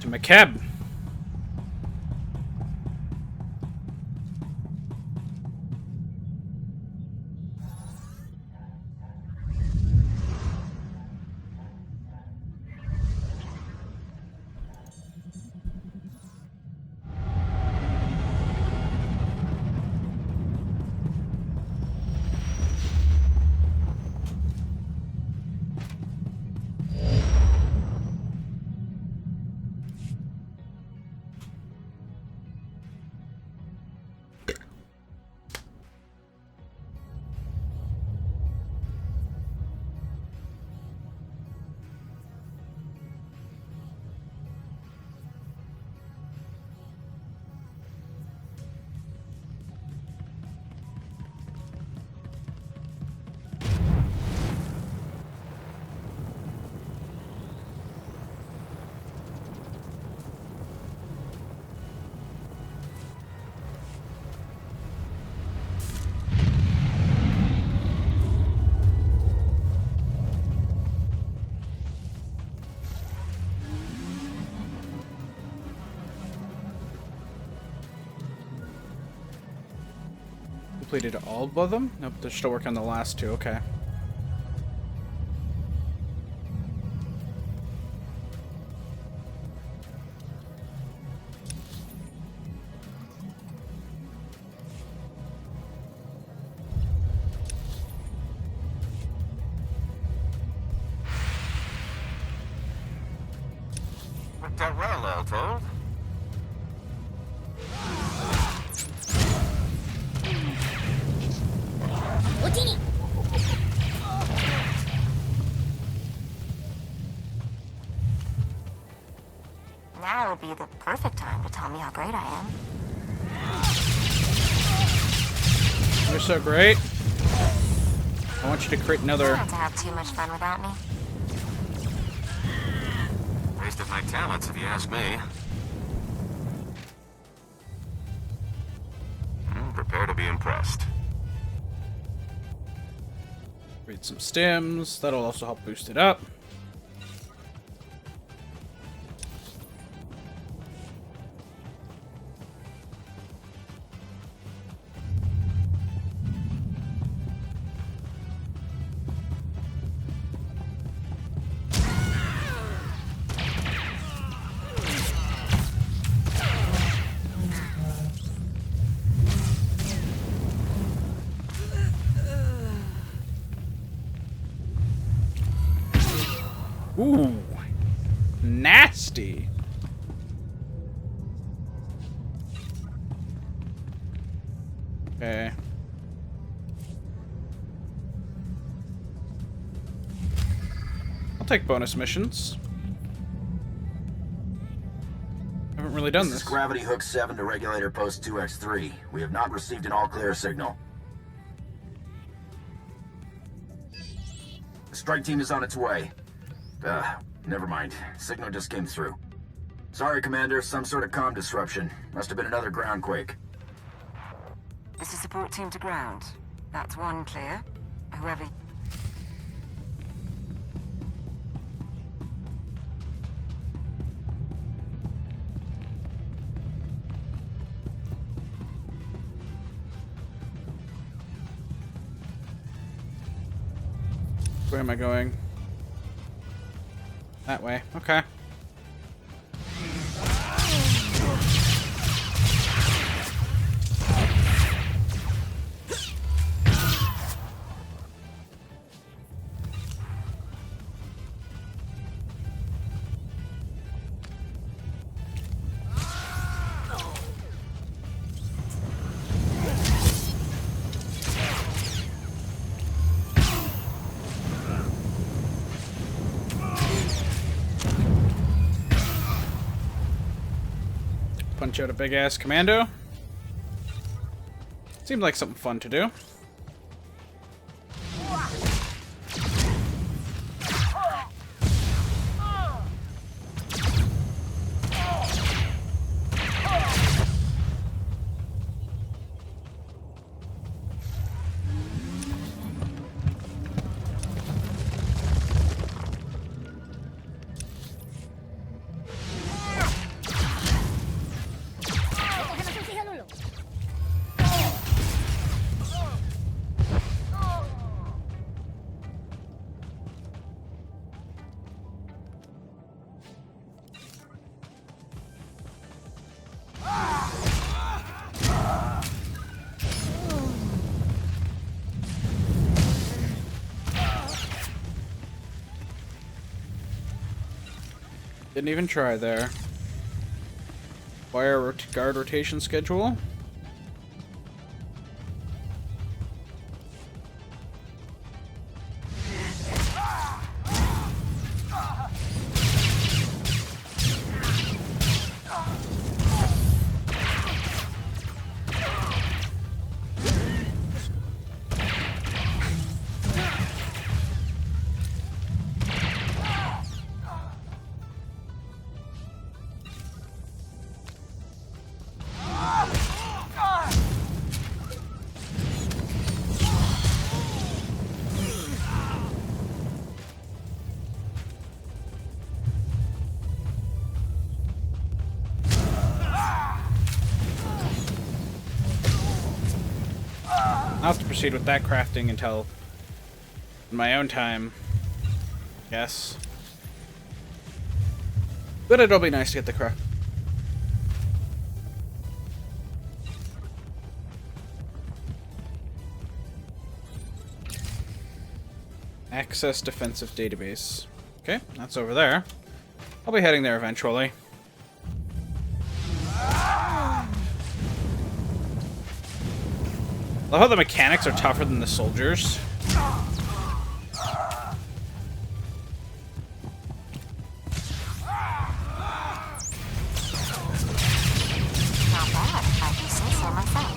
To McKeb. Completed all of them? Nope, they're still working on the last two. Okay. worked out well, all told. Now would be the perfect time to tell me how great I am. You're so great. I want you to create another. Try not to have too much fun without me. Waste of my talents, if you ask me. Prepare to be impressed. Create some stems. That'll also help boost it up. Ooh, nasty. Okay. I'll take bonus missions. Haven't really done this. This is Gravity Hook 7 to Regulator Post 2X3. We have not received an all-clear signal. The strike team is on its way. Never mind. Signal just came through. Sorry, Commander. Some sort of comm disruption. Must have been another groundquake. This is support team to ground. That's one clear. Whoever... Where am I going? That way. Okay. Punch out a big-ass commando. Seemed like something fun to do. Didn't even try there. Wire guard rotation schedule. I'll have to proceed with that crafting until in my own time, I guess. But it'll be nice to get the craft. Access defensive database. Okay, that's over there. I'll be heading there eventually. Love how the mechanics are tougher than the soldiers. Not bad, I can say so myself.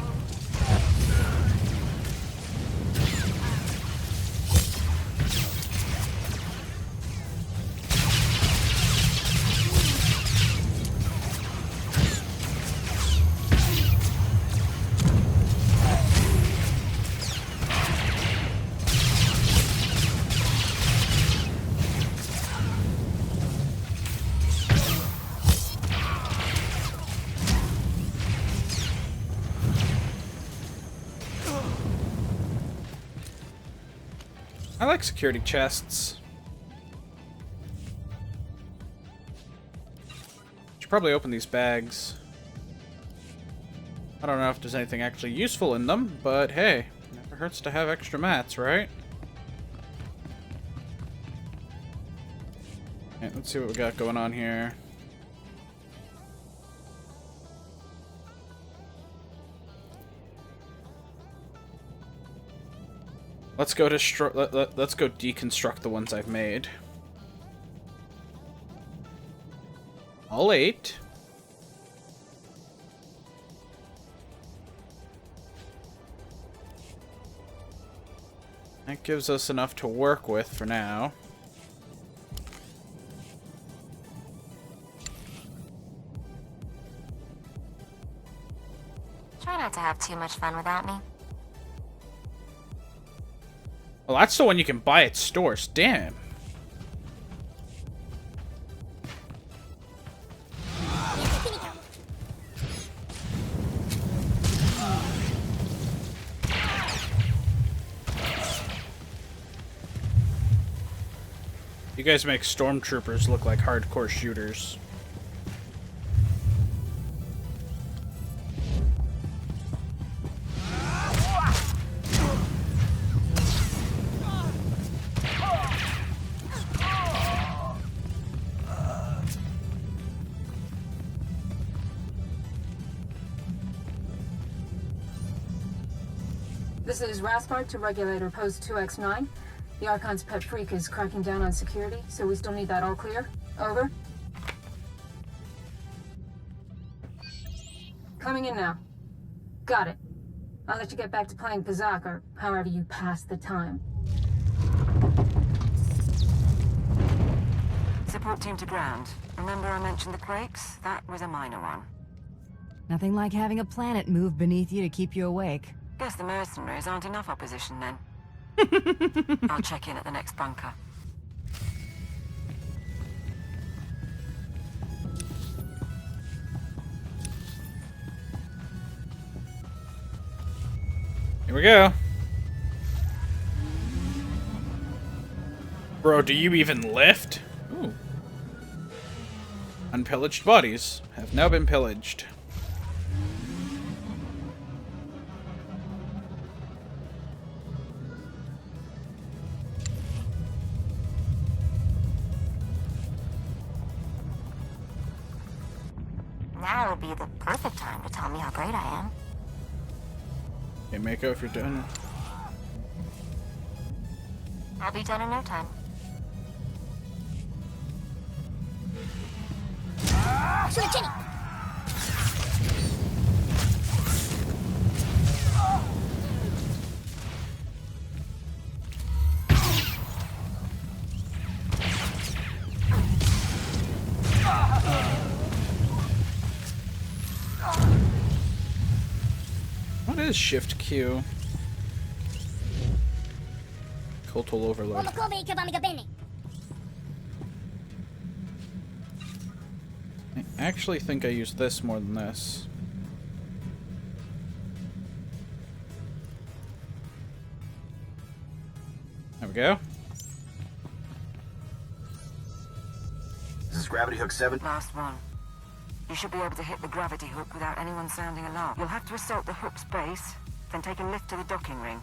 I like security chests. Should probably open these bags. I don't know if there's anything actually useful in them, but hey, never hurts to have extra mats, right? Okay, let's see what we got going on here. Let's go let's go deconstruct the ones I've made. All 8. That gives us enough to work with for now. Try not to have too much fun without me. Well, that's the one you can buy at stores. Damn. You guys make stormtroopers look like hardcore shooters. This is Raspart to Regulator Post 2X9. The Archon's pet freak is cracking down on security, so we still need that all clear. Over. Coming in now. Got it. I'll let you get back to playing Kazakh, or however you pass the time. Support team to ground. Remember I mentioned the quakes? That was a minor one. Nothing like having a planet move beneath you to keep you awake. Guess the mercenaries aren't enough opposition then. I'll check in at the next bunker. Here we go. Bro, do you even lift? Ooh. Unpillaged bodies have now been pillaged. Now would be the perfect time to tell me how great I am. Okay, Mako, if you're done. I'll be done in no time. What is Shift Q? Cultural overload. I actually think I use this more than this. There we go. This is gravity hook 7. Last one. You should be able to hit the gravity hook without anyone sounding alarm. You'll have to assault the hook's base, then take a lift to the docking ring.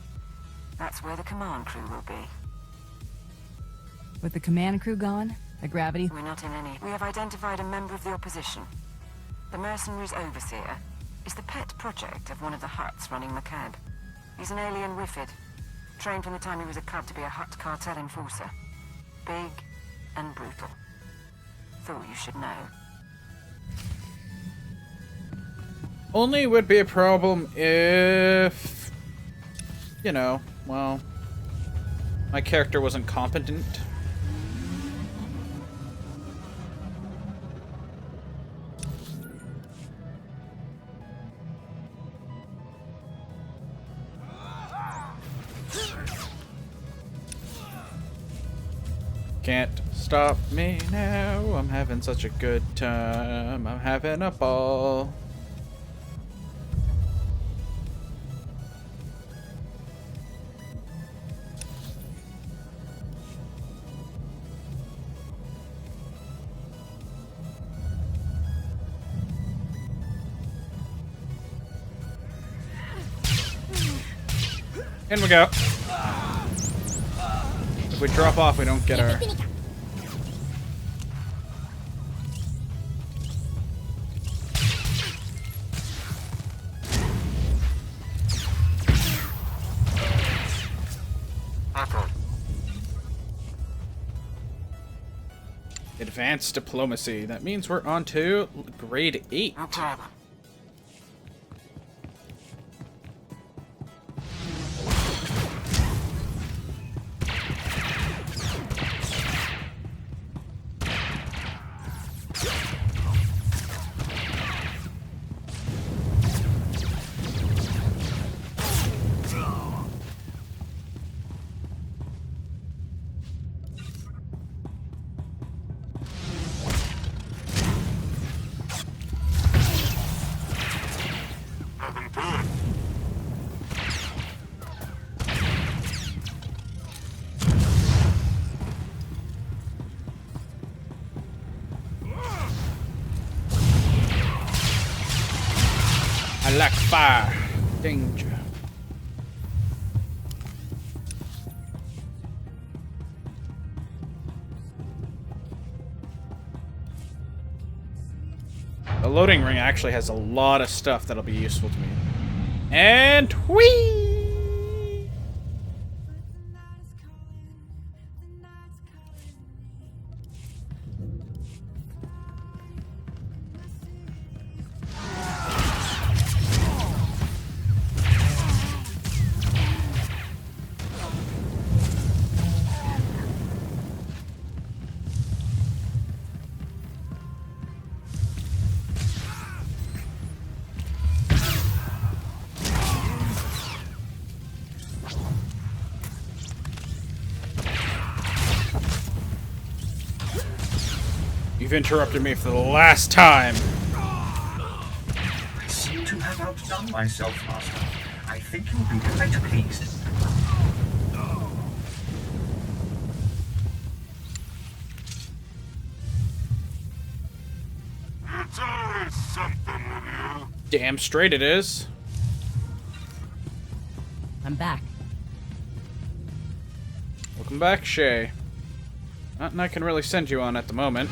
That's where the command crew will be. With the command crew gone, the gravity... We're not in any. We have identified a member of the opposition. The mercenaries' overseer is the pet project of one of the Hutts running the cab. He's an alien Whiffid. Trained from the time he was a cub to be a Hutt cartel enforcer. Big and brutal. Thought you should know. Only would be a problem if, you know, well, my character wasn't competent. Can't stop me now. I'm having such a good time. I'm having a ball. In we go. If we drop off, we don't get our... Advanced diplomacy. That means we're on to grade 8. No problem. I like fire. Danger. The loading ring actually has a lot of stuff that'll be useful to me. And whee! You've interrupted me for the last time. I seem to have outdone myself, Master. I think you'll be quite pleased. It's always something with you. Damn straight it is. I'm back. Welcome back, Shay. Nothing I can really send you on at the moment.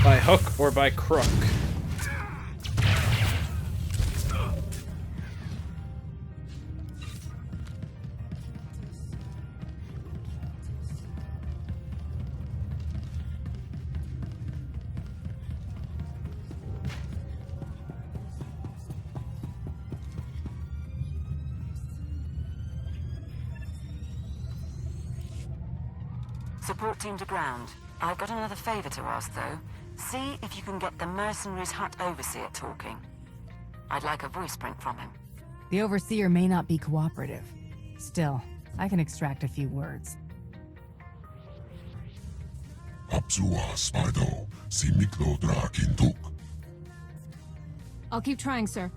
By hook or by crook. Support team to ground. I've got another favor to ask, though. See if you can get the mercenaries' Hutt overseer talking. I'd like a voice print from him. The overseer may not be cooperative. Still, I can extract a few words. I'll keep trying, sir.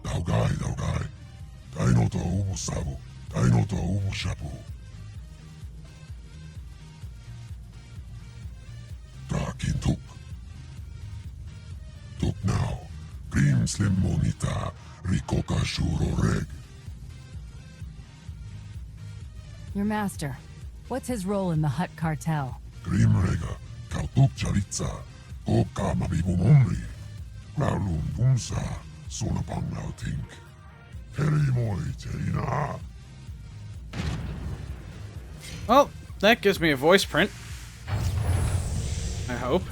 Daugai. Daino to ubu sabu. Daino to ubu shabu. Drakin tuk. Tuk now. Grim slim monita. Rikoka shuro reg. Your master. What's his role in the Hutt cartel? Grimrega, Kautuk Charitza, Koka Mabibumumri, Growlum Dumsa, Sonapang Nautink, Terimoi Terina. Well, that gives me a voice print. I hope.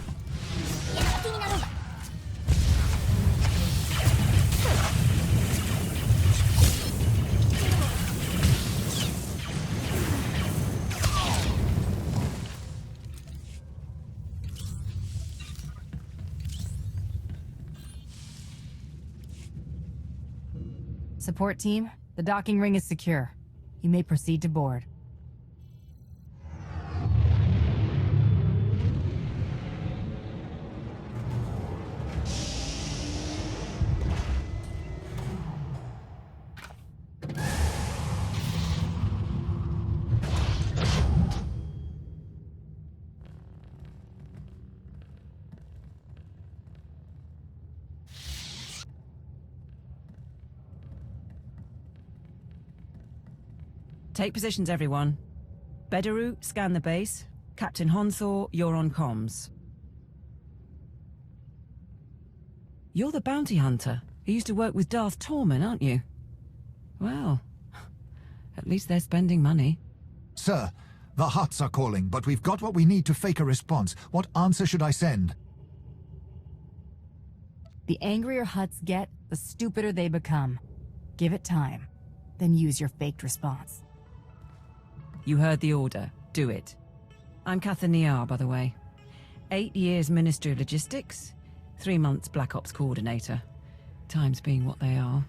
Support team, the docking ring is secure. You may proceed to board. Take positions, everyone. Bedaru, scan the base. Captain Honthor, you're on comms. You're the bounty hunter who used to work with Darth Tormund, aren't you? Well, at least they're spending money. Sir, the Hutts are calling, but we've got what we need to fake a response. What answer should I send? The angrier Hutts get, the stupider they become. Give it time, then use your faked response. You heard the order. Do it. I'm Cather Niar, by the way. 8 years Ministry of Logistics, 3 months Black Ops Coordinator. Times being what they are.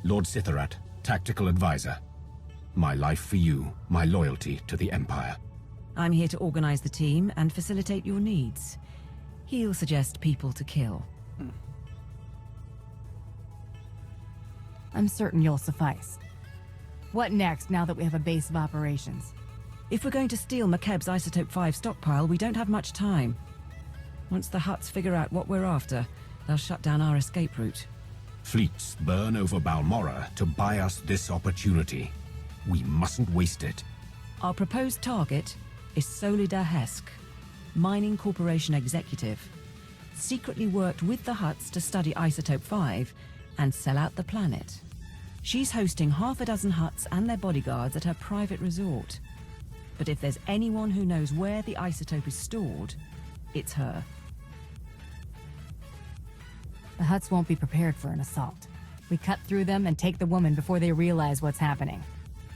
Lord Sitharat, Tactical Advisor. My life for you, my loyalty to the Empire. I'm here to organize the team and facilitate your needs. He'll suggest people to kill. I'm certain you'll suffice. What next, now that we have a base of operations? If we're going to steal McKeb's Isotope 5 stockpile, we don't have much time. Once the Hutts figure out what we're after, they'll shut down our escape route. Fleets burn over Balmorra to buy us this opportunity. We mustn't waste it. Our proposed target is Solida Hesk, Mining Corporation executive. Secretly worked with the Hutts to study Isotope 5 and sell out the planet. She's hosting half a dozen Hutts and their bodyguards at her private resort. But if there's anyone who knows where the isotope is stored, it's her. The Hutts won't be prepared for an assault. We cut through them and take the woman before they realize what's happening.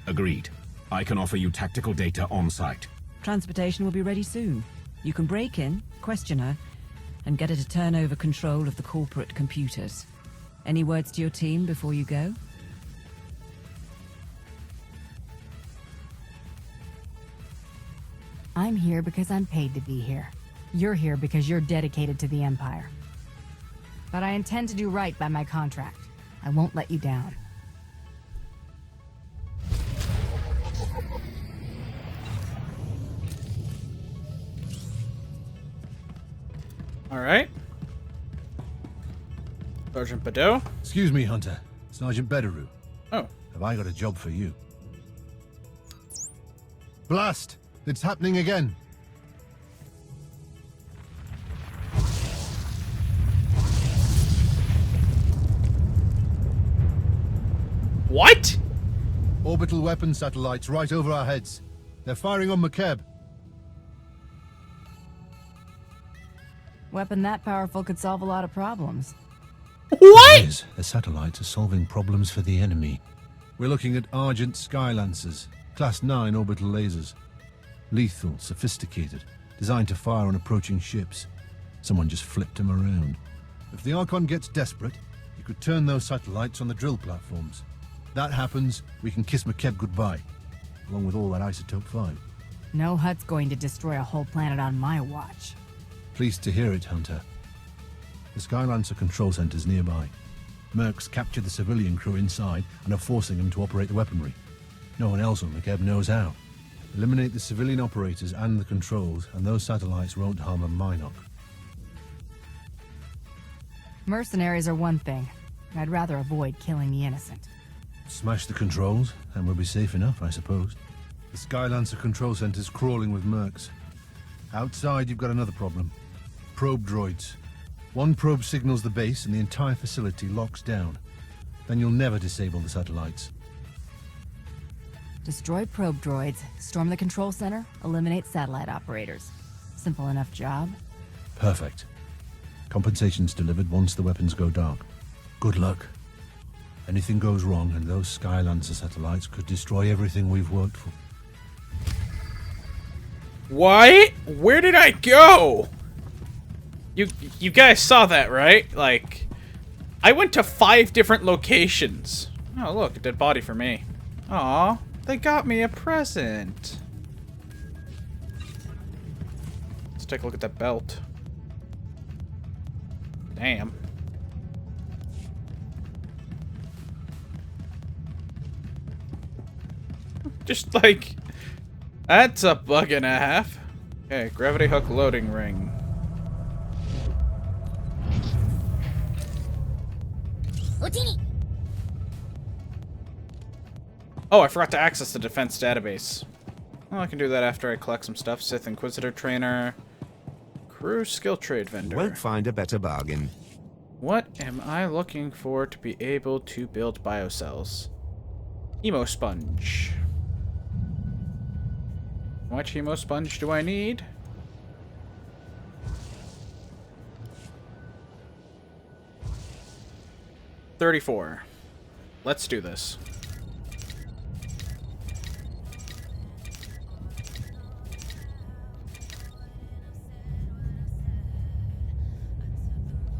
Agreed. I can offer you tactical data on site. Transportation will be ready soon. You can break in, question her, and get her to turn over control of the corporate computers. Any words to your team before you go? I'm here because I'm paid to be here. You're here because you're dedicated to the Empire. But I intend to do right by my contract. I won't let you down. All right. Sergeant Badeau. Excuse me, Hunter. Sergeant Bedaru. Oh. Have I got a job for you? Blast! It's happening again. What? Orbital weapon satellites right over our heads. They're firing on McKeb. Weapon that powerful could solve a lot of problems. What? The satellites are solving problems for the enemy. We're looking at Argent Skylancers, Class 9 orbital lasers. Lethal, sophisticated, designed to fire on approaching ships. Someone just flipped them around. If the Archon gets desperate, you could turn those satellites on the drill platforms. That happens, we can kiss McKeb goodbye, along with all that Isotope 5. No Hutt's going to destroy a whole planet on my watch. Pleased to hear it, Hunter. The Skylancer control center's nearby. Mercs captured the civilian crew inside and are forcing them to operate the weaponry. No one else on McKeb knows how. Eliminate the civilian operators and the controls, and those satellites won't harm a Minoc. Mercenaries are one thing. I'd rather avoid killing the innocent. Smash the controls, and we'll be safe enough, I suppose. The Skylancer control center's crawling with mercs. Outside, you've got another problem. Probe droids. One probe signals the base and the entire facility locks down. Then you'll never disable the satellites. Destroy probe droids, storm the control center, eliminate satellite operators. Simple enough job. Perfect. Compensation's delivered once the weapons go dark. Good luck. Anything goes wrong and those Skylancer satellites could destroy everything we've worked for. What? Where did I go? You guys saw that, right? Like, I went to 5 different locations. Oh, look, a dead body for me. Aw, they got me a present. Let's take a look at that belt. Damn. Just like, that's a bug and a half. Okay, gravity hook loading ring. Oh, I forgot to access the defense database. Well, I can do that after I collect some stuff. Sith Inquisitor trainer. Crew skill trade vendor. Won't find a better bargain. What am I looking for to be able to build biocells? Emo sponge. How much emo sponge do I need? $34. Let's do this.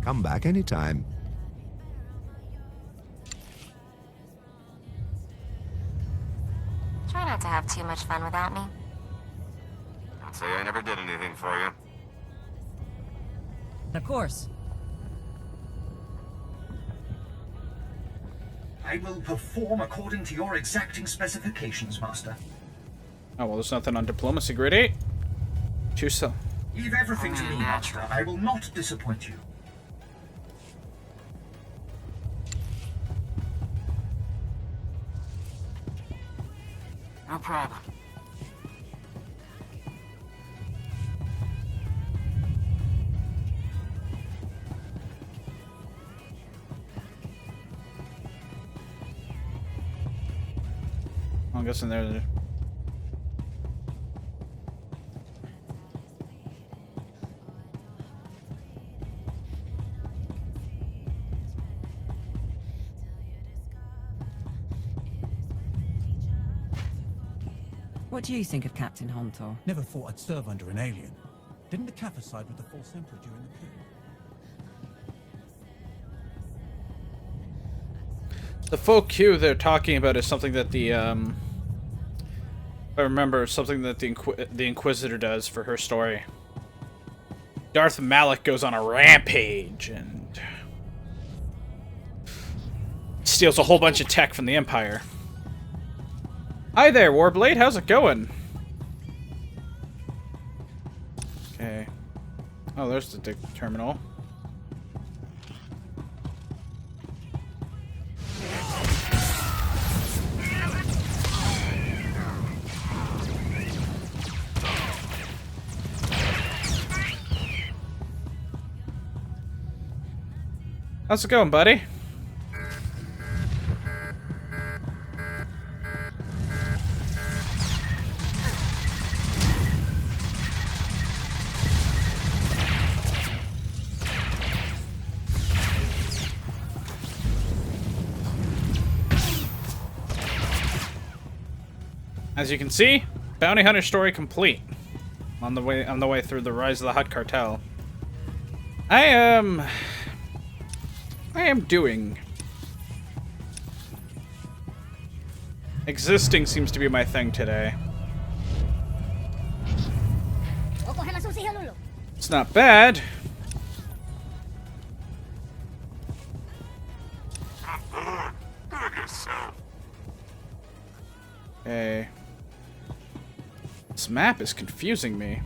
Come back anytime. Try not to have too much fun without me. Can't say I never did anything for you. Of course. I will perform according to your exacting specifications, Master. Oh, well, there's nothing on diplomacy grade 8. Choose so. Leave everything to me, Master. I will not disappoint you. No problem. I'm guessing there. What do you think of Captain Hontor? Never thought I'd serve under an alien. Didn't the Kappa side with the false emperor during the coup? The faux Q they're talking about is something that the I remember something that the Inquisitor does for her story. Darth Malak goes on a rampage and steals a whole bunch of tech from the Empire. Hi there, Warblade. How's it going? Okay. Oh, there's the terminal. How's it going, buddy? As you can see, Bounty Hunter story complete. On the way through the Rise of the Hutt Cartel. I am doing. Existing seems to be my thing today. It's not bad. Okay. This map is confusing me.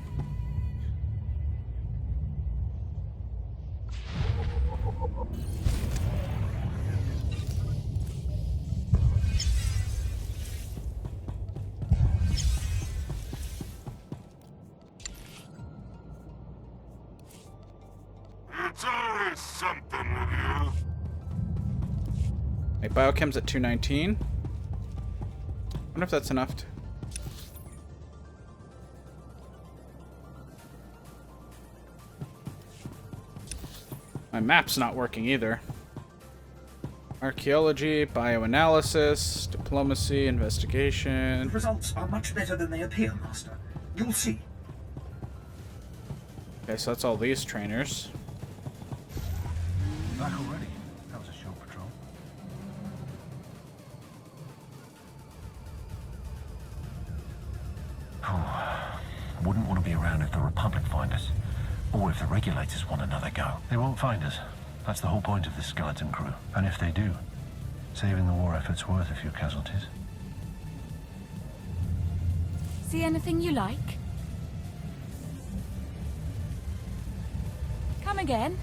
there's something with you. Hey, biochem's at 219. Wonder if that's enough. My map's not working either. Archaeology, bioanalysis, diplomacy, investigation. The results are much better than they appear, Master. You'll see. Okay, so that's all these trainers. Back already? That was a short patrol. Wouldn't want to be around if the Republic find us. Or if the regulators want another go. They won't find us. That's the whole point of this skeleton crew. And if they do, saving the war effort's worth a few casualties. See anything you like? Come again?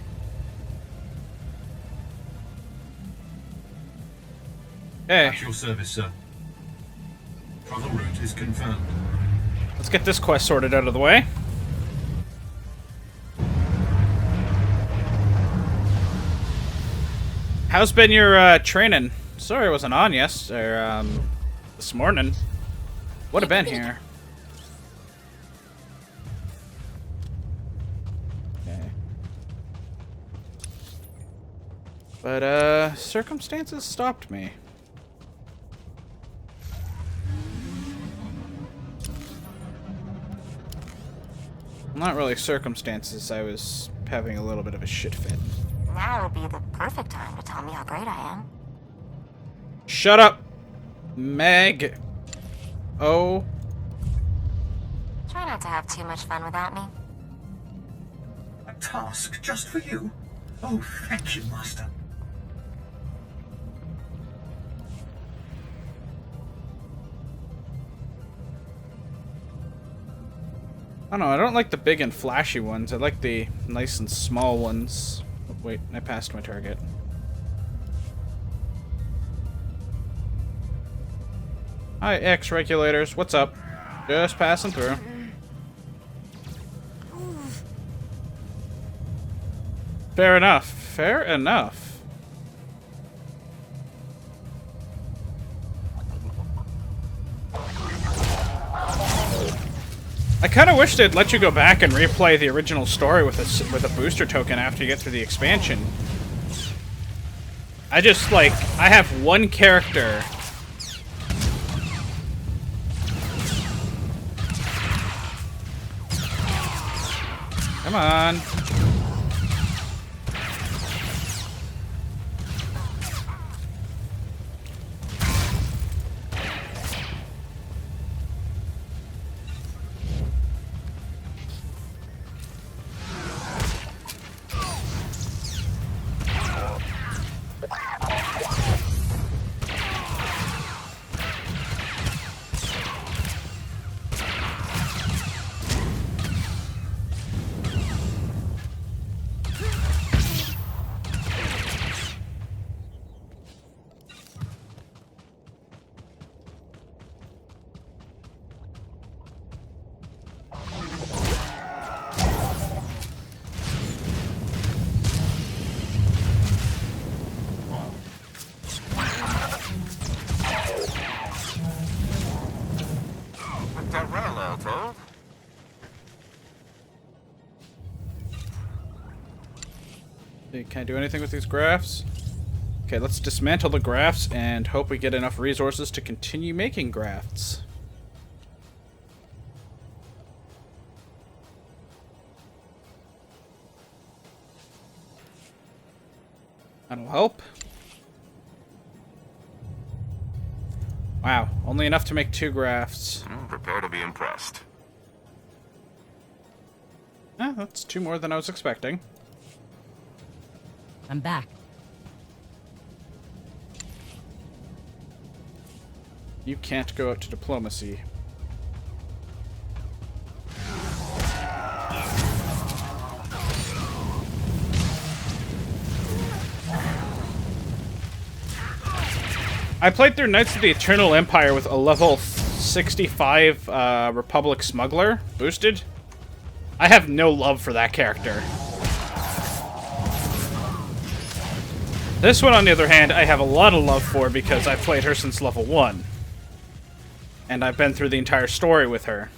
Hey. At your service, sir. Travel route is confirmed. Let's get this quest sorted out of the way. How's been your training? Sorry I wasn't on this morning. Would have been here. Okay. But circumstances stopped me. Not really circumstances, I was having a little bit of a shit fit. Now would be the perfect time to tell me how great I am. Shut up, Meg. Oh. Try not to have too much fun without me. A task just for you? Oh, thank you, Master. I don't know, I don't like the big and flashy ones. I like the nice and small ones. Oh, wait, I passed my target. Hi, X-Regulators. What's up? Just passing through. Fair enough. Fair enough. I kind of wish they'd let you go back and replay the original story with a booster token after you get through the expansion. I have one character. Come on. Can I do anything with these graphs? Okay, let's dismantle the graphs and hope we get enough resources to continue making grafts. That'll help. Wow, only enough to make 2 grafts. Prepare to be impressed. That's 2 more than I was expecting. I'm back. You can't go out to diplomacy. I played through Knights of the Eternal Empire with a level 65 Republic Smuggler boosted. I have no love for that character. This one, on the other hand, I have a lot of love for because I've played her since level 1. And I've been through the entire story with her.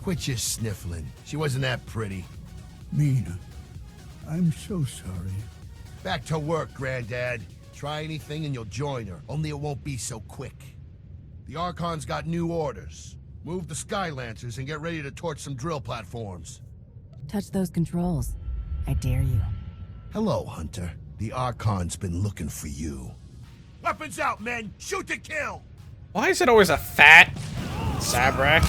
Quit your sniffling. She wasn't that pretty. Mina, I'm so sorry. Back to work, Granddad. Try anything and you'll join her, only it won't be so quick. The Archon's got new orders. Move the Skylancers and get ready to torch some drill platforms. Touch those controls. I dare you. Hello, Hunter. The Archon's been looking for you. Weapons out, men! Shoot to kill! Why is it always a fat Sabrak?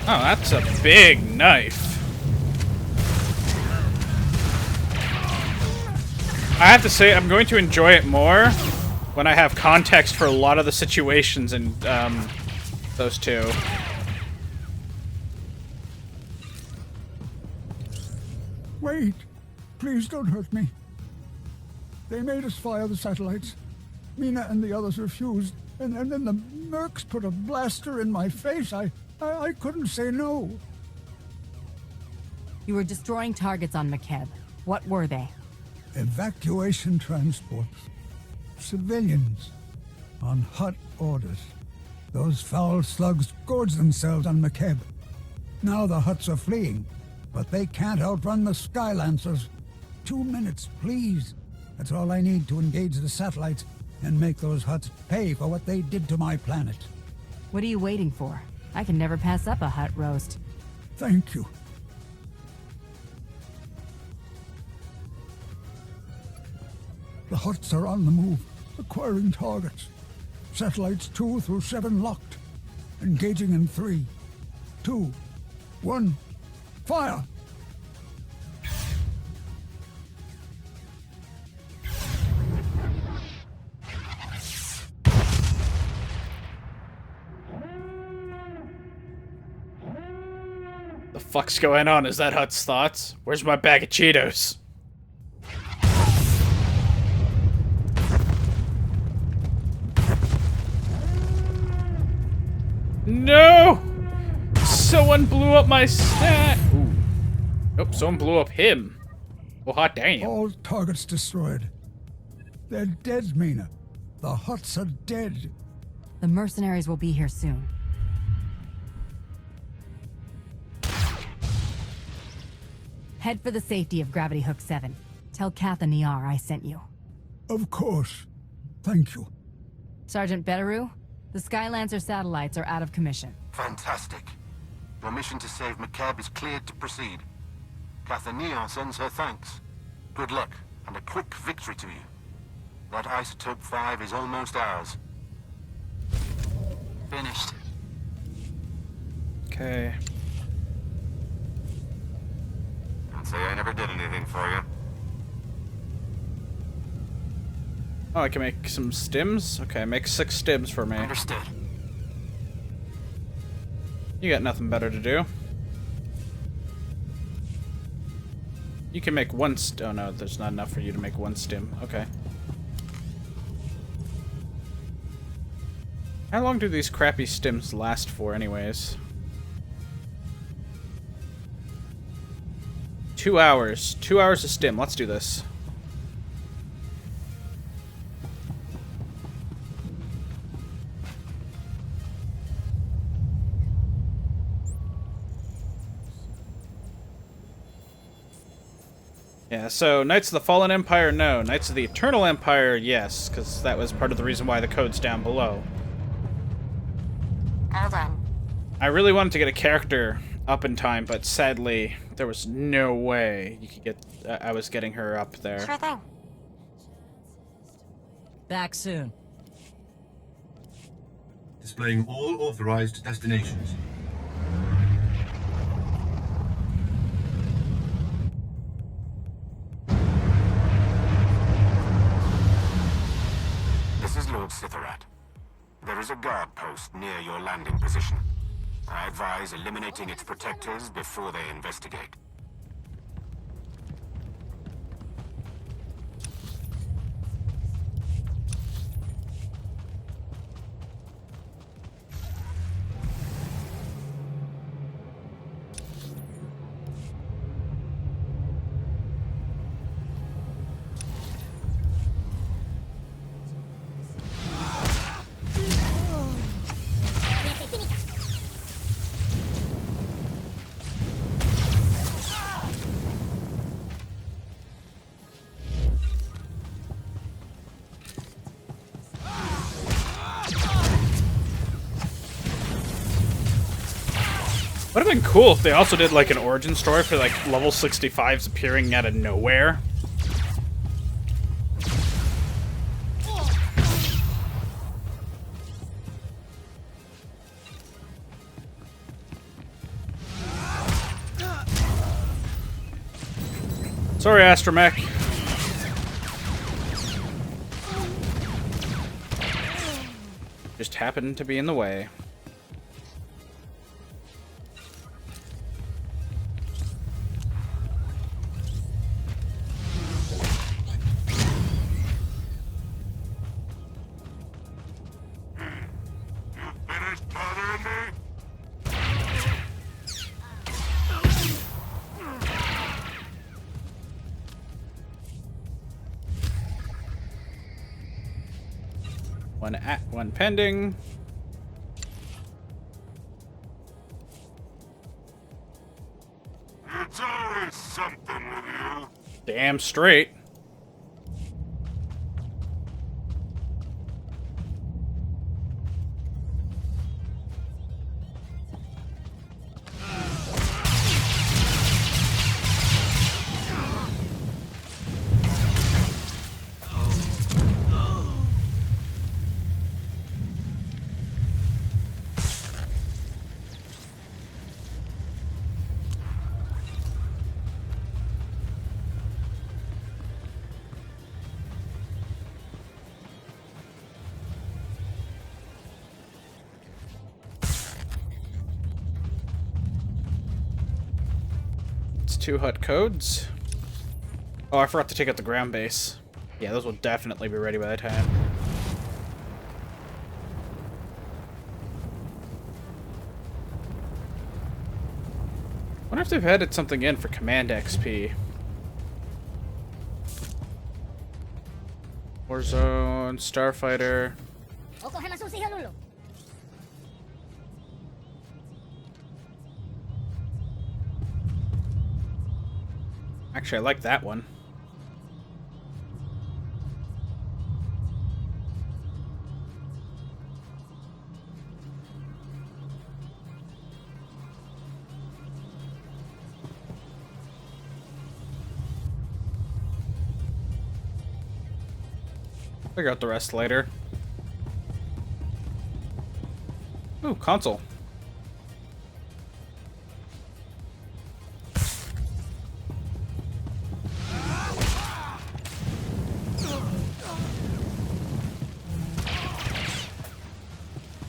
Oh, that's a big knife. I have to say, I'm going to enjoy it more when I have context for a lot of the situations in those two. Wait! Please don't hurt me. They made us fire the satellites. Mina and the others refused, and then the mercs put a blaster in my face. I couldn't say no. You were destroying targets on McKeb. What were they? Evacuation transports. Civilians. On hot orders. Those foul slugs gorge themselves on McKeb. Now the Huts are fleeing, but they can't outrun the Skylancers. 2 minutes, please. That's all I need to engage the satellites and make those Huts pay for what they did to my planet. What are you waiting for? I can never pass up a Hut roast. Thank you. The Huts are on the move, acquiring targets. Satellites 2 through 7 locked. Engaging in 3, 2, 1, fire! The fuck's going on? Is that Hut's thoughts? Where's my bag of Cheetos? No! Someone blew up my stat! Ooh. Nope, someone blew up him. Oh, hot damn. All targets destroyed. They're dead, Mina. The Huts are dead. The mercenaries will be here soon. Head for the safety of Gravity Hook 7. Tell Kath and Niar I sent you. Of course. Thank you. Sergeant Betteru, the Skylancer satellites are out of commission. Fantastic. Your mission to save McCabe is cleared to proceed. Cathania sends her thanks. Good luck, and a quick victory to you. That Isotope 5 is almost ours. Finished. Okay. Don't say I never did anything for you. Oh, I can make some stims? Okay, make 6 stims for me. Understood. You got nothing better to do. You can make 1 oh no, there's not enough for you to make 1 stim. Okay. How long do these crappy stims last for anyways? 2 hours. 2 hours of stim. Let's do this. Yeah, so Knights of the Fallen Empire, no. Knights of the Eternal Empire, yes, because that was part of the reason why the code's down below. All done. I really wanted to get a character up in time, but sadly, there was no way you could get. I was getting her up there. Sure thing. Back soon. Displaying all authorized destinations. This is Lord Sitharat. There is a guard post near your landing position. I advise eliminating its protectors before they investigate. Would have been cool if they also did like an origin story for like level 65s appearing out of nowhere. Sorry, Astromech. Just happened to be in the way. One pending. It's always something with you. Damn straight. It's 2 hut codes. Oh, I forgot to take out the ground base. Yeah, those will definitely be ready by that time. Wonder if they've added something in for command XP. Warzone, Starfighter. Actually, I like that one. Figure out the rest later. Ooh, console.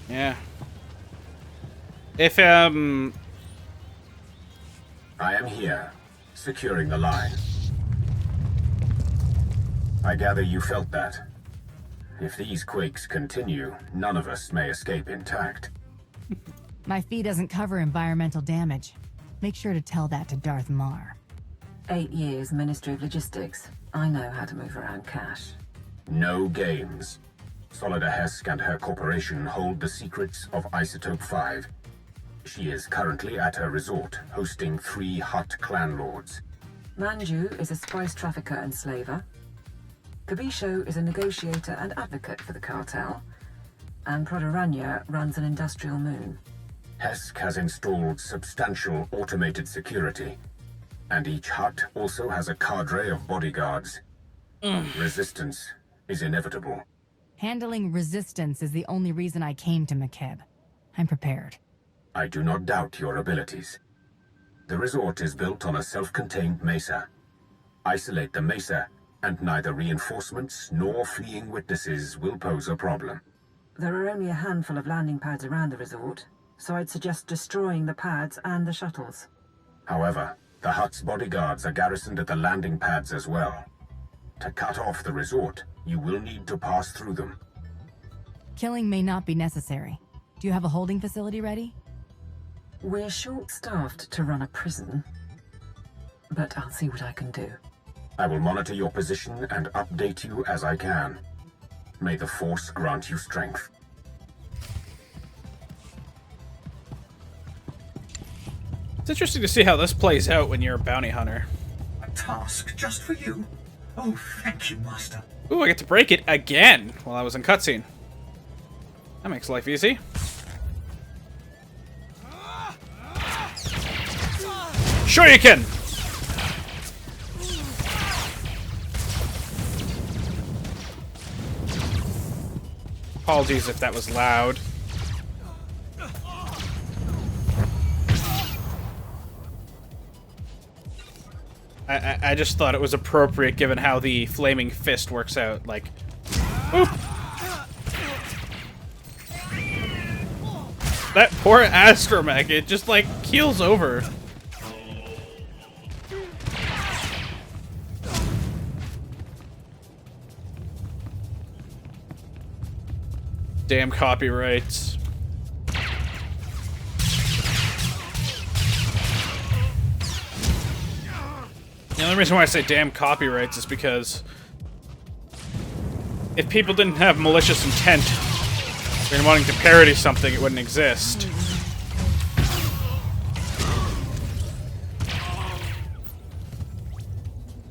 Yeah. If, I am here, securing the line. I gather you felt that. If these quakes continue, none of us may escape intact. My fee doesn't cover environmental damage. Make sure to tell that to Darth Marr. 8 years Ministry of Logistics. I know how to move around cash. No games. Solida Hesk and her corporation hold the secrets of Isotope 5. She is currently at her resort, hosting 3 hot clan lords. Manju is a spice trafficker and slaver. Kabisho is a negotiator and advocate for the cartel. And Prodoranya runs an industrial moon. Hesk has installed substantial automated security. And each hut also has a cadre of bodyguards. Resistance is inevitable. Handling resistance is the only reason I came to McKeb. I'm prepared. I do not doubt your abilities. The resort is built on a self-contained mesa. Isolate the mesa, and neither reinforcements nor fleeing witnesses will pose a problem. There are only a handful of landing pads around the resort, so I'd suggest destroying the pads and the shuttles. However, the hut's bodyguards are garrisoned at the landing pads as well. To cut off the resort, you will need to pass through them. Killing may not be necessary. Do you have a holding facility ready? We're short-staffed to run a prison, but I'll see what I can do. I will monitor your position and update you as I can. May the Force grant you strength. It's interesting to see how this plays out when you're a bounty hunter. A task just for you? Oh, thank you, Master. Ooh, I get to break it again while I was in cutscene. That makes life easy. Sure you can! Apologies if that was loud. I just thought it was appropriate given how the flaming fist works out. Like, oop. That poor astromech, it just like keels over. Damn copyrights. The only reason why I say damn copyrights is because if people didn't have malicious intent in wanting to parody something, it wouldn't exist.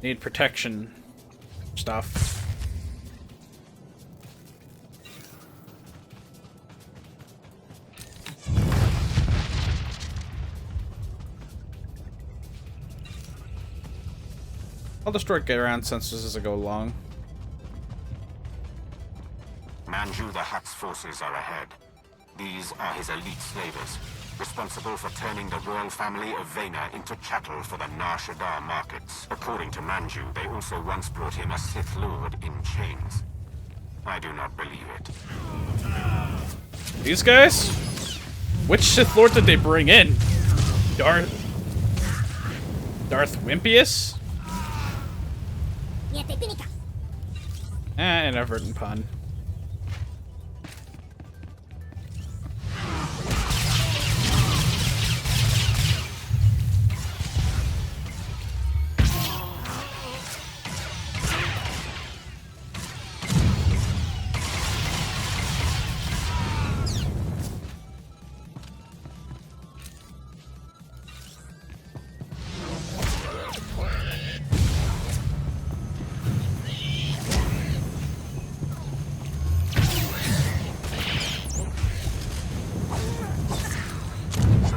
Need protection stuff. I'll destroy get-around sensors as I go along. Manju the Hutt's forces are ahead. These are his elite slavers, responsible for turning the royal family of Vena into chattel for the Nar Shaddaa markets. According to Manju, they also once brought him a Sith Lord in chains. I do not believe it. These guys? Which Sith Lord did they bring in? Darth Wimpius? Inadvertent pun.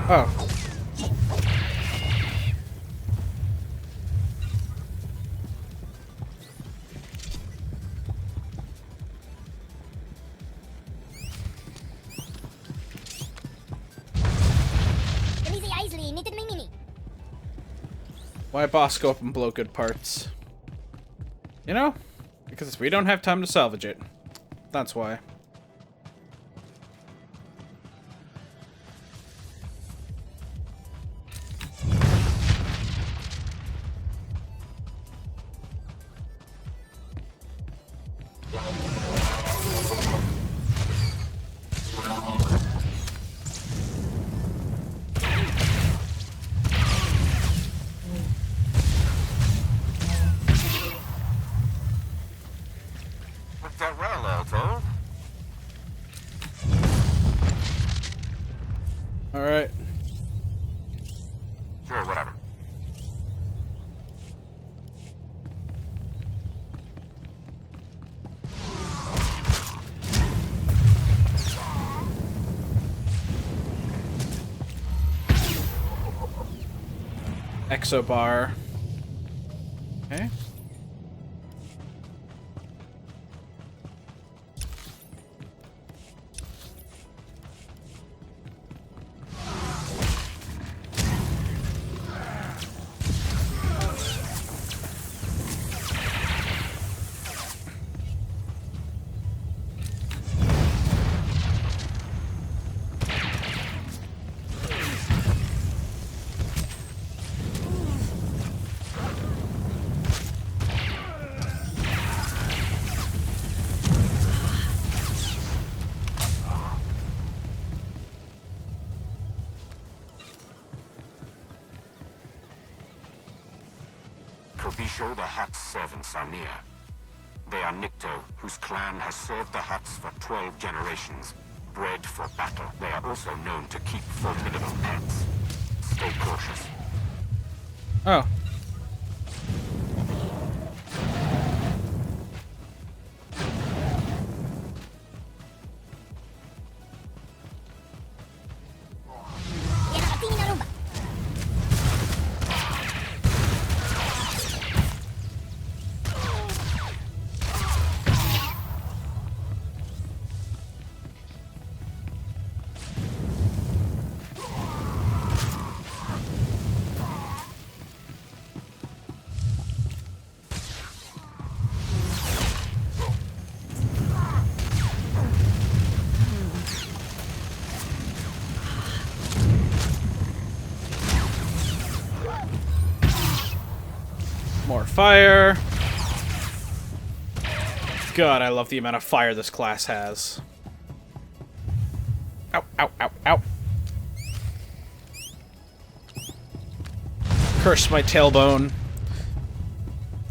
Oh. Why boss go up and blow good parts? You know? Because we don't have time to salvage it. That's why. Alright. Sure, whatever. Exobar. Okay. Kobisho the Hutt's servants are near. They are Nikto, whose clan has served the Hutts for 12 generations, bred for battle. They are also known to keep formidable pets. Stay cautious. Oh. fire. God, I love the amount of fire this class has. Ow, ow, ow, ow. Curse my tailbone.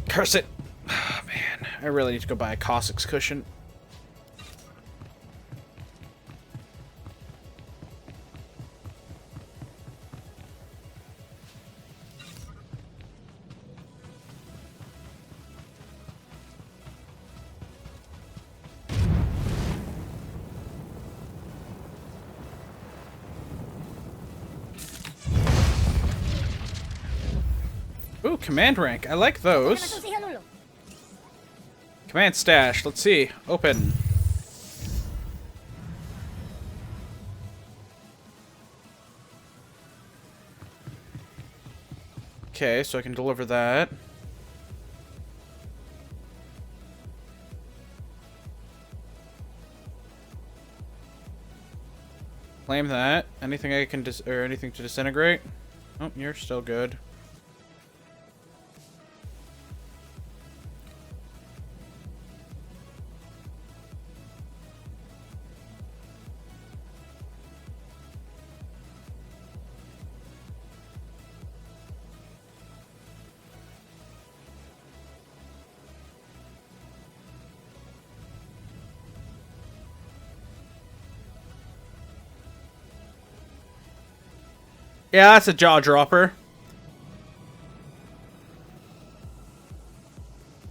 Curse it. Oh, man, I really need to go buy a Cossacks cushion. Ooh, command rank. I like those. Command stash. Let's see. Open. Okay, so I can deliver that. Claim that. Anything I can or anything to disintegrate? Oh, you're still good. Yeah, that's a jaw dropper.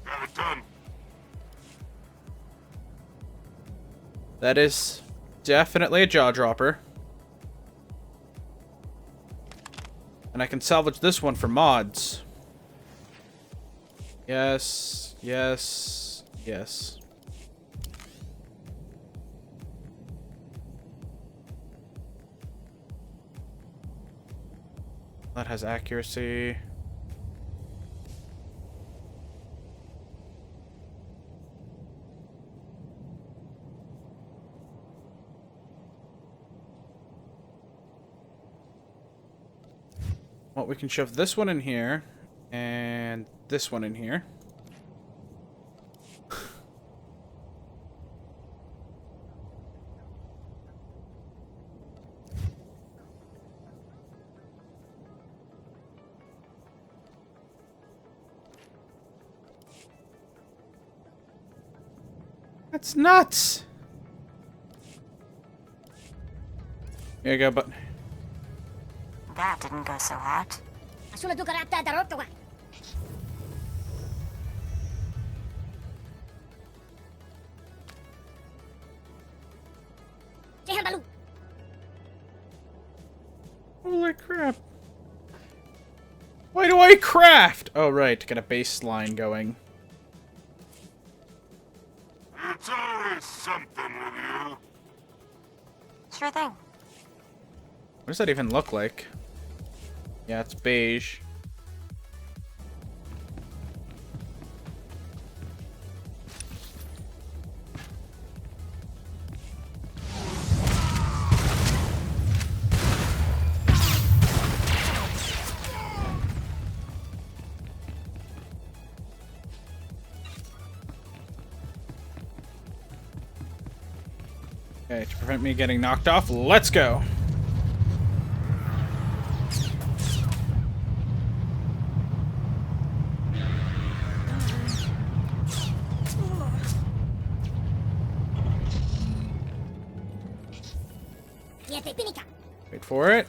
Got it done. That is definitely a jaw dropper. And I can salvage this one for mods. Yes, yes, yes. That has accuracy. Well, we can shove this one in here, and this one in here. That's nuts! Here you go, but That didn't go so hot. holy crap. Why do I craft? Oh, right, to get a baseline going. It's always something with you. Sure thing. What does that even look like? Yeah, it's beige. Okay, to prevent me getting knocked off, let's go. Wait for it.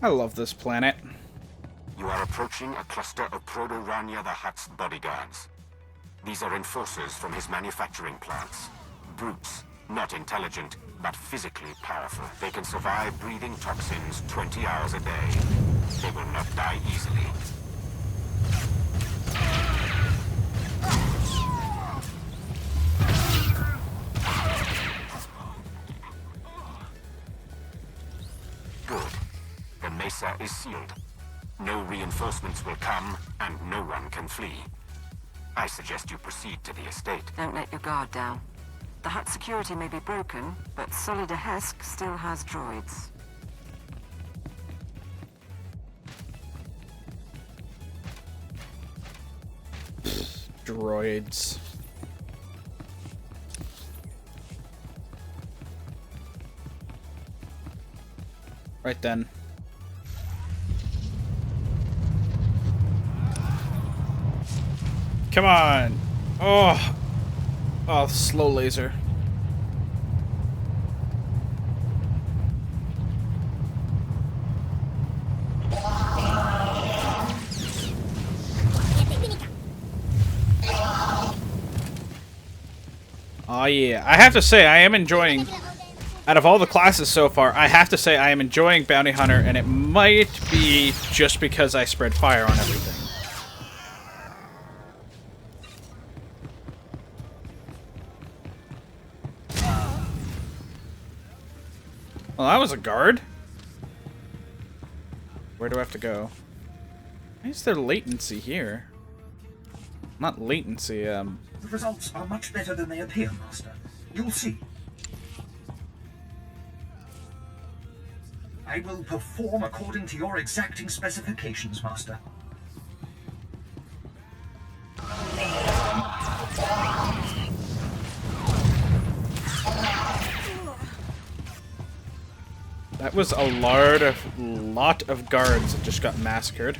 I love this planet. You are approaching a cluster of Proto-Rania the Hutt's bodyguards. These are enforcers from his manufacturing plants. Brutes, not intelligent, but physically powerful. They can survive breathing toxins 20 hours a day. They will not die easily. Good. The mesa is sealed. No reinforcements will come, and no one can flee. I suggest you proceed to the estate. Don't let your guard down. The hut security may be broken, but Solid Hesk still has droids. Droids. Right then. Come on. Oh. Oh, slow laser. Oh yeah, I have to say I am enjoying, out of all the classes so far, I have to say I am enjoying Bounty Hunter, and it might be just because I spread fire on everything. Well, that was a guard. Where do I have to go? Why is there latency here? Not latency, The results are much better than they appear, Master. You'll see. I will perform according to your exacting specifications, Master. That was a lot of guards that just got massacred.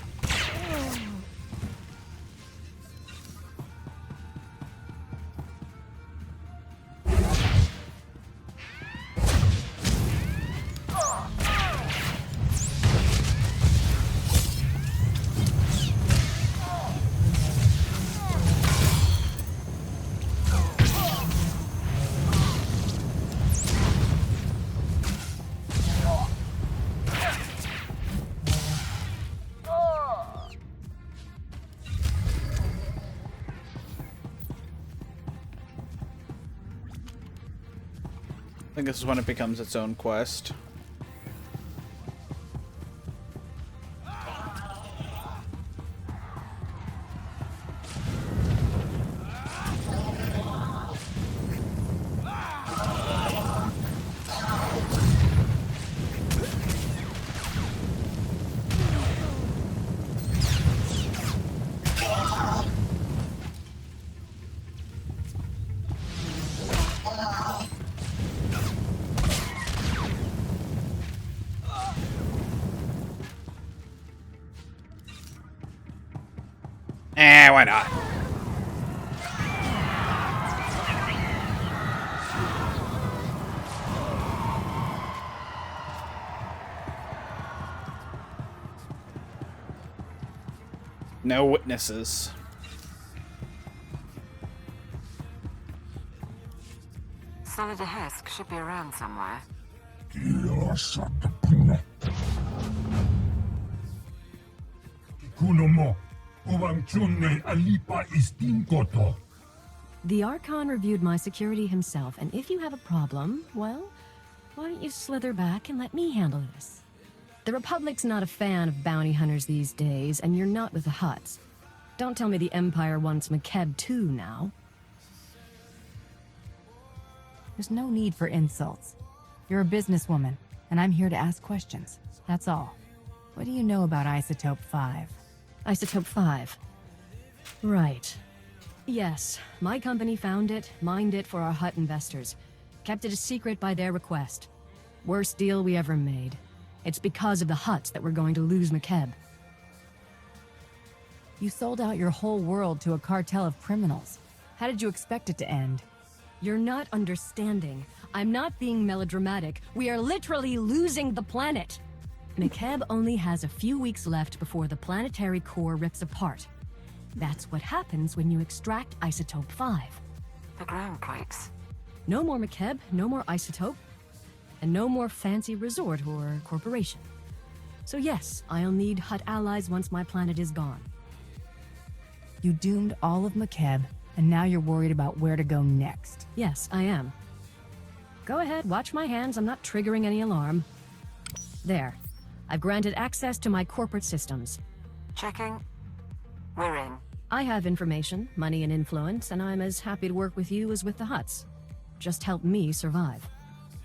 I think this is when it becomes its own quest. Why not? No witnesses. Solid Hesk should be around somewhere. The Archon reviewed my security himself, and if you have a problem, well, why don't you slither back and let me handle this? The Republic's not a fan of bounty hunters these days, and you're not with the Hutts. Don't tell me the Empire wants McKeb too now. There's no need for insults. You're a businesswoman, and I'm here to ask questions. That's all. What do you know about Isotope 5? Isotope 5. Right. Yes, my company found it, mined it for our Hutt investors. Kept it a secret by their request. Worst deal we ever made. It's because of the Hutts that we're going to lose McKeb. You sold out your whole world to a cartel of criminals. How did you expect it to end? You're not understanding. I'm not being melodramatic. We are literally losing the planet. McKeb only has a few weeks left before the planetary core rips apart. That's what happens when you extract Isotope 5. The ground quakes. No more McKeb, no more Isotope, and no more fancy resort or corporation. So yes, I'll need Hutt allies once my planet is gone. You doomed all of McKeb, and now you're worried about where to go next. Yes, I am. Go ahead, watch my hands. I'm not triggering any alarm. There. I've granted access to my corporate systems. Checking. We're in. I have information, money, and influence, and I'm as happy to work with you as with the Hutts. Just help me survive.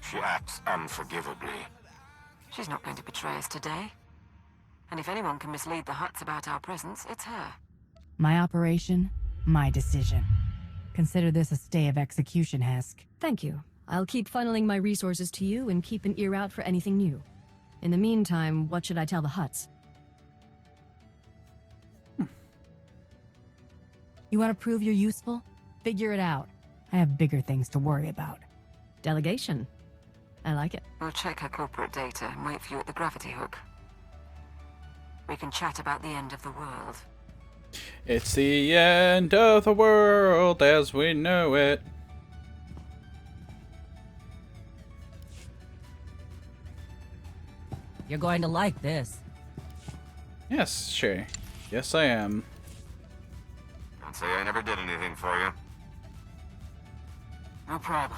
She acts unforgivably. She's not going to betray us today. And if anyone can mislead the Hutts about our presence, it's her. My operation, my decision. Consider this a stay of execution, Hesk. Thank you. I'll keep funneling my resources to you and keep an ear out for anything new. In the meantime, what should I tell the Hutts? You want to prove you're useful? Figure it out. I have bigger things to worry about. Delegation. I like it. We'll check her corporate data and wait for you at the gravity hook. We can chat about the end of the world. It's the end of the world as we know it. You're going to like this. Yes, Shay. Yes, I am. Don't say I never did anything for you. No problem.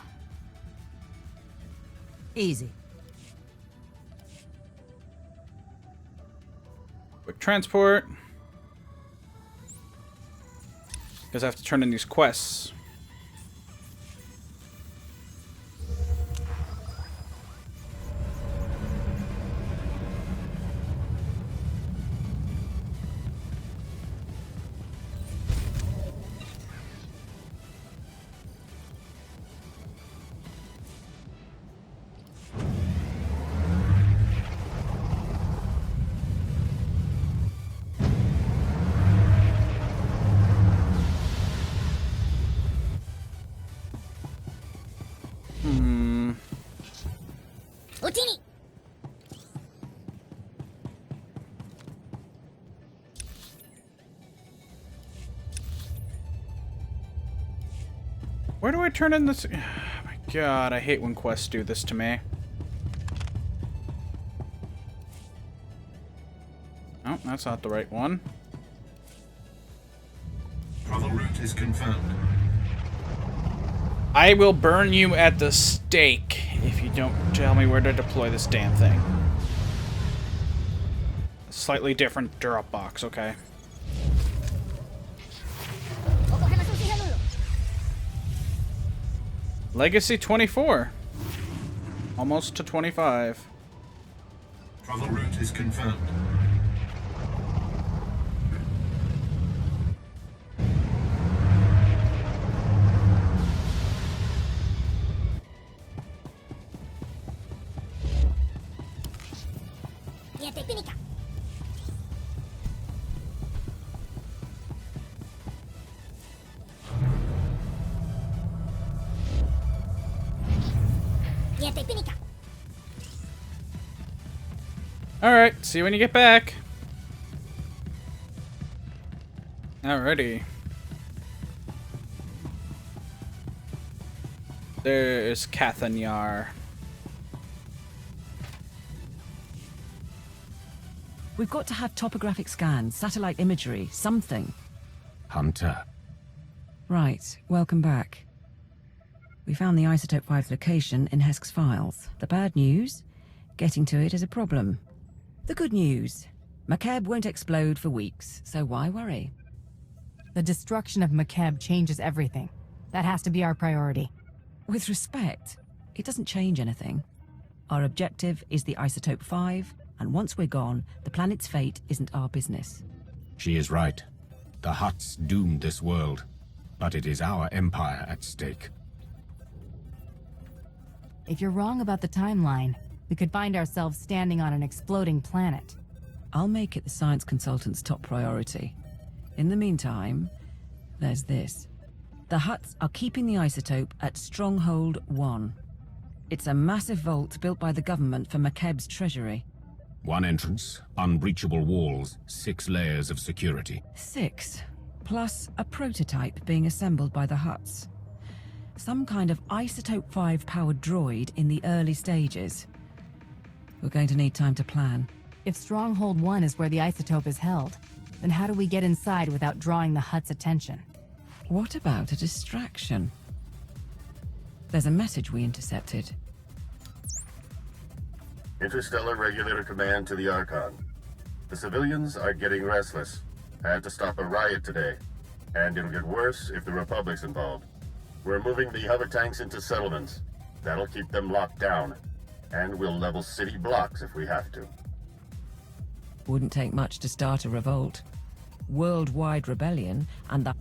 Easy. Quick transport. Because I have to turn in these quests. Where do I turn in this? Oh my god, I hate when quests do this to me. Oh, that's not the right one. Travel route is confirmed. I will burn you at the stake if you don't tell me where to deploy this damn thing. A slightly different drop box, okay. Legacy 24. Almost to 25. Travel route is confirmed. Alright, see you when you get back. Alrighty. There's Cathanyar. We've got to have topographic scans, satellite imagery, something. Hunter. Right, welcome back. We found the Isotope 5's location in Hesk's files. The bad news? Getting to it is a problem. The good news? McKeb won't explode for weeks, so why worry? The destruction of McKeb changes everything. That has to be our priority. With respect, it doesn't change anything. Our objective is the Isotope 5, and once we're gone, the planet's fate isn't our business. She is right. The Hutts doomed this world, but it is our empire at stake. If you're wrong about the timeline, we could find ourselves standing on an exploding planet. I'll make it the science consultant's top priority. In the meantime, there's this. The Hutts are keeping the isotope at Stronghold 1. It's a massive vault built by the government for McKeb's treasury. One entrance, unbreachable walls, 6 layers of security. 6, plus a prototype being assembled by the Hutts. Some kind of Isotope 5-powered droid in the early stages. We're going to need time to plan. If Stronghold 1 is where the isotope is held, then how do we get inside without drawing the Hutt's attention? What about a distraction? There's a message we intercepted. Interstellar Regulator Command to the Archon. The civilians are getting restless. I had to stop a riot today. And it'll get worse if the Republic's involved. We're moving the hover tanks into settlements. That'll keep them locked down. And we'll level city blocks if we have to. Wouldn't take much to start a revolt. Worldwide rebellion, and the...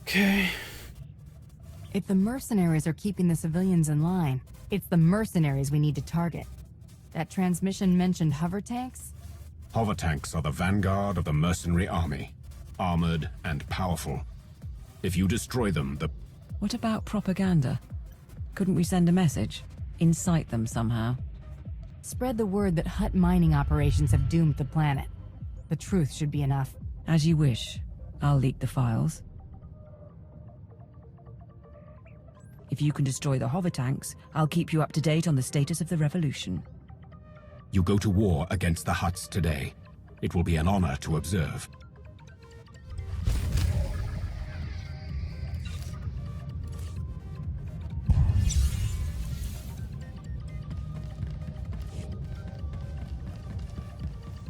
Okay. If the mercenaries are keeping the civilians in line, it's the mercenaries we need to target. That transmission mentioned hover tanks? Hover tanks are the vanguard of the mercenary army. Armored and powerful. If you destroy them, the... What about propaganda? Couldn't we send a message? Incite them somehow? Spread the word that Hutt mining operations have doomed the planet. The truth should be enough. As you wish. I'll leak the files. If you can destroy the hover tanks, I'll keep you up to date on the status of the revolution. You go to war against the Hutts today. It will be an honor to observe.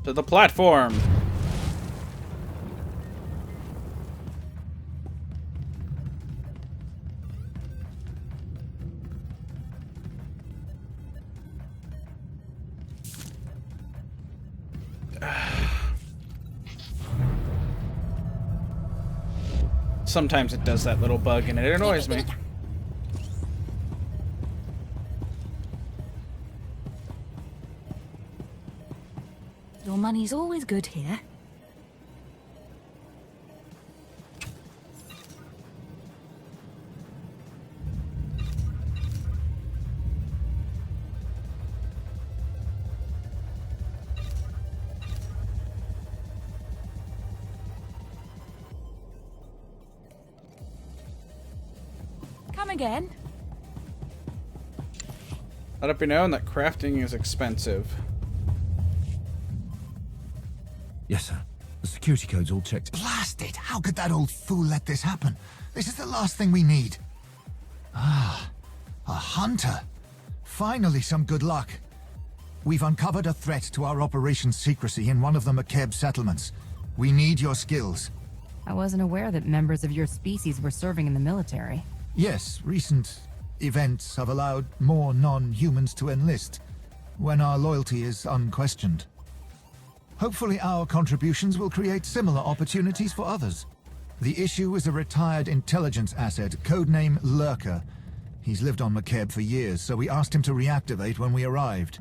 To the platform. Sometimes it does that little bug and it annoys me. Your money's always good here. Come again. Let it be known that crafting is expensive. Yes, sir. The security code's all checked. Blast it! How could that old fool let this happen? This is the last thing we need. Ah, a hunter. Finally some good luck. We've uncovered a threat to our operation's secrecy in one of the McKeb settlements. We need your skills. I wasn't aware that members of your species were serving in the military. Yes, recent events have allowed more non-humans to enlist, when our loyalty is unquestioned. Hopefully our contributions will create similar opportunities for others. The issue is a retired intelligence asset, codename Lurker. He's lived on McKeb for years, so we asked him to reactivate when we arrived.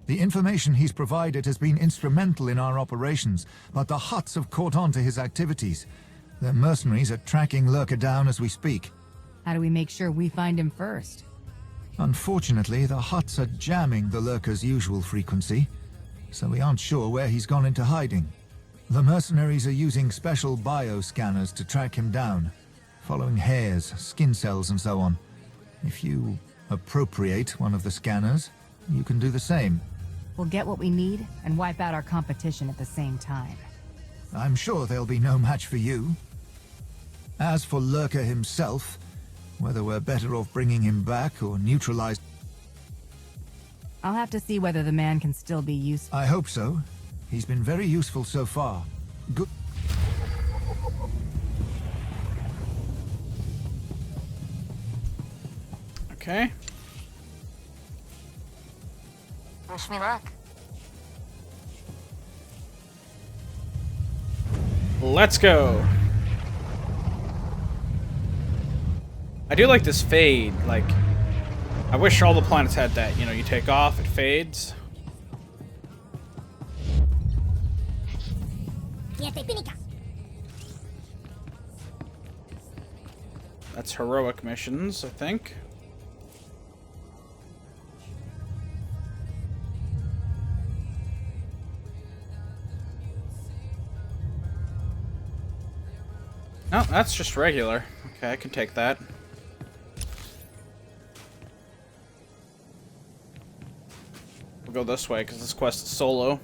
The information he's provided has been instrumental in our operations, but the Hutts have caught on to his activities. Their mercenaries are tracking Lurker down as we speak. How do we make sure we find him first? Unfortunately, the Hutts are jamming the Lurker's usual frequency, so we aren't sure where he's gone into hiding. The mercenaries are using special bioscanners to track him down, following hairs, skin cells, and so on. If you appropriate one of the scanners, you can do the same. We'll get what we need and wipe out our competition at the same time. I'm sure there'll be no match for you. As for Lurker himself, whether we're better off bringing him back or neutralized... I'll have to see whether the man can still be useful. I hope so. He's been very useful so far. Good. Okay. Wish me luck. Let's go. I do like this fade, like, I wish all the planets had that, you know, you take off, it fades. That's heroic missions, I think. No, that's just regular. Okay, I can take that. We'll go this way, because this quest is solo.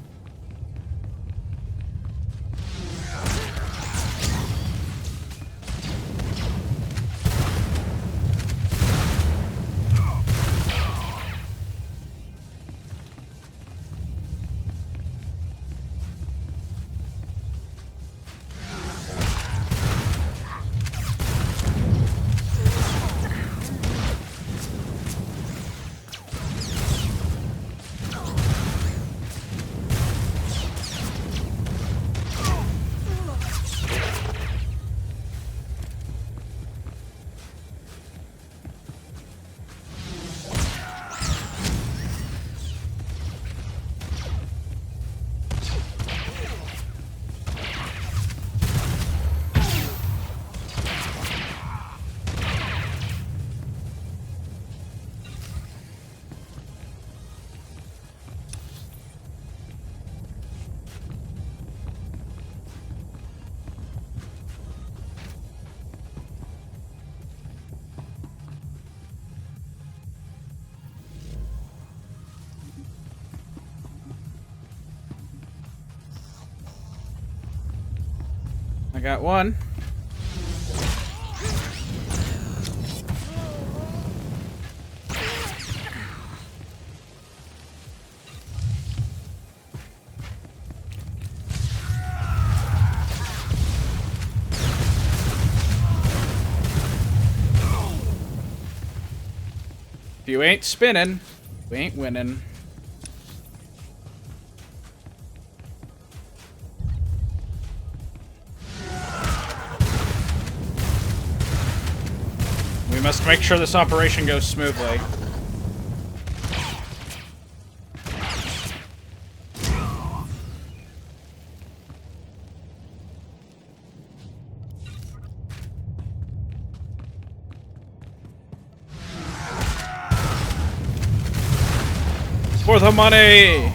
got one. If you ain't spinning, we ain't winning. We must make sure this operation goes smoothly. For the money!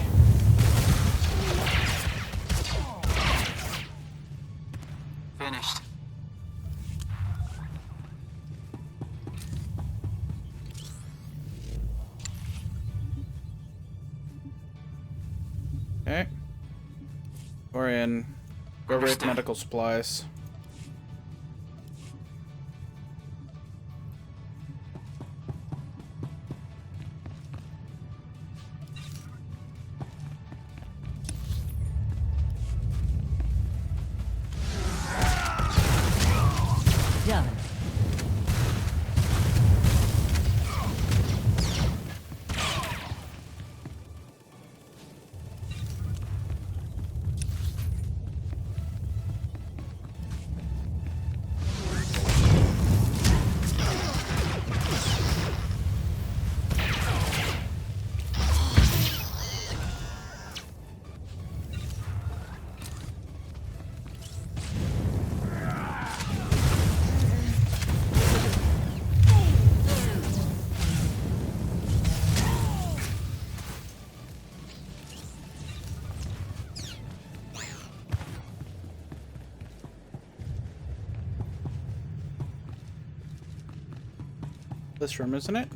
Finished. Okay. We're in. Go rate medical supplies. Done. This room, isn't it?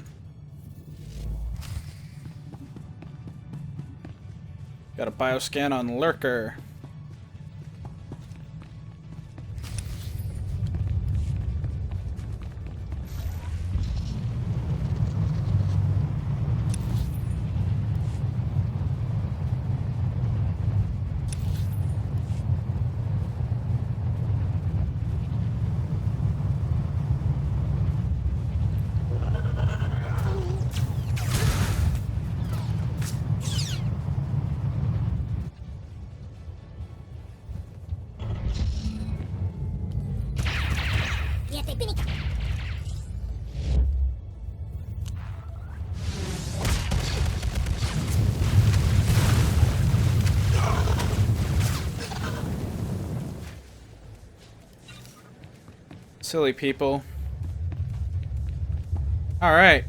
Got a bioscan on Lurker. Silly people. Alright.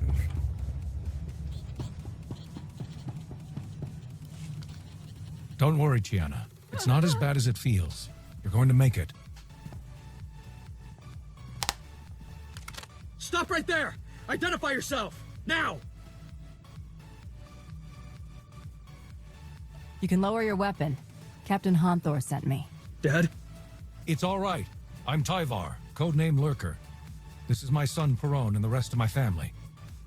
Don't worry, Chiana. It's not as bad as it feels. You're going to make it. Stop right there! Identify yourself! Now! You can lower your weapon. Captain Honthor sent me. Dad? It's all right. I'm Tyvar, codename Lurker. This is my son Perone and the rest of my family.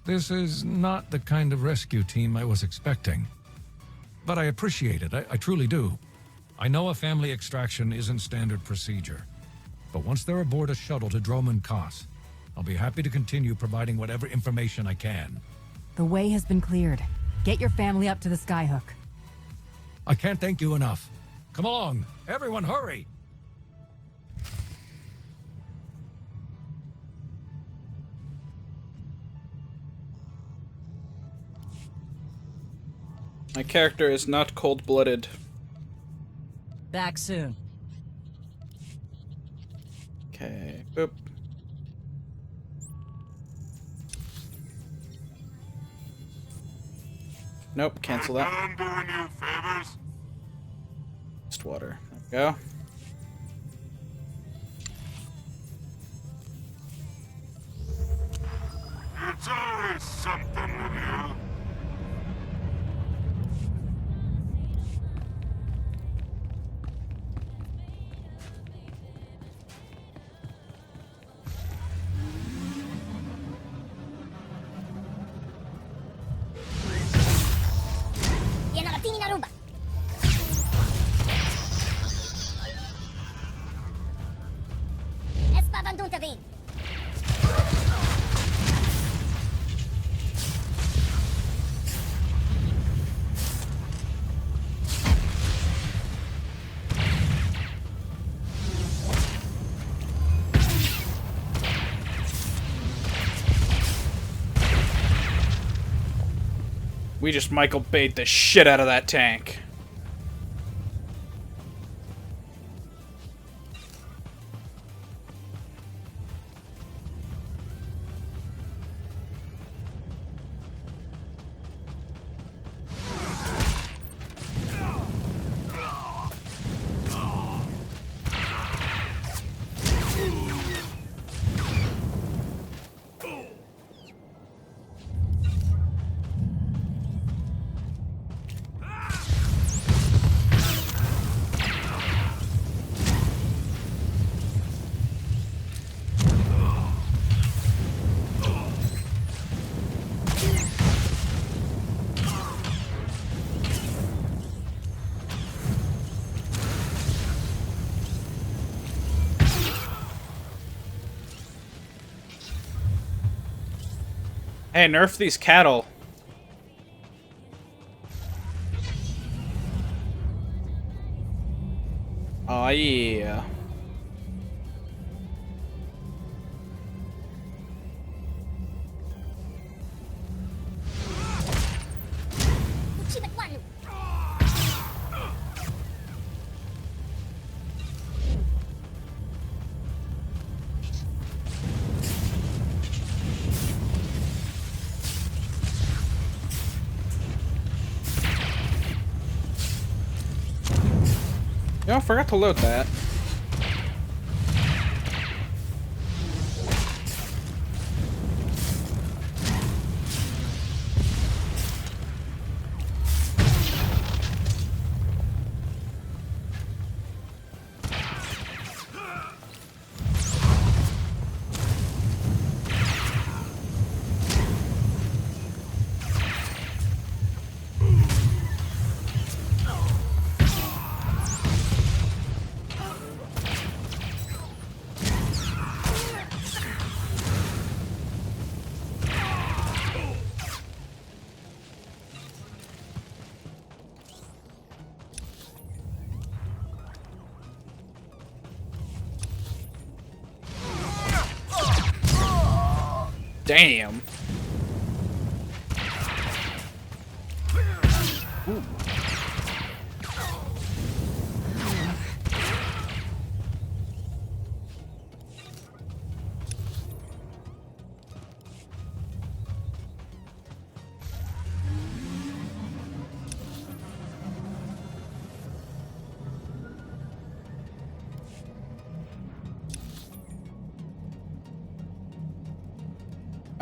This is not the kind of rescue team I was expecting. But I appreciate it, I truly do. I know a family extraction isn't standard procedure. But once they're aboard a shuttle to Droman Kos, I'll be happy to continue providing whatever information I can. The way has been cleared. Get your family up to the Skyhook. I can't thank you enough. Come along, everyone hurry! My character is not cold-blooded. Back soon. Okay, boop. Nope, cancel that. I'm doing you favors. Just water. There we go. It's always something with you. We just Michael Bay'd the shit out of that tank. Hey, nerf these cattle. Oh yeah. Yeah, I forgot to load that. Damn. Ooh.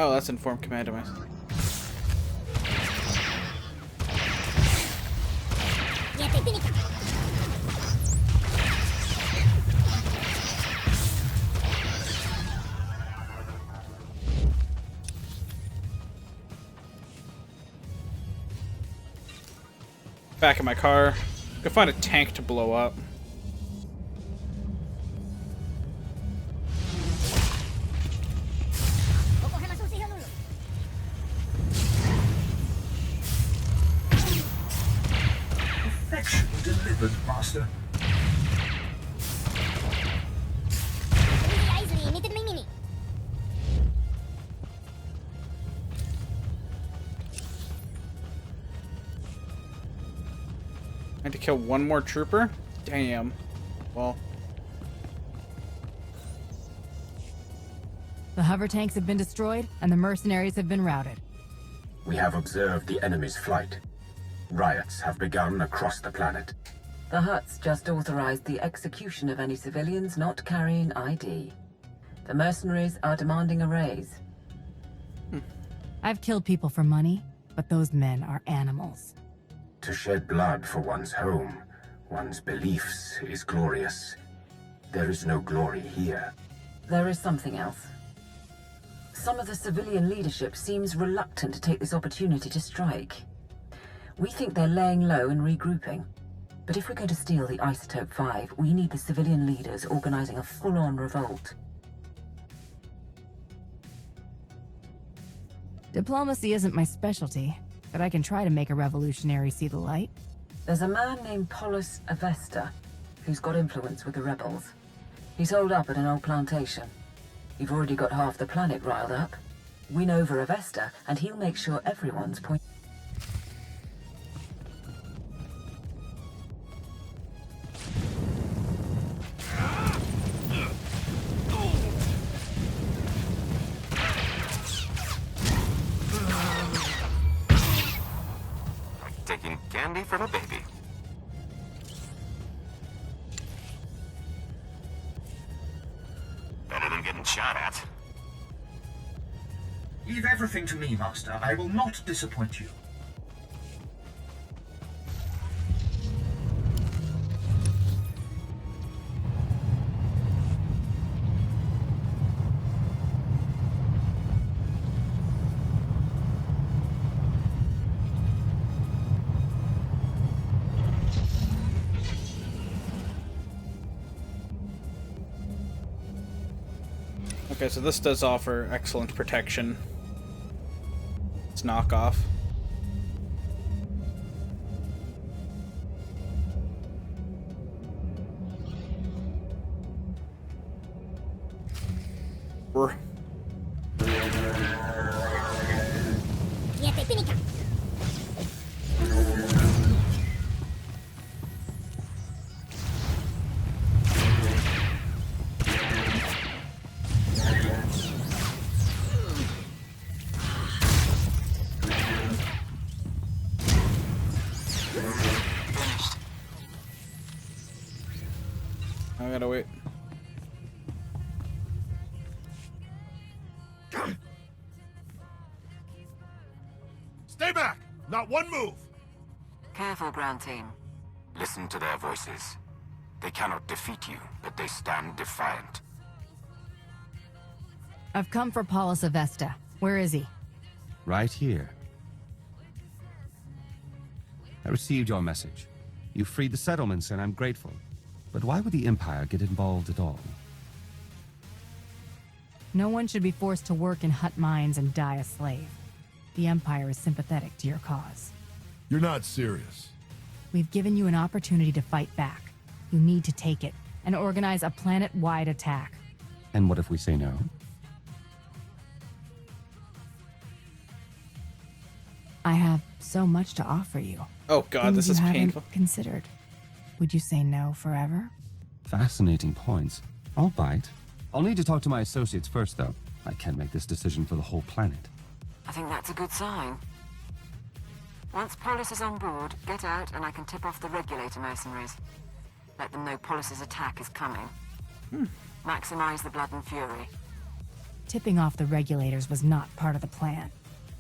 Oh, that's informed command device. Back in my car. Go find a tank to blow up. Perfection delivered, Master. I had to kill one more trooper? Damn. Well. The hover tanks have been destroyed, and the mercenaries have been routed. We have observed the enemy's flight. Riots have begun across the planet. The Hutts just authorized the execution of any civilians not carrying ID. The mercenaries are demanding a raise. I've killed people for money, but those men are animals. To shed blood for one's home, one's beliefs, is glorious. There is no glory here. There is something else. Some of the civilian leadership seems reluctant to take this opportunity to strike. We think they're laying low and regrouping. But if we're going to steal the Isotope 5, we need the civilian leaders organizing a full-on revolt. Diplomacy isn't my specialty, but I can try to make a revolutionary see the light. There's a man named Polis Avesta who's got influence with the rebels. He's holed up at an old plantation. You've already got half the planet riled up. Win over Avesta, and he'll make sure everyone's point. Like taking candy from a baby. Better than getting shot at. Leave everything to me, Master. I will not disappoint you. Okay, so this does offer excellent protection. It's knockoff. Brr. I gotta wait. Stay back! Not one move! Careful, ground team. Listen to their voices. They cannot defeat you, but they stand defiant. I've come for Paulus Avesta. Where is he? Right here. I received your message. You freed the settlements, and I'm grateful. But why would the Empire get involved at all? No one should be forced to work in Hutt mines and die a slave. The Empire is sympathetic to your cause. You're not serious. We've given you an opportunity to fight back. You need to take it and organize a planet-wide attack. And what if we say no? I have so much to offer you. Oh god, this is Things you painful. haven't considered. Would you say no forever? Fascinating points. I'll bite. I'll need to talk to my associates first, though. I can't make this decision for the whole planet. I think that's a good sign. Once Polis is on board, get out and I can tip off the regulator mercenaries. Let them know Polis's attack is coming. Maximize the blood and fury. Tipping off the regulators was not part of the plan.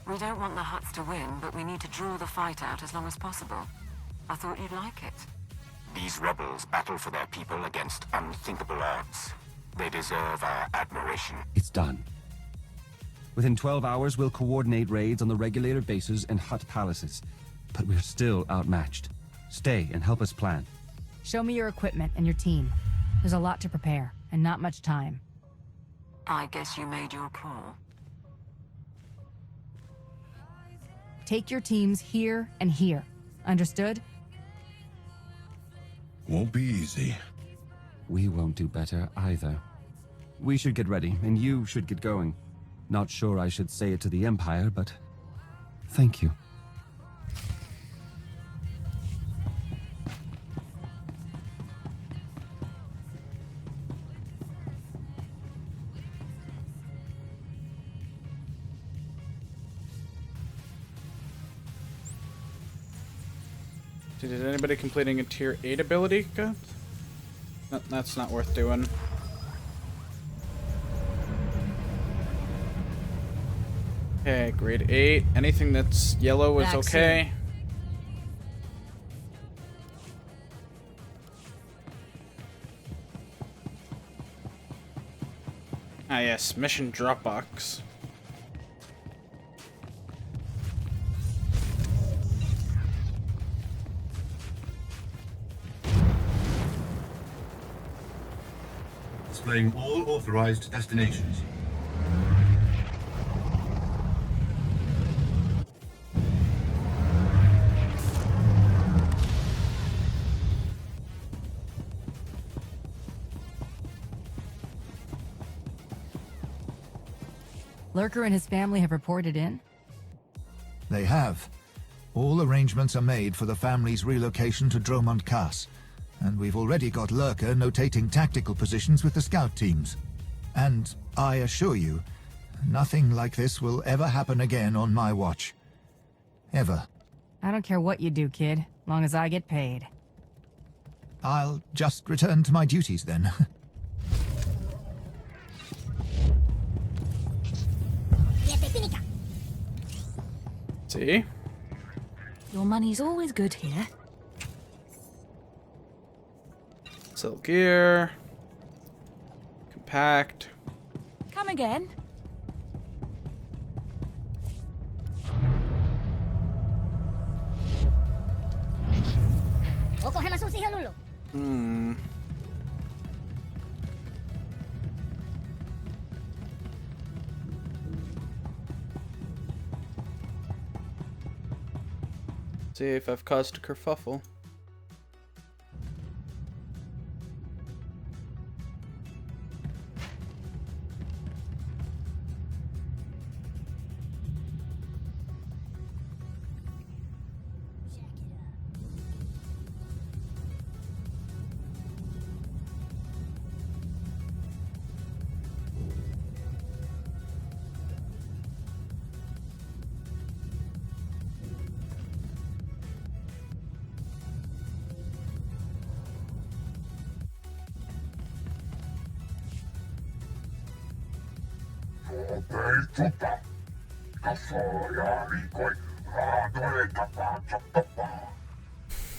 We don't want the Hutts to win, but we need to draw the fight out as long as possible. I thought you'd like it. These rebels battle for their people against unthinkable odds. They deserve our admiration. It's done. Within 12 hours, we'll coordinate raids on the regulator bases and Hutt palaces. But we're still outmatched. Stay and help us plan. Show me your equipment and your team. There's a lot to prepare, and not much time. I guess you made your call. Take your teams here and here. Understood? Won't be easy. We won't do better either. We should get ready, and you should get going. Not sure I should say it to the Empire, but thank you. Did anybody completing a tier 8 ability? Good. No, that's not worth doing. Okay, grade 8. Anything that's yellow is Vaccine. okay. Ah yes, mission Displaying all authorized destinations. Lurker and his family have reported in? They have. All arrangements are made for the family's relocation to Dromont Cass, and we've already got Lurker notating tactical positions with the scout teams. And I assure you, nothing like this will ever happen again on my watch. Ever. I don't care what you do, kid, long as I get paid. I'll just return to my duties then. See? Your money's always good here. Sell gear. Compact. Come again. Hmm. See if I've caused a kerfuffle.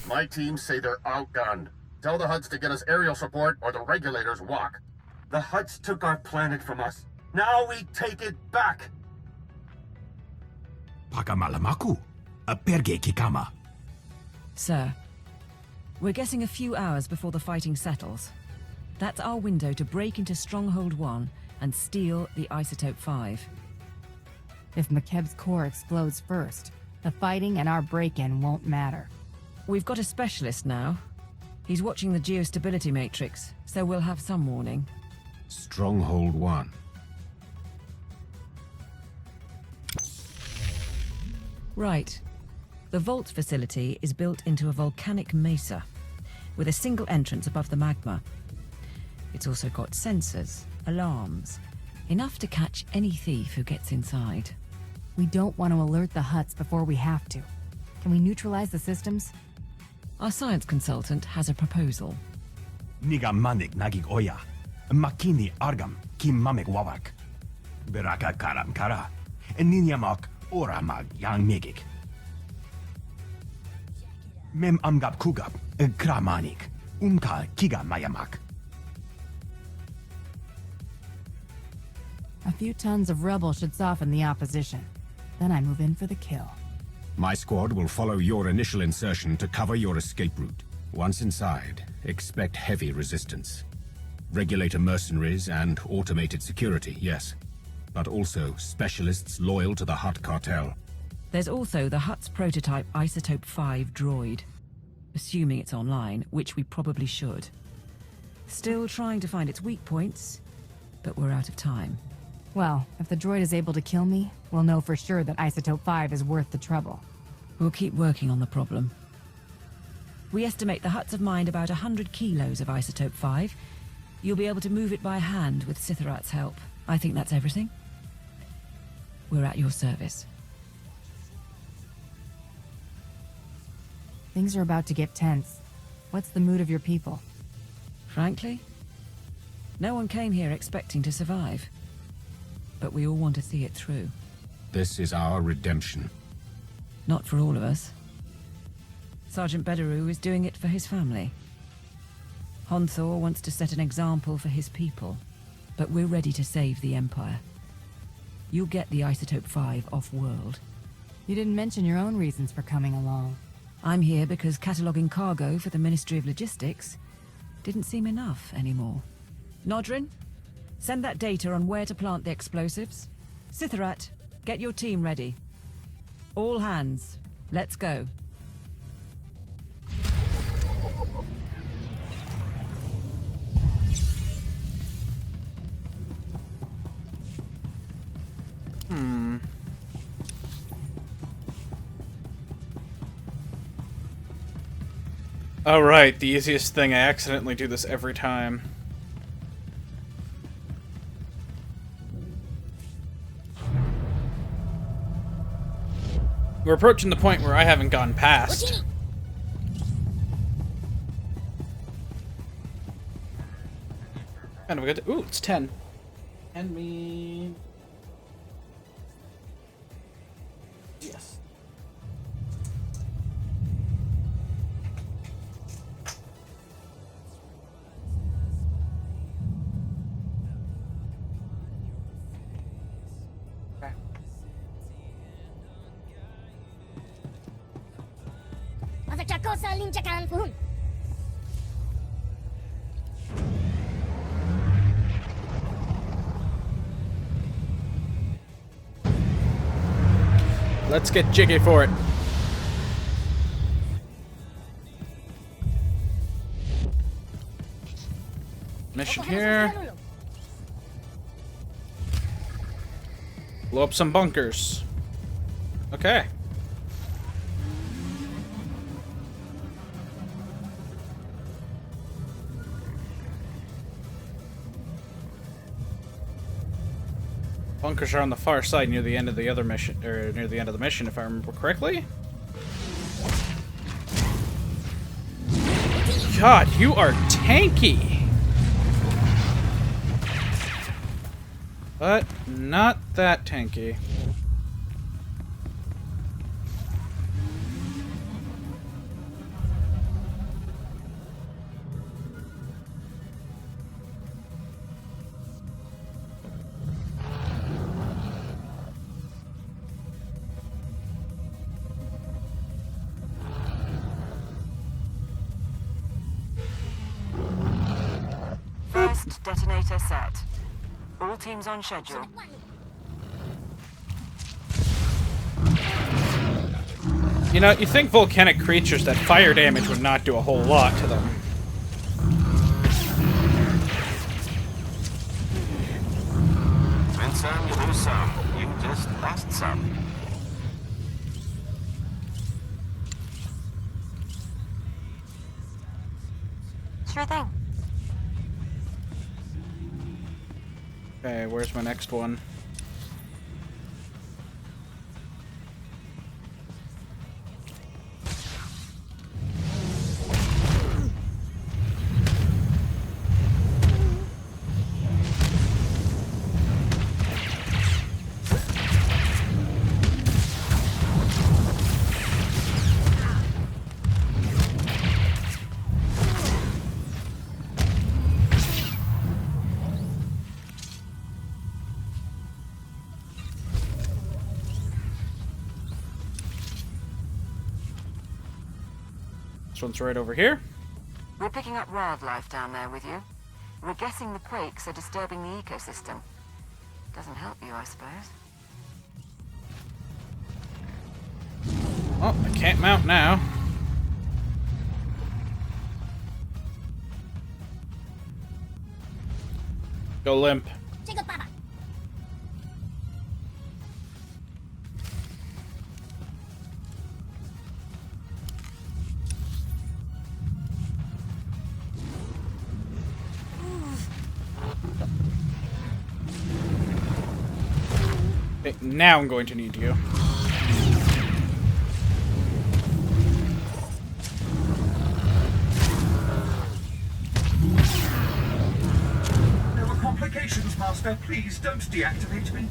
My teams say they're outgunned. Tell the Huts to get us aerial support or the regulators walk. The Huts took our planet from us. Now we take it back! Pakamalamaku, perge kikama. Sir, we're getting a few hours before the fighting settles. That's our window to break into Stronghold 1 and steal the Isotope 5. If McKeb's core explodes first, the fighting and our break-in won't matter. We've got a specialist now. He's watching the geostability matrix, so we'll have some warning. Stronghold 1. Right. The vault facility is built into a volcanic mesa, with a single entrance above the magma. It's also got sensors, alarms, enough to catch any thief who gets inside. We don't want to alert the Huts before we have to. Can we neutralize the systems? Our science consultant has a proposal. Niga manik nagig oya. Makini argam kim mamek wawak. Beraka karam kara. Ninyamak ora mag yang megik. Mem amgap kugap kramanik. Unka kiga mayamak. A few tons of rubble should soften the opposition. Then I move in for the kill. My squad will follow your initial insertion to cover your escape route. Once inside, expect heavy resistance. Regulator mercenaries and automated security, yes. But also specialists loyal to the Hutt cartel. There's also the Hutt's prototype Isotope 5 droid. Assuming it's online, which we probably should. Still trying to find its weak points, but we're out of time. Well, if the droid is able to kill me, we'll know for sure that Isotope 5 is worth the trouble. We'll keep working on the problem. We estimate the Huts have mined about 100 kilos of Isotope 5. You'll be able to move it by hand with Sitharat's help. I think that's everything. We're at your service. Things are about to get tense. What's the mood of your people? Frankly, no one came here expecting to survive. But we all want to see it through. This is our redemption. Not for all of us. Sergeant Bederu is doing it for his family. Honthor wants to set an example for his people. But we're ready to save the Empire. You'll get the Isotope 5 off-world. You didn't mention your own reasons for coming along. I'm here because cataloguing cargo for the Ministry of Logistics didn't seem enough anymore. Nodrin, send that data on where to plant the explosives. Sitharat, get your team ready. All hands, let's go. Oh right, the easiest thing. I accidentally do this every time. We're approaching the point where I haven't gone past. Kind of a good. Ooh, it's 10. And me. Yes. Let's get jiggy for it. Mission here. Blow up some bunkers. Okay. Bunkers are on the far side near the end of the other mission, or near the end of the mission, if I remember correctly. God, you are tanky. But not that tanky. First detonator set. All teams on schedule. You know, you think volcanic creatures that fire damage would not do a whole lot to them. Win some, you lose some. You just lost some. Sure thing. Okay, where's my next one? This one's right over here. We're picking up wildlife down there with you. We're guessing the quakes are disturbing the ecosystem. Doesn't help you, I suppose. Oh, I can't mount now. Go limp. Okay, now I'm going to need you. There were complications, Master. Please don't deactivate me.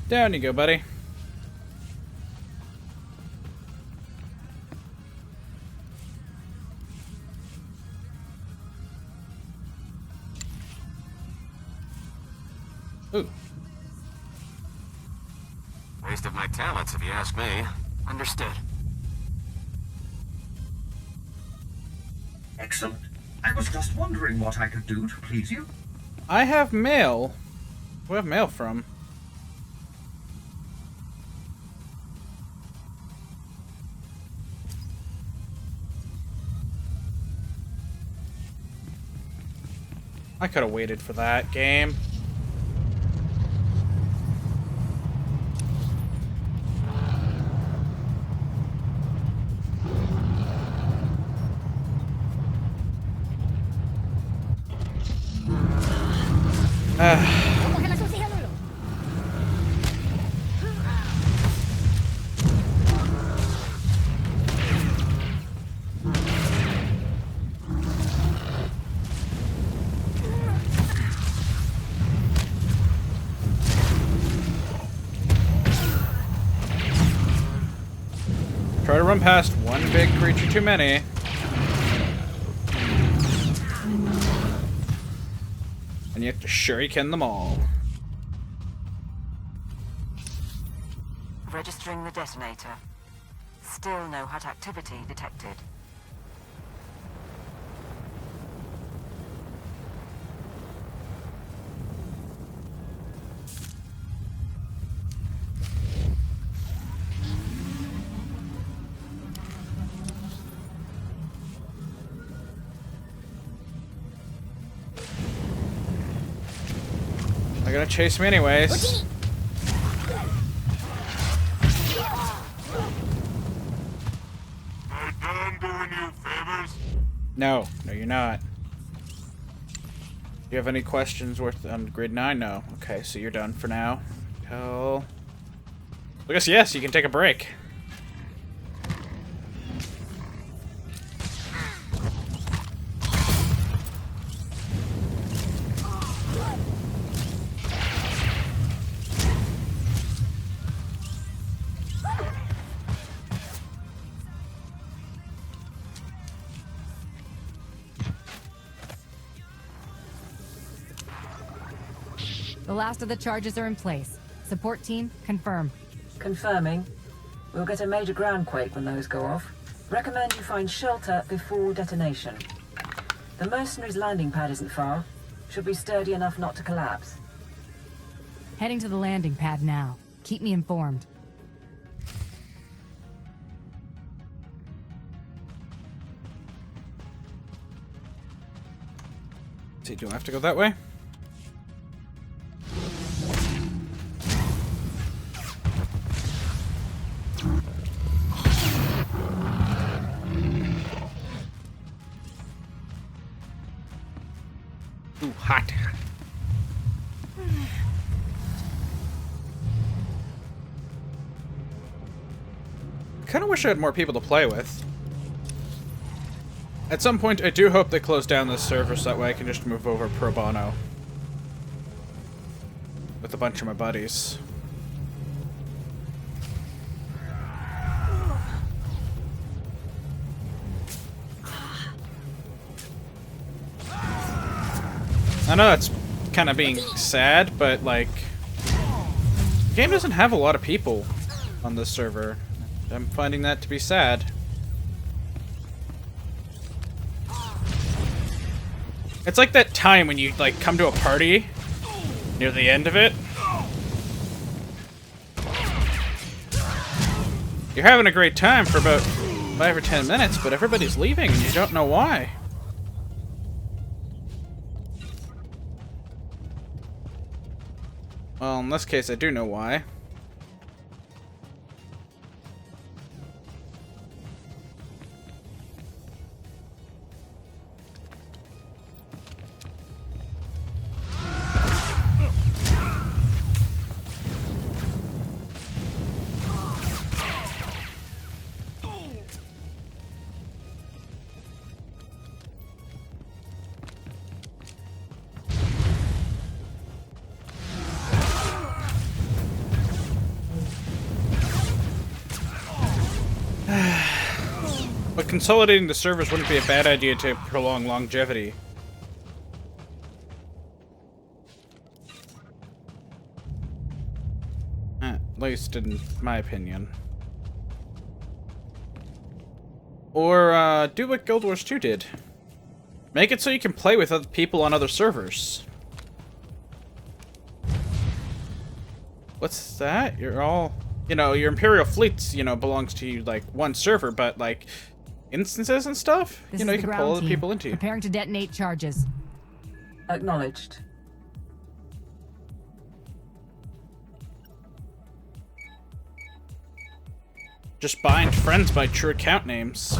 Down you go, buddy. waste of my talents, if you ask me. Understood. Excellent. I was just wondering what I could do to please you. I have mail. Where have mail from? I could have waited for that game. Try to run past one big creature too many. And you have to shuriken them all. Registering the detonator. Still no hut activity detected. They're gonna chase me anyways. I done doing you favors? No, you're not. Do you have any questions worth on grade 9? No. Okay, so you're done for now. Hell. I guess yes, you can take a break. The last of the charges are in place. Support team, confirm. Confirming. We'll get a major ground quake when those go off. Recommend you find shelter before detonation. The mercenaries' landing pad isn't far. Should be sturdy enough not to collapse. Heading to the landing pad now. Keep me informed. See, do I have to go that way? Ooh, hot. Kinda wish I had more people to play with. At some point, I do hope they close down this server so that way I can just move over pro bono. With a bunch of my buddies. I know that's kind of being sad, but like, the game doesn't have a lot of people on this server. I'm finding that to be sad. It's like that time when you like come to a party near the end of it. You're having a great time for about 5 or 10 minutes, but everybody's leaving and you don't know why. Well, in this case, I do know why. But consolidating the servers wouldn't be a bad idea to prolong longevity. least in my opinion. Or do what Guild Wars 2 did. Make it so you can play with other people on other servers. What's that? You're all... You know, your Imperial fleets, you know, belongs to you, like, one server, but, like, instances and stuff? This you know, is you the can pull ground other team. people into you. Preparing to detonate charges. Acknowledged. Just bind friends by true account names.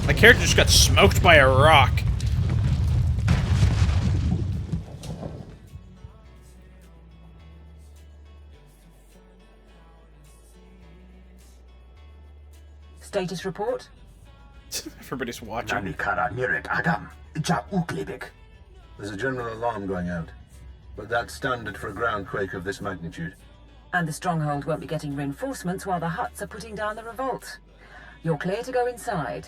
My character just got smoked by a rock. Status report? Everybody's watching. There's a general alarm going out, but that's standard for a groundquake of this magnitude. And the stronghold won't be getting reinforcements while the Hutts are putting down the revolt. You're clear to go inside.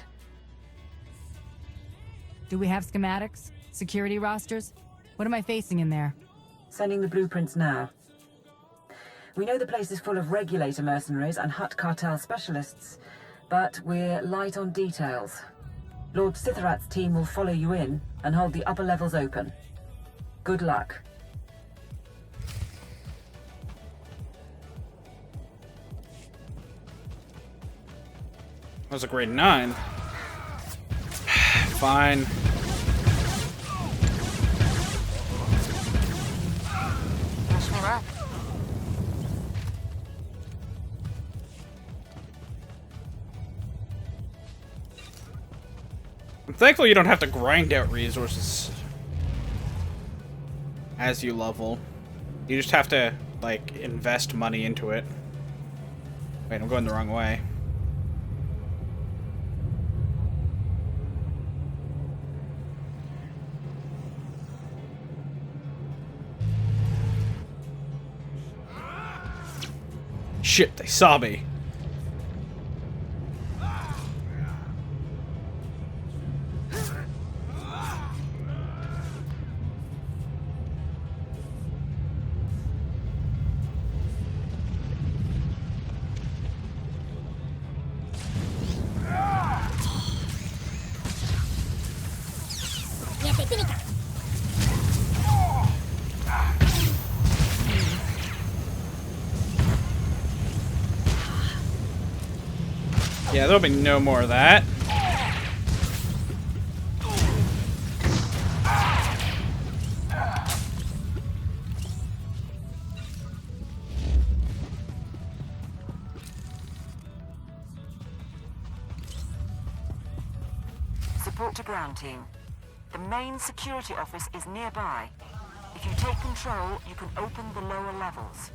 Do we have schematics? Security rosters? What am I facing in there? Sending the blueprints now. We know the place is full of regulator mercenaries and Hutt cartel specialists, but we're light on details. Lord Sitharat's team will follow you in and hold the upper levels open. Good luck. That was a grade 9. Fine. Wish me luck. I'm thankful you don't have to grind out resources as you level. You just have to, like, invest money into it. Wait, I'm going the wrong way. Shit, they saw me. Yeah, there'll be no more of that. Support to ground team. The main security office is nearby. If you take control, you can open the lower levels.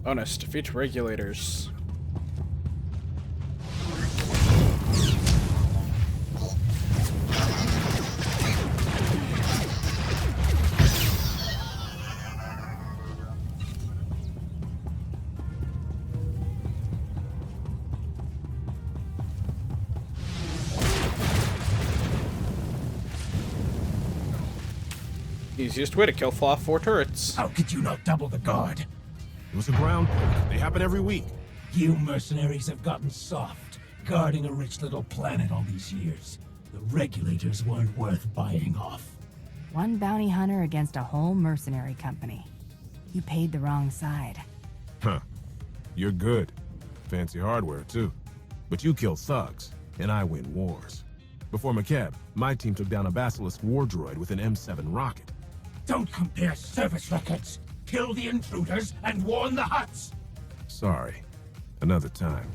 Bonus, defeat regulators. Easiest way to kill 4 turrets. How could you not double the guard? It was a ground break. They happen every week. You mercenaries have gotten soft, guarding a rich little planet all these years. The regulators weren't worth buying off. One bounty hunter against a whole mercenary company. You paid the wrong side. Huh. You're good. Fancy hardware, too. But you kill thugs, and I win wars. Before McCabe, my team took down a Basilisk war droid with an M7 rocket. Don't compare service records. Kill the intruders and warn the Hutts. Sorry. Another time.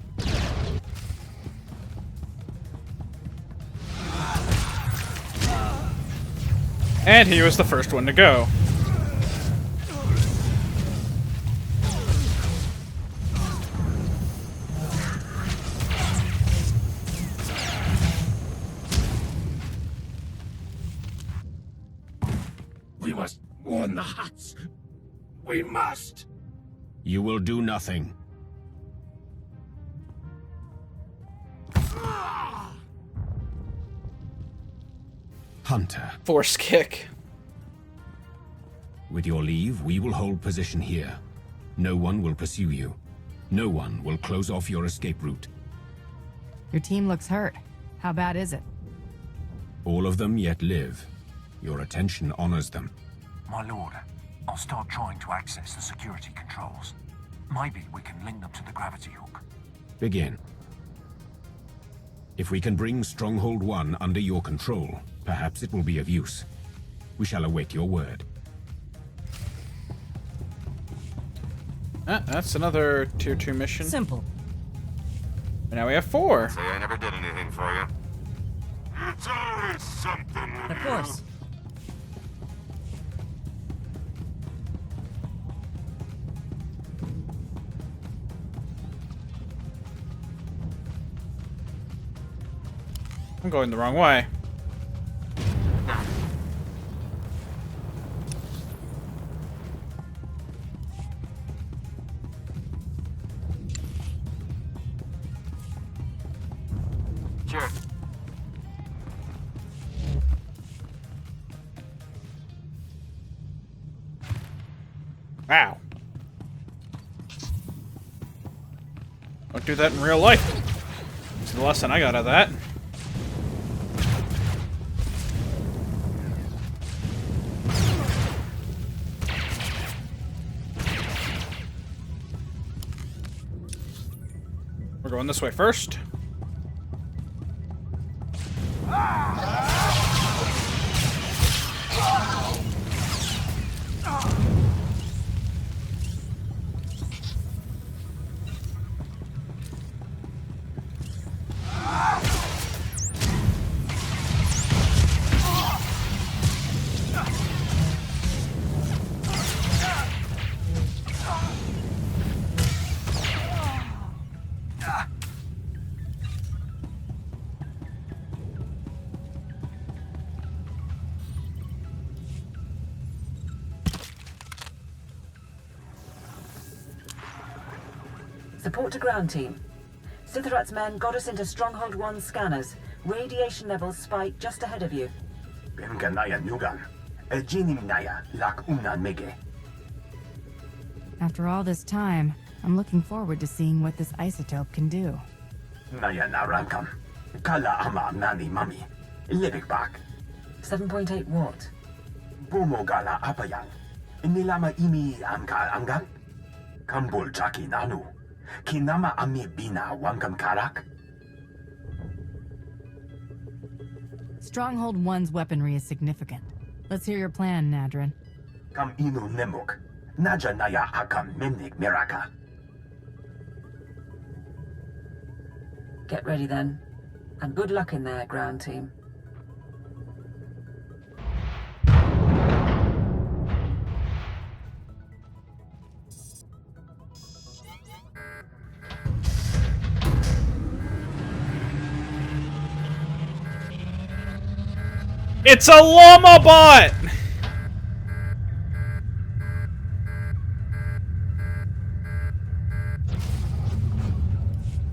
And he was the first one to go. We must warn the Hutts. We must. You will do nothing. Hunter. Force kick. With your leave, we will hold position here. No one will pursue you. No one will close off your escape route. Your team looks hurt. How bad is it? All of them yet live. Your attention honors them. My lord, I'll start trying to access the security controls. Maybe we can link them to the gravity hook. Begin. If we can bring Stronghold 1 under your control, perhaps it will be of use. We shall await your word. That's another tier 2 mission. Simple. And now we have 4. Say I never did anything for you. It's always something. Of course. I'm going the wrong way. Sure. Wow. Don't do that in real life. That's the lesson I got out of that. We're going this way first. Support to ground team. Sithrat's men got us into Stronghold 1 scanners. Radiation levels spike just ahead of you. After all this time, I'm looking forward to seeing what this isotope can do. 7.8 watt. Kambul Chaki Nanu. Kinama Ami Bina Wankam Karak. Stronghold 1's weaponry is significant. Let's hear your plan, Nadrin. Kam Inu Nemuk. Naja Naya Akam Memnik Miraka. Get ready then. And good luck in there, ground team. It's a llama bot!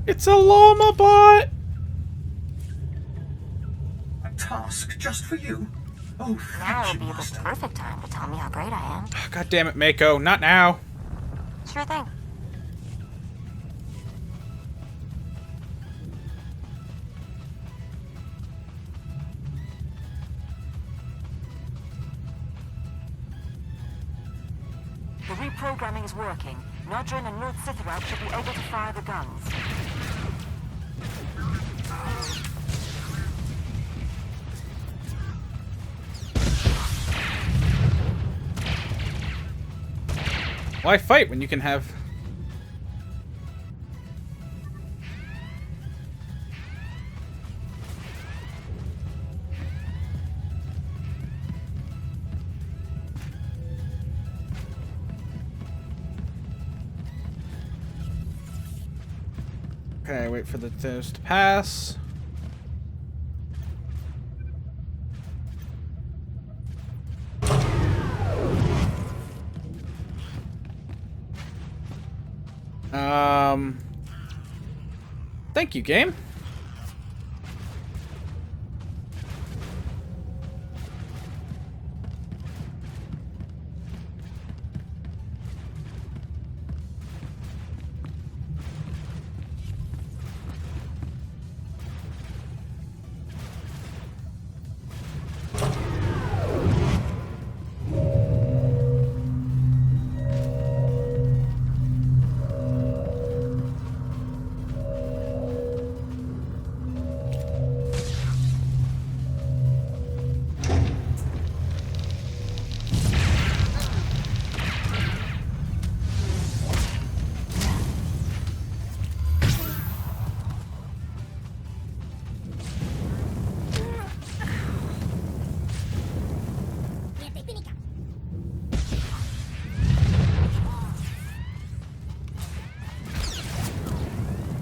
It's a llama bot! A task just for you? Oh, Now thank would you, be the Master. perfect time to tell me how great I am. God damn it, Mako. Not now. Sure thing. The reprogramming is working. Nodrin and North Sitherath should be able to fire the guns. Why fight when you can have... Okay, wait for those to pass. Thank you, game.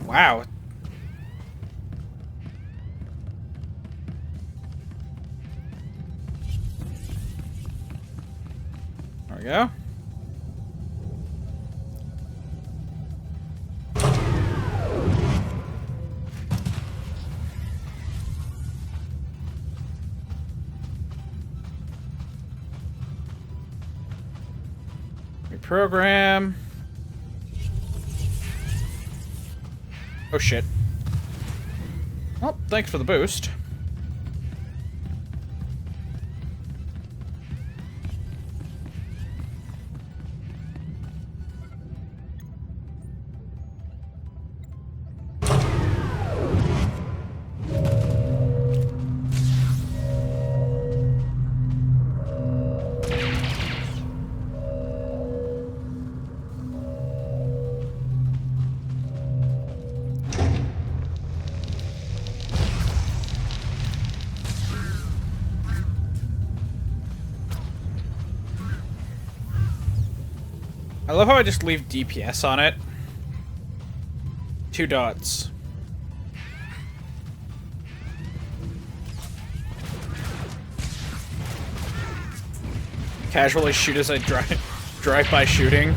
Wow. There we go. Reprogram. Oh shit. Well, thanks for the boost. I love how I just leave DPS on it. 2 dots. Casually shoot as I drive by shooting.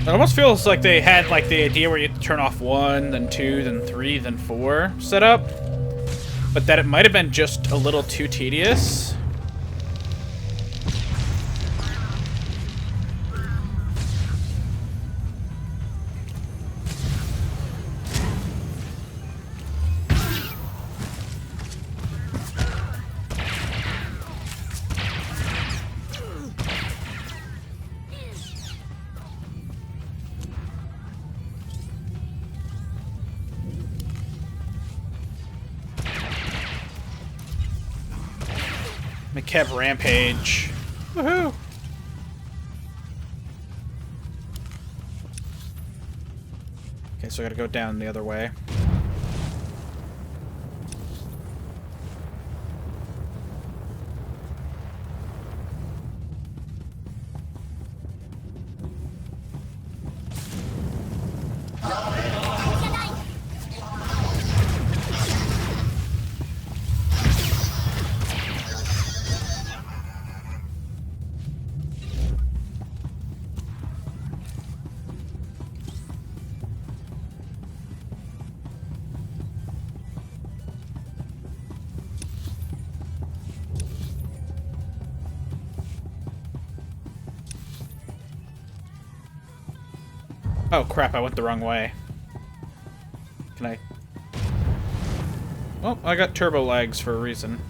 It almost feels like they had like the idea where you turn off 1, then 2, then 3, then 4 set up, but that it might have been just a little too tedious. McKev rampage. Woohoo! Okay, so I gotta go down the other way. Oh crap, I went the wrong way. Can I... Well, I got turbo lags for a reason.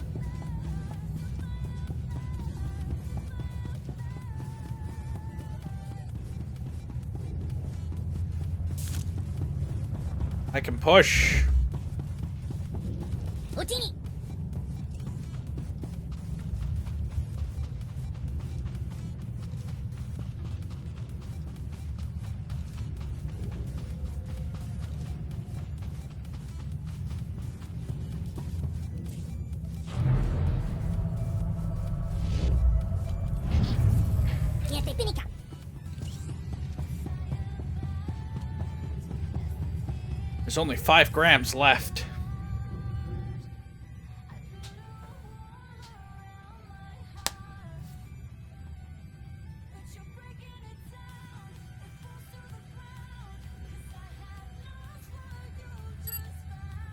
I can push. There's only 5 grams left.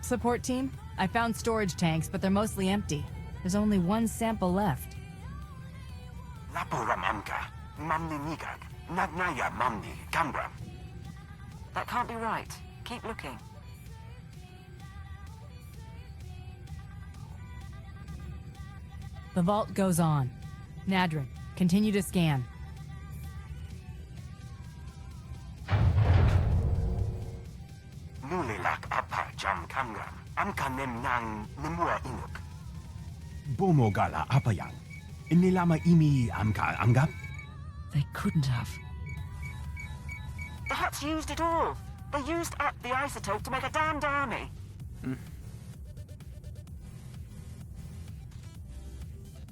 Support team, I found storage tanks, but they're mostly empty. There's only 1 sample left. That can't be right. Keep looking. The vault goes on. Nadrin, continue to scan. Nulilak apa jam kamram. Amka nemnang nemua inuk. Bomogala apa yang? Inilama imi amka anggap? They couldn't have. The Huts used it all. They used up the isotope to make a damned army.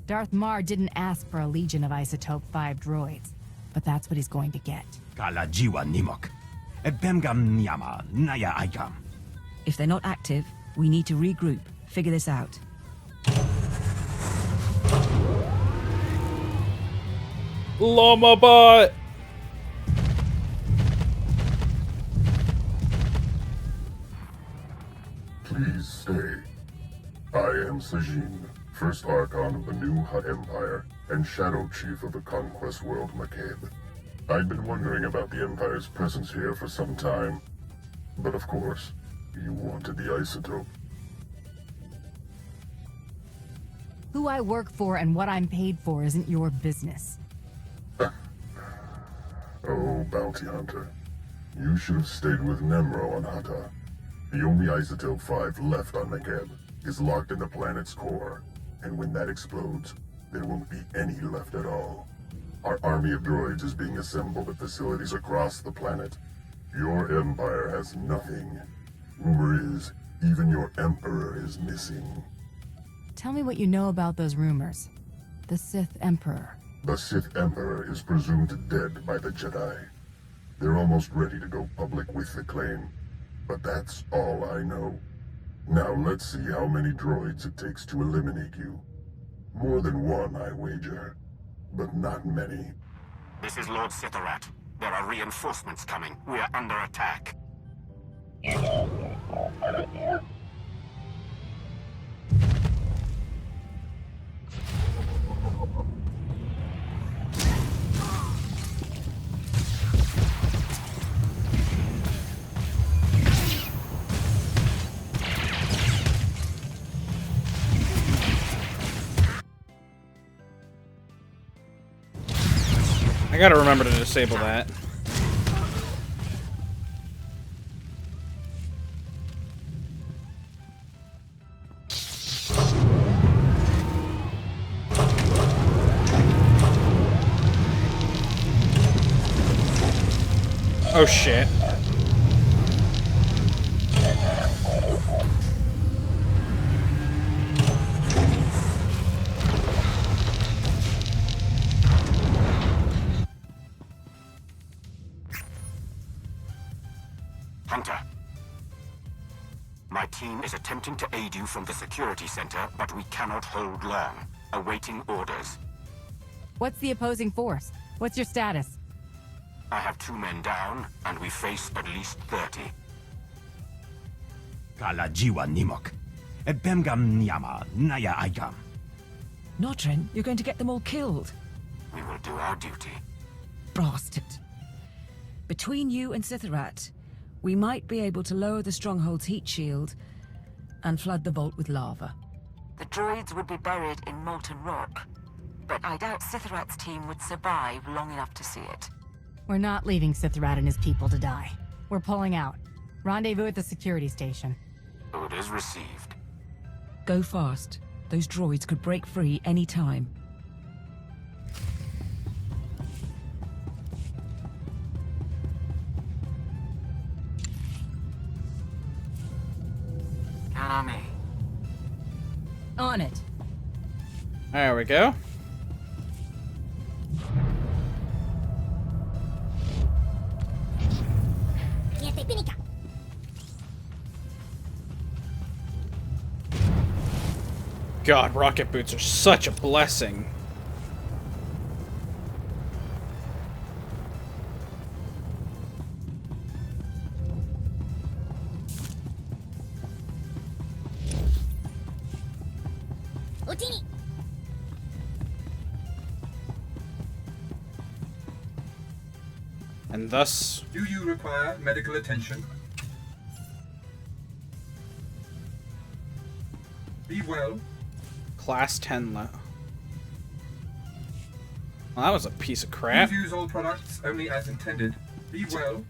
Darth Mar didn't ask for a legion of Isotope 5 droids, but that's what he's going to get. Kala jiwa nimok. Ebemgam nyama naya aikam. If they're not active, we need to regroup, figure this out. Llama bot! Please stay. I am Sajin, First Archon of the New Hutt Empire, and Shadow Chief of the Conquest World McCabe. I'd been wondering about the Empire's presence here for some time. But of course, you wanted the isotope. Who I work for and what I'm paid for isn't your business. Oh, Bounty Hunter. You should have stayed with Nemro on Hutta. The only Isotope 5 left on McCabe is locked in the planet's core. And when that explodes, there won't be any left at all. Our army of droids is being assembled at facilities across the planet. Your Empire has nothing. Rumor is, even your Emperor is missing. Tell me what you know about those rumors. The Sith Emperor. The Sith Emperor is presumed dead by the Jedi. They're almost ready to go public with the claim. But that's all I know. Now let's see how many droids it takes to eliminate you. More than one, I wager. But not many. This is Lord Sitharat. There are reinforcements coming. We are under attack. I gotta remember to disable that. Oh shit. Hunter. My team is attempting to aid you from the security center, but we cannot hold long. Awaiting orders. What's the opposing force? What's your status? I have 2 men down, and we face at least 30. Kala jiwa nimok. Ebemgam nyama naya aigam. Notrin, you're going to get them all killed. We will do our duty. Bastard. Between you and Sitharat, we might be able to lower the stronghold's heat shield and flood the vault with lava. The droids would be buried in molten rock, but I doubt Sitharat's team would survive long enough to see it. We're not leaving Sitharat and his people to die. We're pulling out. Rendezvous at the security station. Orders received. Go fast. Those droids could break free any time. Count on me. On it. There we go. God, rocket boots are such a blessing. And thus... Do you require medical attention? Be well. Class 10 Well, that was a piece of crap. Please use all products only as intended. Be well.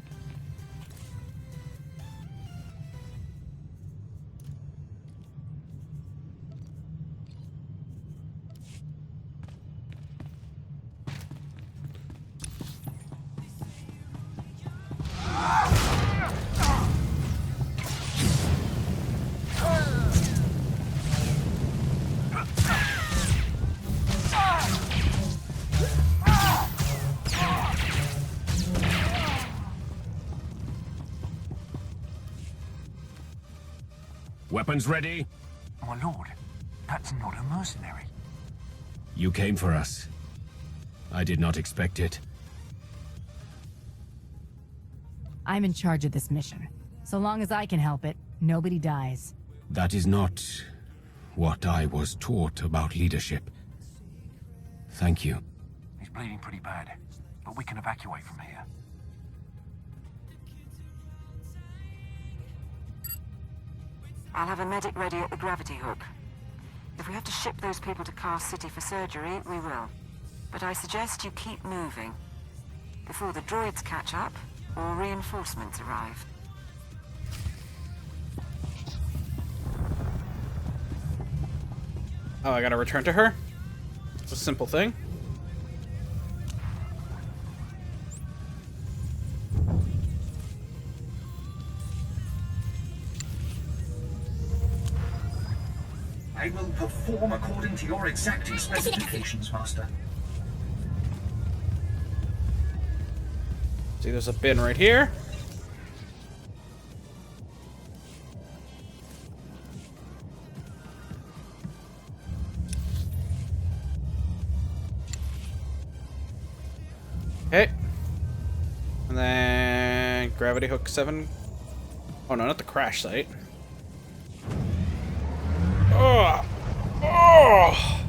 Weapons ready? My lord, that's not a mercenary. You came for us. I did not expect it. I'm in charge of this mission. So long as I can help it, nobody dies. That is not what I was taught about leadership. Thank you. He's bleeding pretty bad, but we can evacuate from here. I'll have a medic ready at the gravity hook. If we have to ship those people to Car City for surgery, we will. But I suggest you keep moving. Before the droids catch up, or reinforcements arrive. Oh, I gotta return to her? It's a simple thing. I will perform according to your exacting specifications, Master. See, there's a bin right here. Okay. And then gravity hook 7. Oh no, not the crash site. Oh! Oh!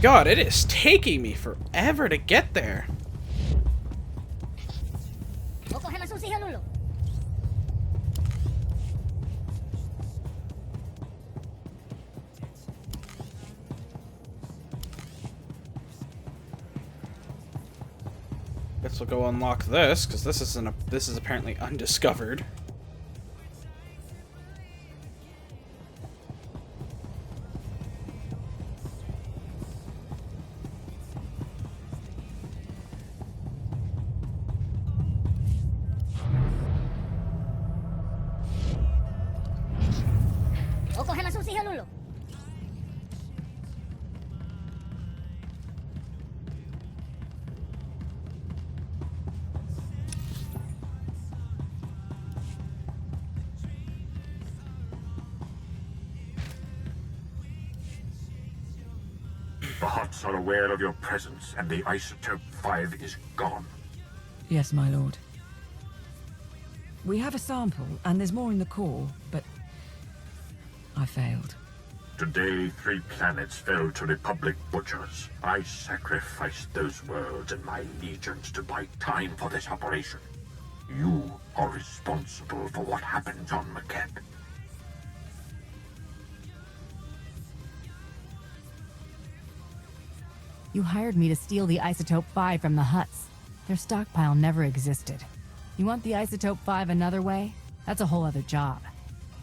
God, it is taking me forever to get there. Guess we'll go unlock this, because this is apparently undiscovered. Okohama susi Honolulu. The Huts are aware of your presence, and the Isotope 5 is gone. Yes, my lord. We have a sample, and there's more in the core, but I failed. Today, 3 planets fell to Republic butchers. I sacrificed those worlds and my legions to buy time for this operation. You are responsible for what happens on Makeb. You hired me to steal the Isotope 5 from the Huts. Their stockpile never existed. You want the Isotope 5 another way? That's a whole other job.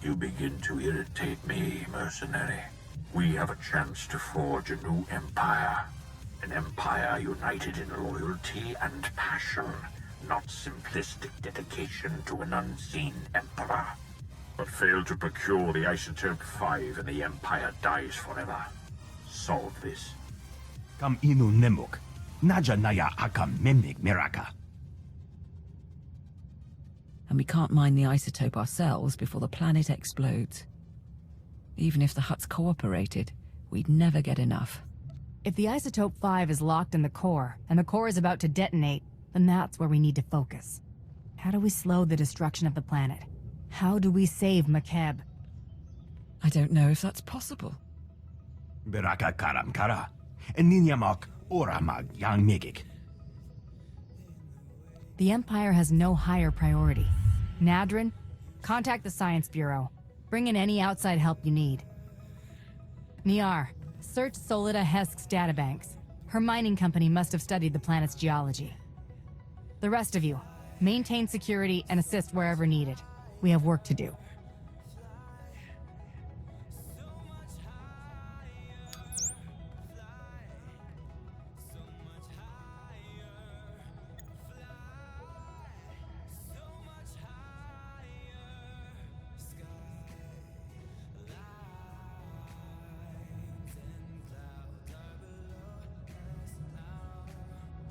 You begin to irritate me, mercenary. We have a chance to forge a new empire. An empire united in loyalty and passion, not simplistic dedication to an unseen emperor. But fail to procure the Isotope 5 and the empire dies forever. Solve this. Kam inu nemuk. Naja naya akam memig miraka. And we can't mine the isotope ourselves before the planet explodes. Even if the Huts cooperated, we'd never get enough. If the Isotope 5 is locked in the core, and the core is about to detonate, then that's where we need to focus. How do we slow the destruction of the planet? How do we save Makeb? I don't know if that's possible. Beraka karam kara. Ninyamak oramag yang megik. The Empire has no higher priority. Nadrin, contact the Science Bureau. Bring in any outside help you need. Niar, search Solida Hesk's databanks. Her mining company must have studied the planet's geology. The rest of you, maintain security and assist wherever needed. We have work to do.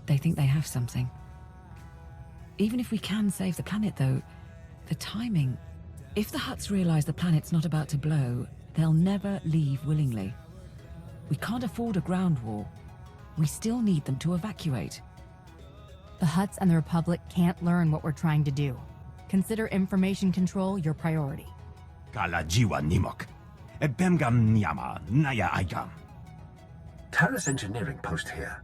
They think they have something. Even if we can save the planet, though, the timing... If the Huts realize the planet's not about to blow, they'll never leave willingly. We can't afford a ground war. We still need them to evacuate. The Huts and the Republic can't learn what we're trying to do. Consider information control your priority. Kala jiwa nimok. Ebemgam nyama naya ayam. Terra's engineering post here.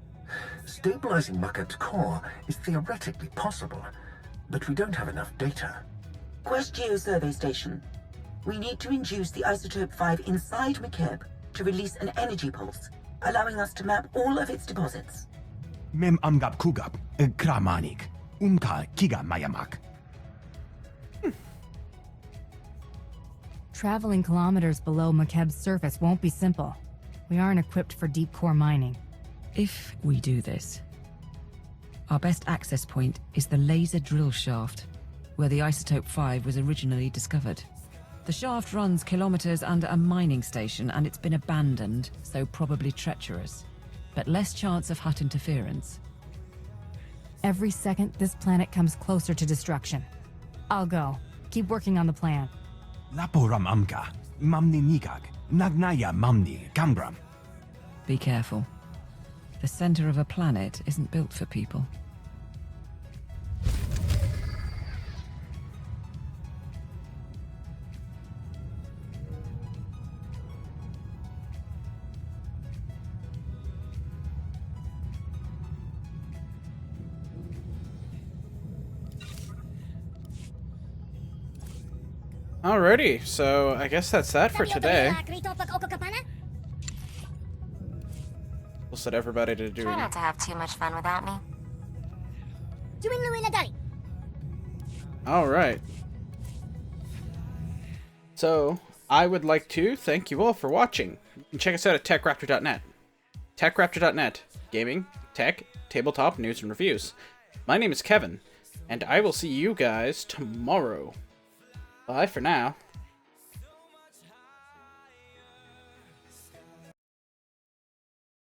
Stabilizing Makeb's core is theoretically possible, but we don't have enough data. Quest Geosurvey Station. We need to induce the Isotope 5 inside Makeb to release an energy pulse, allowing us to map all of its deposits. Mem amgap kugap kramanik. Umka kiga mayamak. Traveling kilometers below Makeb's surface won't be simple. We aren't equipped for deep core mining. If we do this, our best access point is the laser drill shaft, where the Isotope 5 was originally discovered. The shaft runs kilometers under a mining station, and it's been abandoned, so probably treacherous. But less chance of Hut interference. Every second, this planet comes closer to destruction. I'll go. Keep working on the plan. Laporam amka. Mamni nikak. Nagnaya mamni kambram. Be careful. The center of a planet isn't built for people. Alrighty, so I guess that's that for today. We'll set everybody to do. Try not to have too much fun without me. Alright. So, I would like to thank you all for watching. You can check us out at techraptor.net. Techraptor.net. Gaming, tech, tabletop, news, and reviews. My name is Kevin, and I will see you guys tomorrow. Bye for now.